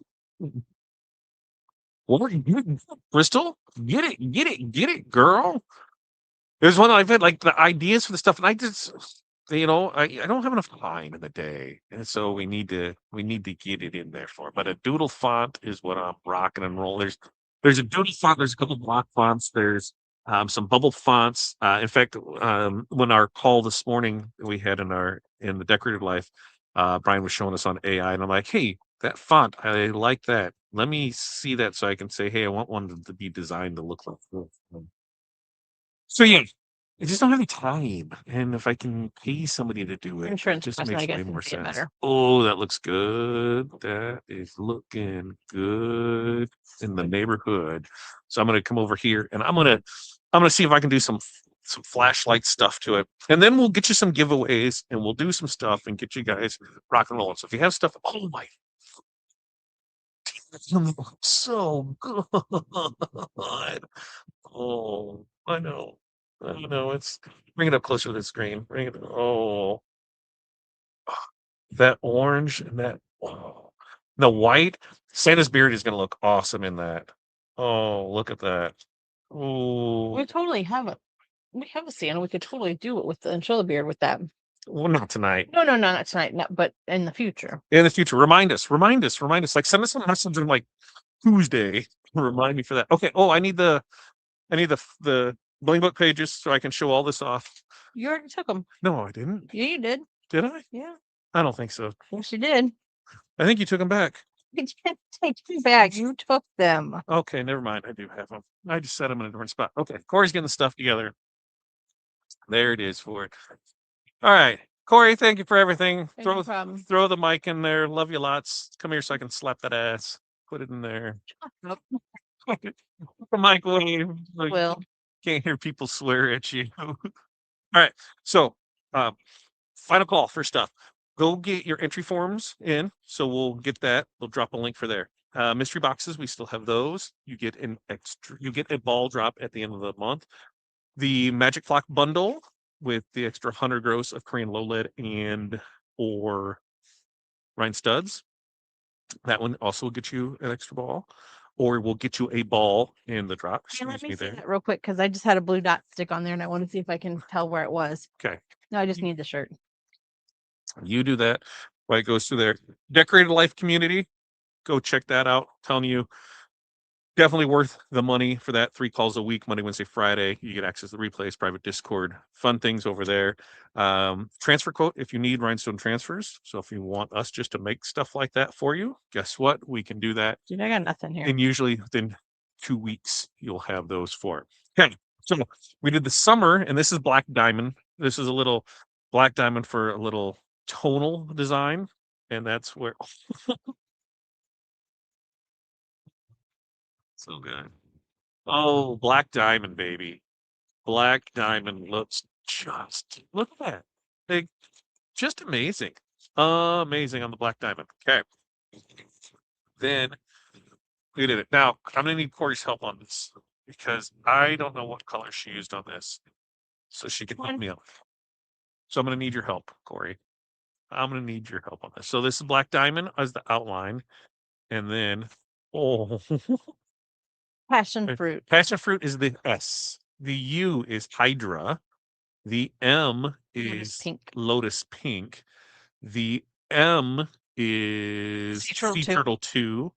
what are you, Bristol? Get it, girl. There's one I've had like the ideas for the stuff, and I just, I don't have enough time in the day, and so we need to get it in there for. But a doodle font is what I'm rocking and rolling. There's a doodle font. There's a couple block fonts. There's some bubble fonts. In fact, when our call this morning we had in the decorative life, Brian was showing us on AI, and I'm like, hey, that font, I like that. Let me see that so I can say, hey, I want one to be designed to look like this. So yeah, I just don't have any time, and if I can pay somebody to do it, it insurance just person, I makes guess, way can more see it sense. better. Oh, that looks good. That is looking good in the neighborhood. So I'm gonna come over here and I'm gonna see if I can do some flashlight stuff to it, and then we'll get you some giveaways and we'll do some stuff and get you guys rock and rolling. So if you have stuff, oh my, it's gonna look so good. Oh, I know. I know. It's bring it up closer to the screen. Bring it. Oh, that orange and that the white. Santa's beard is gonna look awesome in that. Oh, look at that. Oh, We totally have a Santa. We could totally do it with the and show the beard with that. well, not tonight. No, no, no, not tonight. Not, but in the future. In the future, remind us. Remind us. Remind us. Like send us a message on like Tuesday. Remind me for that. Okay. Oh, I need the Bling Book pages so I can show all this off. You already took them. No, I didn't. Yeah, you did. Did I? Yeah. I don't think so. Yes, you did. I think you took them back. You can't take them back. You took them. Okay, never mind. I do have them. I just set them in a different spot. Okay, Corey's getting the stuff together. There it is for it. All right, Corey, thank you for everything. Hey, Throw no problem. throw the mic in there. Love you lots. Come here so I can slap that ass. Put it in there. Nope. The microwave. So you Will. can't hear people swear at you. All right, so um, final call for stuff. Go get your entry forms in. So we'll get that. We'll drop a link for there. Mystery boxes, we still have those. You get a ball drop at the end of the month. The Magic Flock bundle with the extra 100 gross of Korean low lead and or rhine studs. That one also will get you an extra ball, or we'll get you a ball in the drop. Hey, let Excuse me me see there. that real quick because I just had a blue dot stick on there and I want to see if I can tell where it was. Okay, No, I just need the shirt. you do that while it goes through there. Decorated Life community, go check that out. Telling you, definitely worth the money for that. 3 calls a week, Monday, Wednesday, Friday. You get access to the replays, private Discord, fun things over there. Transfer quote if you need rhinestone transfers. So if you want us just to make stuff like that for you, guess what? We can do that. Dude, I got nothing here. And usually within 2 weeks, you'll have those for it. Okay. So we did the summer, and this is black diamond. This is a little black diamond for a little tonal design. And that's where so good. Oh, black diamond, baby. Black diamond looks just look at that. Like, just amazing. Amazing on the black diamond. Okay. Then we did it. Now I'm gonna need Corey's help on this because I don't know what color she used on this. So she can help me out. So I'm gonna need your help, Corey. I'm gonna need your help on this. So this is black diamond as the outline, and then oh Passion fruit. passion fruit is the S. The U is Hydra. The M is Pink. Lotus Pink. The M is Sea Sea turtle Turtle 2.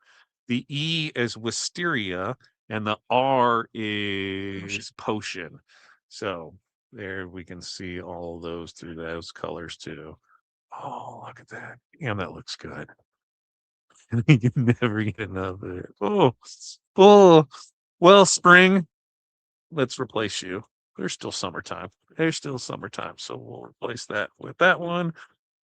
The E is Wisteria. And the R is Potion. So there we can see all those through those colors too. Oh, look at that. And that looks good. You can never get enough of it. Oh, well, spring, let's replace you. There's still summertime. There's still summertime. So we'll replace that with that one.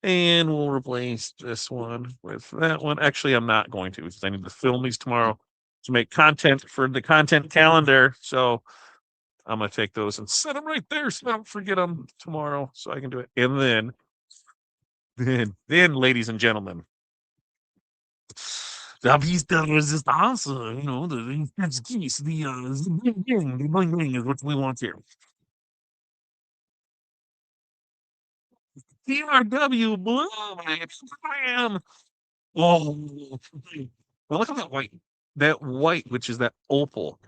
And we'll replace this one with that one. Actually, I'm not going to because I need to film these tomorrow to make content for the content calendar. So I'm going to take those and set them right there so I don't forget them tomorrow so I can do it. And then, ladies and gentlemen, la piece de resistance, the keys, the bling bling is what we want here. TRW blue, man. Oh, well, look at that white. That white, which is that opal.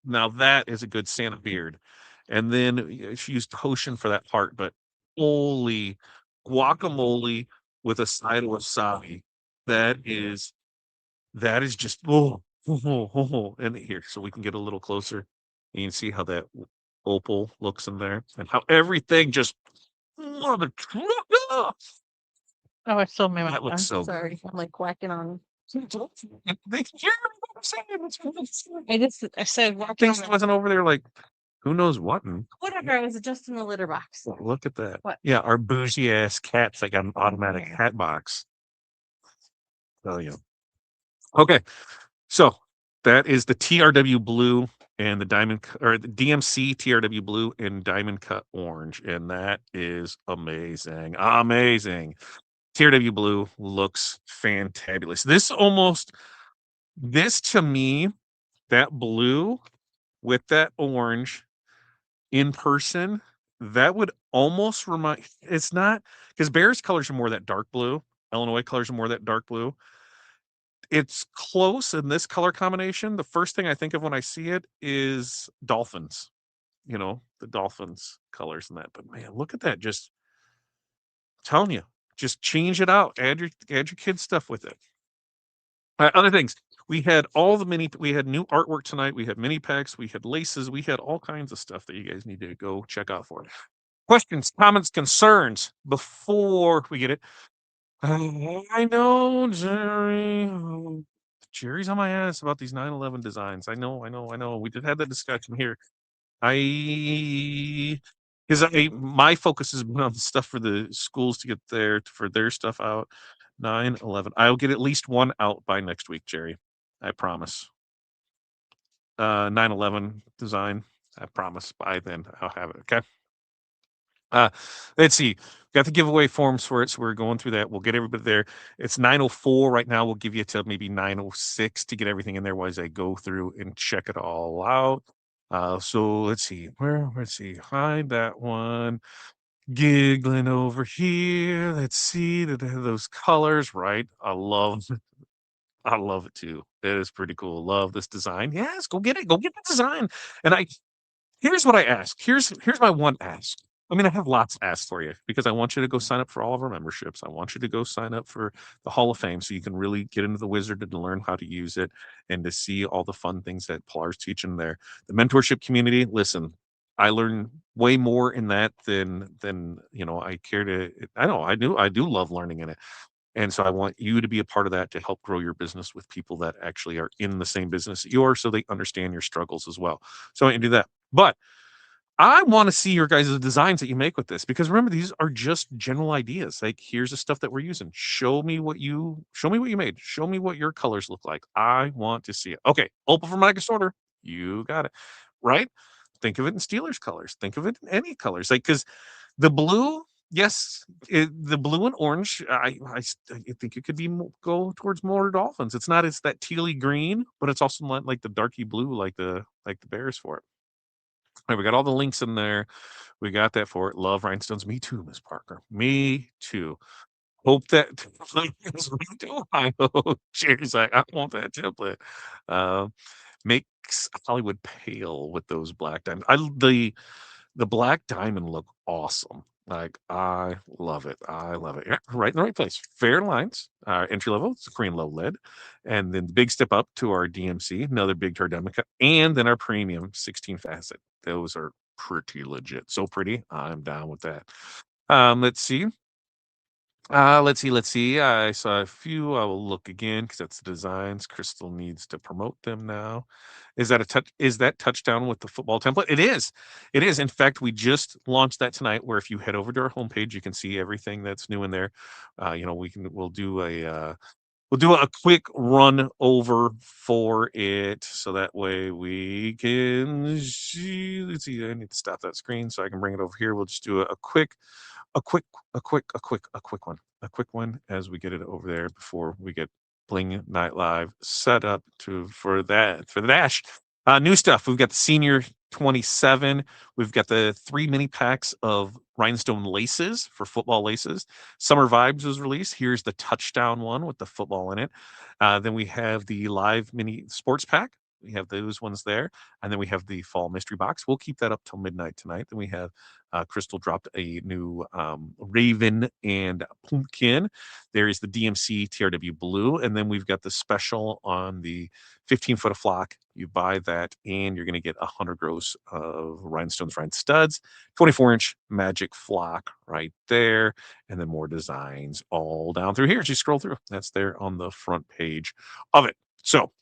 Now that is a good Santa beard. And then she used Hoshin for that part, but holy guacamole with a side of wasabi. That is just and here, so we can get a little closer. And you can see how that opal looks in there and how everything just mother trucker. Oh, I still my That looks I'm so sorry. I'm like whacking on. they hear what I'm saying. I said whacking Things wasn't over there like who knows what. And whatever. I was adjusting the litter box. look at that. What? Yeah, our bougie ass cat's like an automatic hat box. Oh yeah. Okay, so that is the TRW blue and the or the DMC TRW blue and diamond cut orange, and that is amazing, amazing. TRW blue looks fantabulous. This to me, that blue with that orange in person, that would almost remind. It's not because Bears colors are more that dark blue. Illinois colors are more that dark blue. It's close in this color combination. The first thing I think of when I see it is dolphins, the dolphins colors and that. But man, look at that. Just telling you, just change it out. Add your kids stuff with it. Other things. We had we had new artwork tonight. We had mini packs. We had laces. We had all kinds of stuff that you guys need to go check out for. Questions, comments, concerns before we get it. I know, Jerry. Jerry's on my ass about these 9/11 designs. I know. We did have that discussion here. I because my focus has been on the stuff for the schools to get for their stuff out. 9/11. I'll get at least one out by next week, Jerry. I promise. 9/11 design. I promise. By then I'll have it. Okay. Uh, let's see. Got the giveaway forms for it, so we're going through that. We'll get everybody there. It's 9:04 right now. We'll give you till maybe 9:06 to get everything in there while I go through and check it all out. So let's see. Let's see. Hide that one. Giggling over here. Let's see that they have those colors, right? I love it too. It is pretty cool. Love this design. Yes, go get it. Go get the design. And here's what I ask. Here's my one ask. I mean, I have lots asked for you because I want you to go sign up for all of our memberships. I want you to go sign up for the Hall of Fame so you can really get into the wizard and learn how to use it and to see all the fun things that Pilar's teaching there. The mentorship community, listen, I learn way more in that than I care to. I know I do love learning in it. And so I want you to be a part of that to help grow your business with people that actually are in the same business that you are so they understand your struggles as well. So I want you to do that. But I want to see your guys' designs that you make with this because remember, these are just general ideas. Like, here's the stuff that we're using. Show me what you made. Show me what your colors look like. I want to see it. Okay, Opal from Micah Sorter. You got it. Right? Think of it in Steelers colors. Think of it in any colors. Like, because the blue, yes, the blue and orange, I think it could be go towards more Dolphins. It's that tealy green, but it's also not like the darky blue like the Bears for it. All right, we got all the links in there. We got that for it. Love rhinestones. Me too, Miss Parker. Me too. Hope that me too. I hope. Cheers. I want that template. Uh, makes Hollywood pale with those black diamonds. The black diamond look awesome. Like, I love it. I love it. Yeah, right in the right place. Fair lines. Entry level, it's a Korean low lead. And then the big step up to our DMC, another big Tardemica, and then our premium 16 facet. Those are pretty legit. So pretty. I'm down with that. Let's see. Let's see. I saw a few. I will look again because that's the designs. Crystal needs to promote them now. Is that touchdown with the football template? It is. It is. In fact, we just launched that tonight. Where if you head over to our homepage, you can see everything that's new in there. We'll do a quick run over for it so that way we can see. Let's see. I need to stop that screen so I can bring it over here. We'll just do a quick, a quick one as we get it over there before we get Bling Night Live set up for the dash. New stuff. We've got the senior 27. We've got the 3 mini packs of rhinestone laces for football laces. Summer Vibes was released. Here's the touchdown one with the football in it. Then we have the live mini sports pack. We have those ones there. And then we have the fall mystery box. We'll keep that up till midnight tonight. Then we have Crystal dropped a new Raven and Pumpkin. There is the DMC TRW Blue. And then we've got the special on the 15 foot of flock. You buy that and you're going to get 100 gross of rhinestones, rhine studs, 24-inch magic flock right there. And then more designs all down through here as you scroll through. That's there on the front page of it. So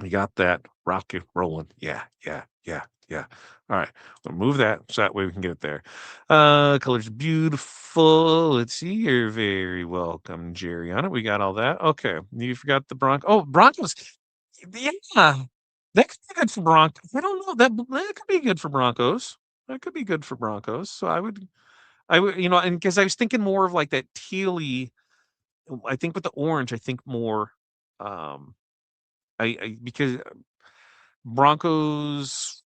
we got that rocket rolling. Yeah, yeah, yeah, yeah. All right. We'll move that so that way we can get it there. Colors beautiful. Let's see. You're very welcome, Jerry. On it. We got all that. Okay. You forgot the Broncos. Oh, Broncos. Yeah. That could be good for Broncos. I don't know. That could be good for Broncos. That could be good for Broncos. So I would, and because I was thinking more of like that tealy, I think with the orange, I think more um because Broncos,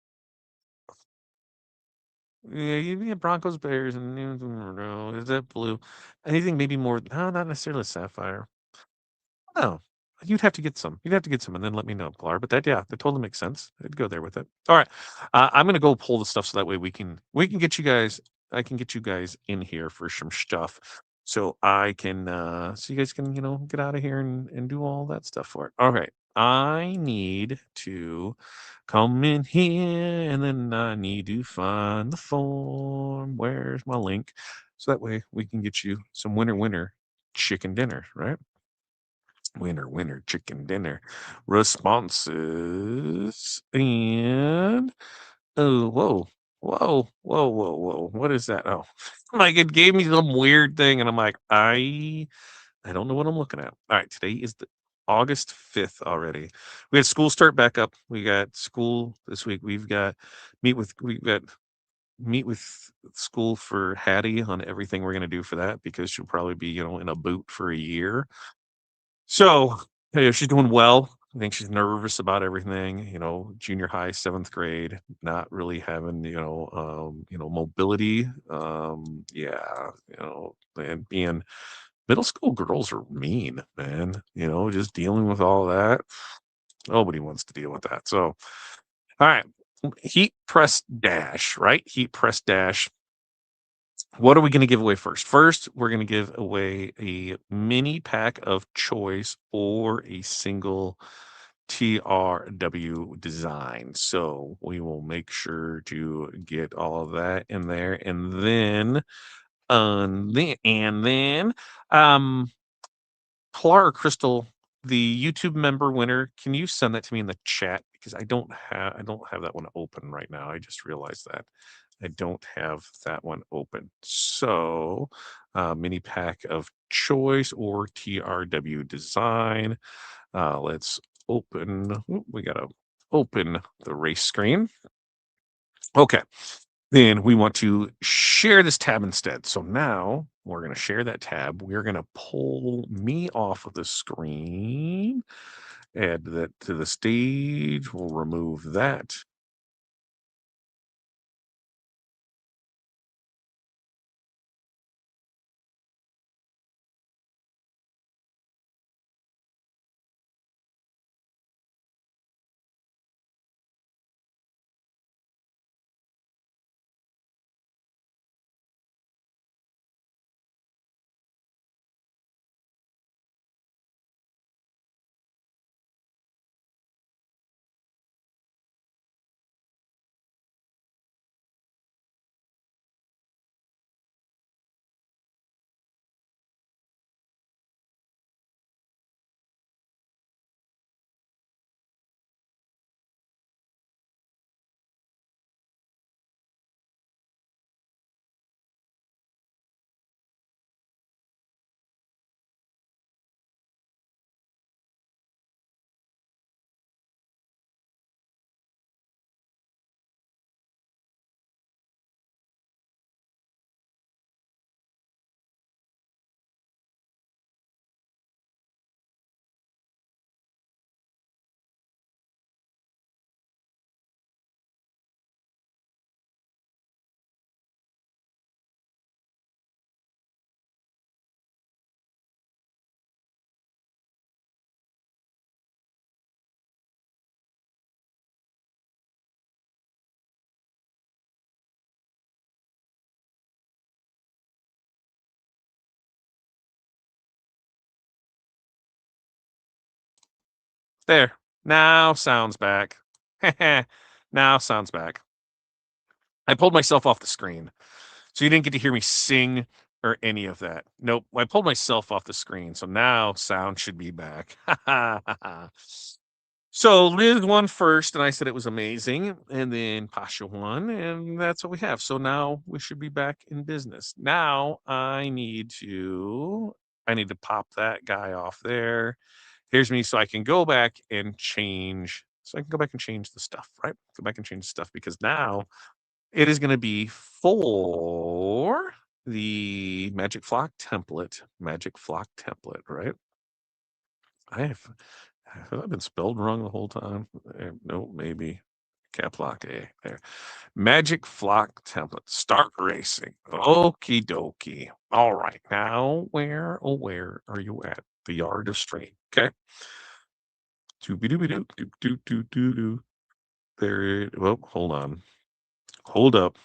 yeah, Broncos, Bears, and no, is that blue? Anything maybe more? No, not necessarily sapphire. No, you'd have to get some. You'd have to get some, and then let me know, Pilar. But that totally makes sense. I'd go there with it. All right, I'm gonna go pull the stuff so that way we can get you guys. I can get you guys in here for some stuff, so I can so you guys can get out of here and do all that stuff for it. All right, I need to come in here, and then I need to find the form. Where's my link? So that way we can get you some winter chicken dinner, right? Winner, chicken dinner responses. And oh, whoa. What is that? Oh, like it gave me some weird thing, and I'm like, I don't know what I'm looking at. All right, today is the August 5th already. We had school start back up. We got school this week. We've got meet with school for Hattie on everything we're gonna do for that because she'll probably be, in a boot for a year. So, hey, she's doing well. I think she's nervous about everything, junior high, 7th grade, not really having, mobility. Yeah, and being middle school girls are mean, man. Just dealing with all that. Nobody wants to deal with that. So, all right. Heat press dash, right? Heat press dash. What are we going to give away first? First, we're going to give away a mini pack of choice or a single TRW design. So we will make sure to get all of that in there. And then, um, Pilar Crystal, the YouTube member winner, can you send that to me in the chat? Because I don't have that one open right now. I just realized that. I don't have that one open. So, mini pack of choice or TRW design. Let's open. We gotta open the race screen. Okay. Then we want to share this tab instead. So now we're going to share that tab. We're going to pull me off of the screen, add that to the stage. We'll remove that. There. Now sounds back. Now sounds back. I pulled myself off the screen. So you didn't get to hear me sing or any of that. Nope. I pulled myself off the screen. So now sound should be back. So Liz won first, and I said it was amazing. And then Pasha won, and that's what we have. So now we should be back in business. Now I need to pop that guy off there. Here's me, so I can go back and change. So I can go back and change the stuff, right? Go back and change stuff because now it is going to be for the Magic Flock template. Magic Flock template, right? Have I been spelled wrong the whole time? No, maybe. Cap lock A there. Magic Flock template. Start racing. Okie dokie. All right. Now, where are you at? The yard of straight. Okay. Doobie-doobie-doo, doo-doo-doo-doo-doo. Well, hold on. Hold up.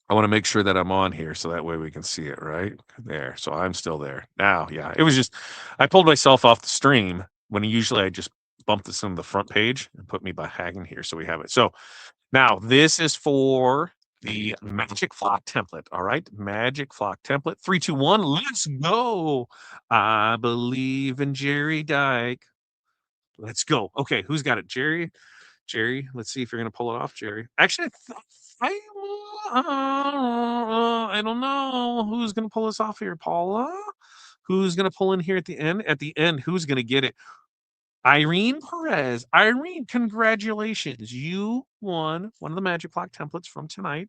I want to make sure that I'm on here so that way we can see it, right? There. So I'm still there. Now, yeah. It was just I pulled myself off the stream when usually I just bump this on the front page and put me by Hagen here so we have it. So now this is for the Magic Flock template. All right. Magic Flock template. 3, 2, 1. Let's go. I believe in Jerry Dyke. Let's go. Okay, who's got it? Jerry, let's see if you're gonna pull it off, Jerry. Actually, I don't know who's gonna pull this off here, Paula. Who's gonna pull in here at the end? At the end, who's gonna get it? Irene Perez. Irene, congratulations! You won one of the Magic Clock templates from tonight.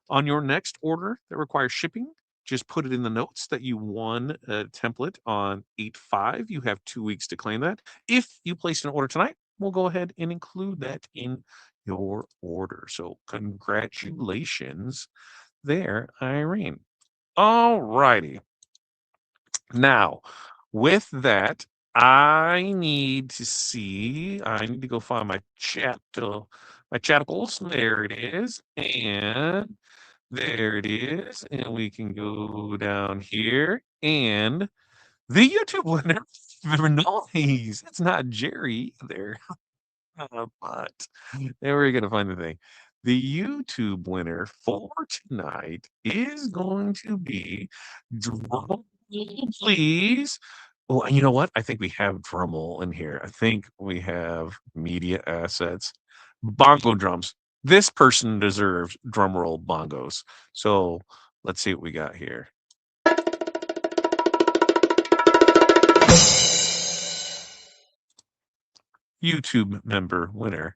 On your next order that requires shipping, just put it in the notes that you won a template on 8/5. You have 2 weeks to claim that. If you place an order tonight, we'll go ahead and include that in your order. So congratulations there, Irene. All righty. Now, with that, I need to go find my my chaticles. There it is. And there it is. And we can go down here. And the YouTube winner, nice. It's not Jerry there, but there we're going to find the thing. The YouTube winner for tonight is going to be drum roll, please. Oh, and you know what? I think we have drum roll in here. I think we have media assets, bongo drums. This person deserves drum roll bongos. So let's see what we got here. YouTube member winner,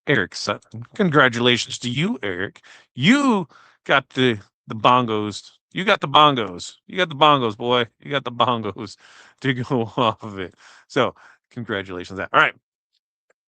Eric Sutton. Congratulations to you, Eric. You got the bongos. You got the bongos. You got the bongos, boy. You got the bongos to go off of it. So congratulations on that. All right.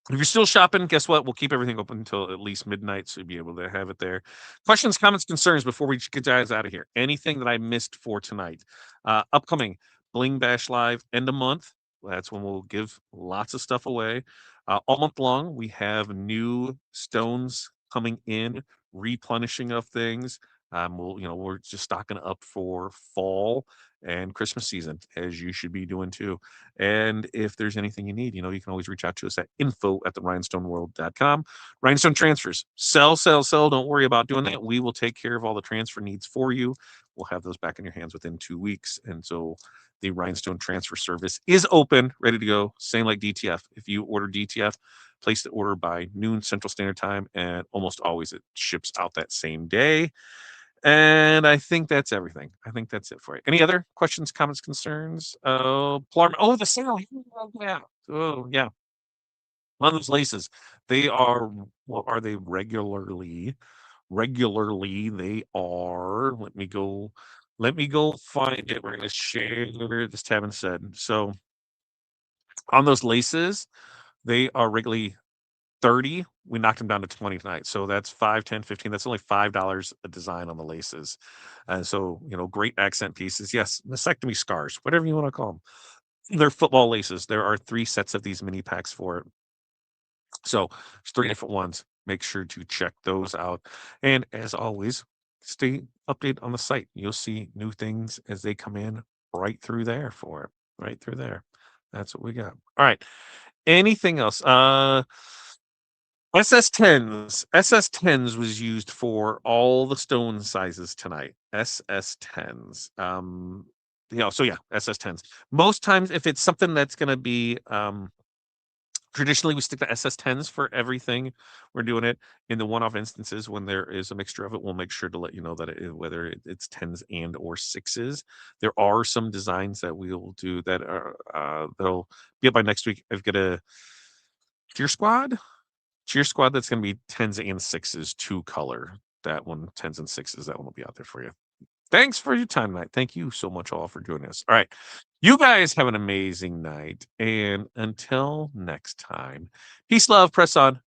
If you're still shopping, guess what? We'll keep everything open until at least midnight, so you'll be able to have it there. Questions, comments, concerns before we get guys out of here. Anything that I missed for tonight? Upcoming Bling Bash Live end of month. That's when we'll give lots of stuff away. All month long, we have new stones coming in, replenishing of things. We're just stocking up for fall and Christmas season, as you should be doing too. And if there's anything you need, you can always reach out to us at info@therhinestoneworld.com. Rhinestone transfers. Sell, sell, sell. Don't worry about doing that. We will take care of all the transfer needs for you. We'll have those back in your hands within 2 weeks. And so the Rhinestone transfer service is open, ready to go. Same like DTF. If you order DTF, place the order by noon Central Standard Time, and almost always it ships out that same day. And I think that's everything. I think that's it for you. Any other questions, comments, concerns? Oh, the sale. Yeah. Oh, yeah. On those laces, they are. What are they regularly? Regularly, they are. Let me go find it. We're going to share this tab instead. So on those laces, they are regularly 30. We knocked them down to 20 tonight. So that's 5, 10, 15. That's only $5 a design on the laces. And so, great accent pieces. Yes, mastectomy scars, whatever you want to call them. They're football laces. There are 3 sets of these mini packs for it. So there's 3 different ones. Make sure to check those out. And as always, stay updated on the site. You'll see new things as they come in right through there for it. Right through there. That's what we got. All right. Anything else? SS10s was used for all the stone sizes tonight. SS10s. So yeah, SS10s. Most times, if it's something that's going to be traditionally, we stick to SS10s for everything. We're doing it in the one-off instances when there is a mixture of it. We'll make sure to let you know that whether it's tens and or sixes. There are some designs that we'll do that are that'll be up by next week. I've got a cheer squad, that's going to be tens and sixes, two color. That one, tens and sixes. That one will be out there for you. Thanks for your time tonight. Thank you so much all for joining us. All right. You guys have an amazing night. And until next time, peace, love, press on.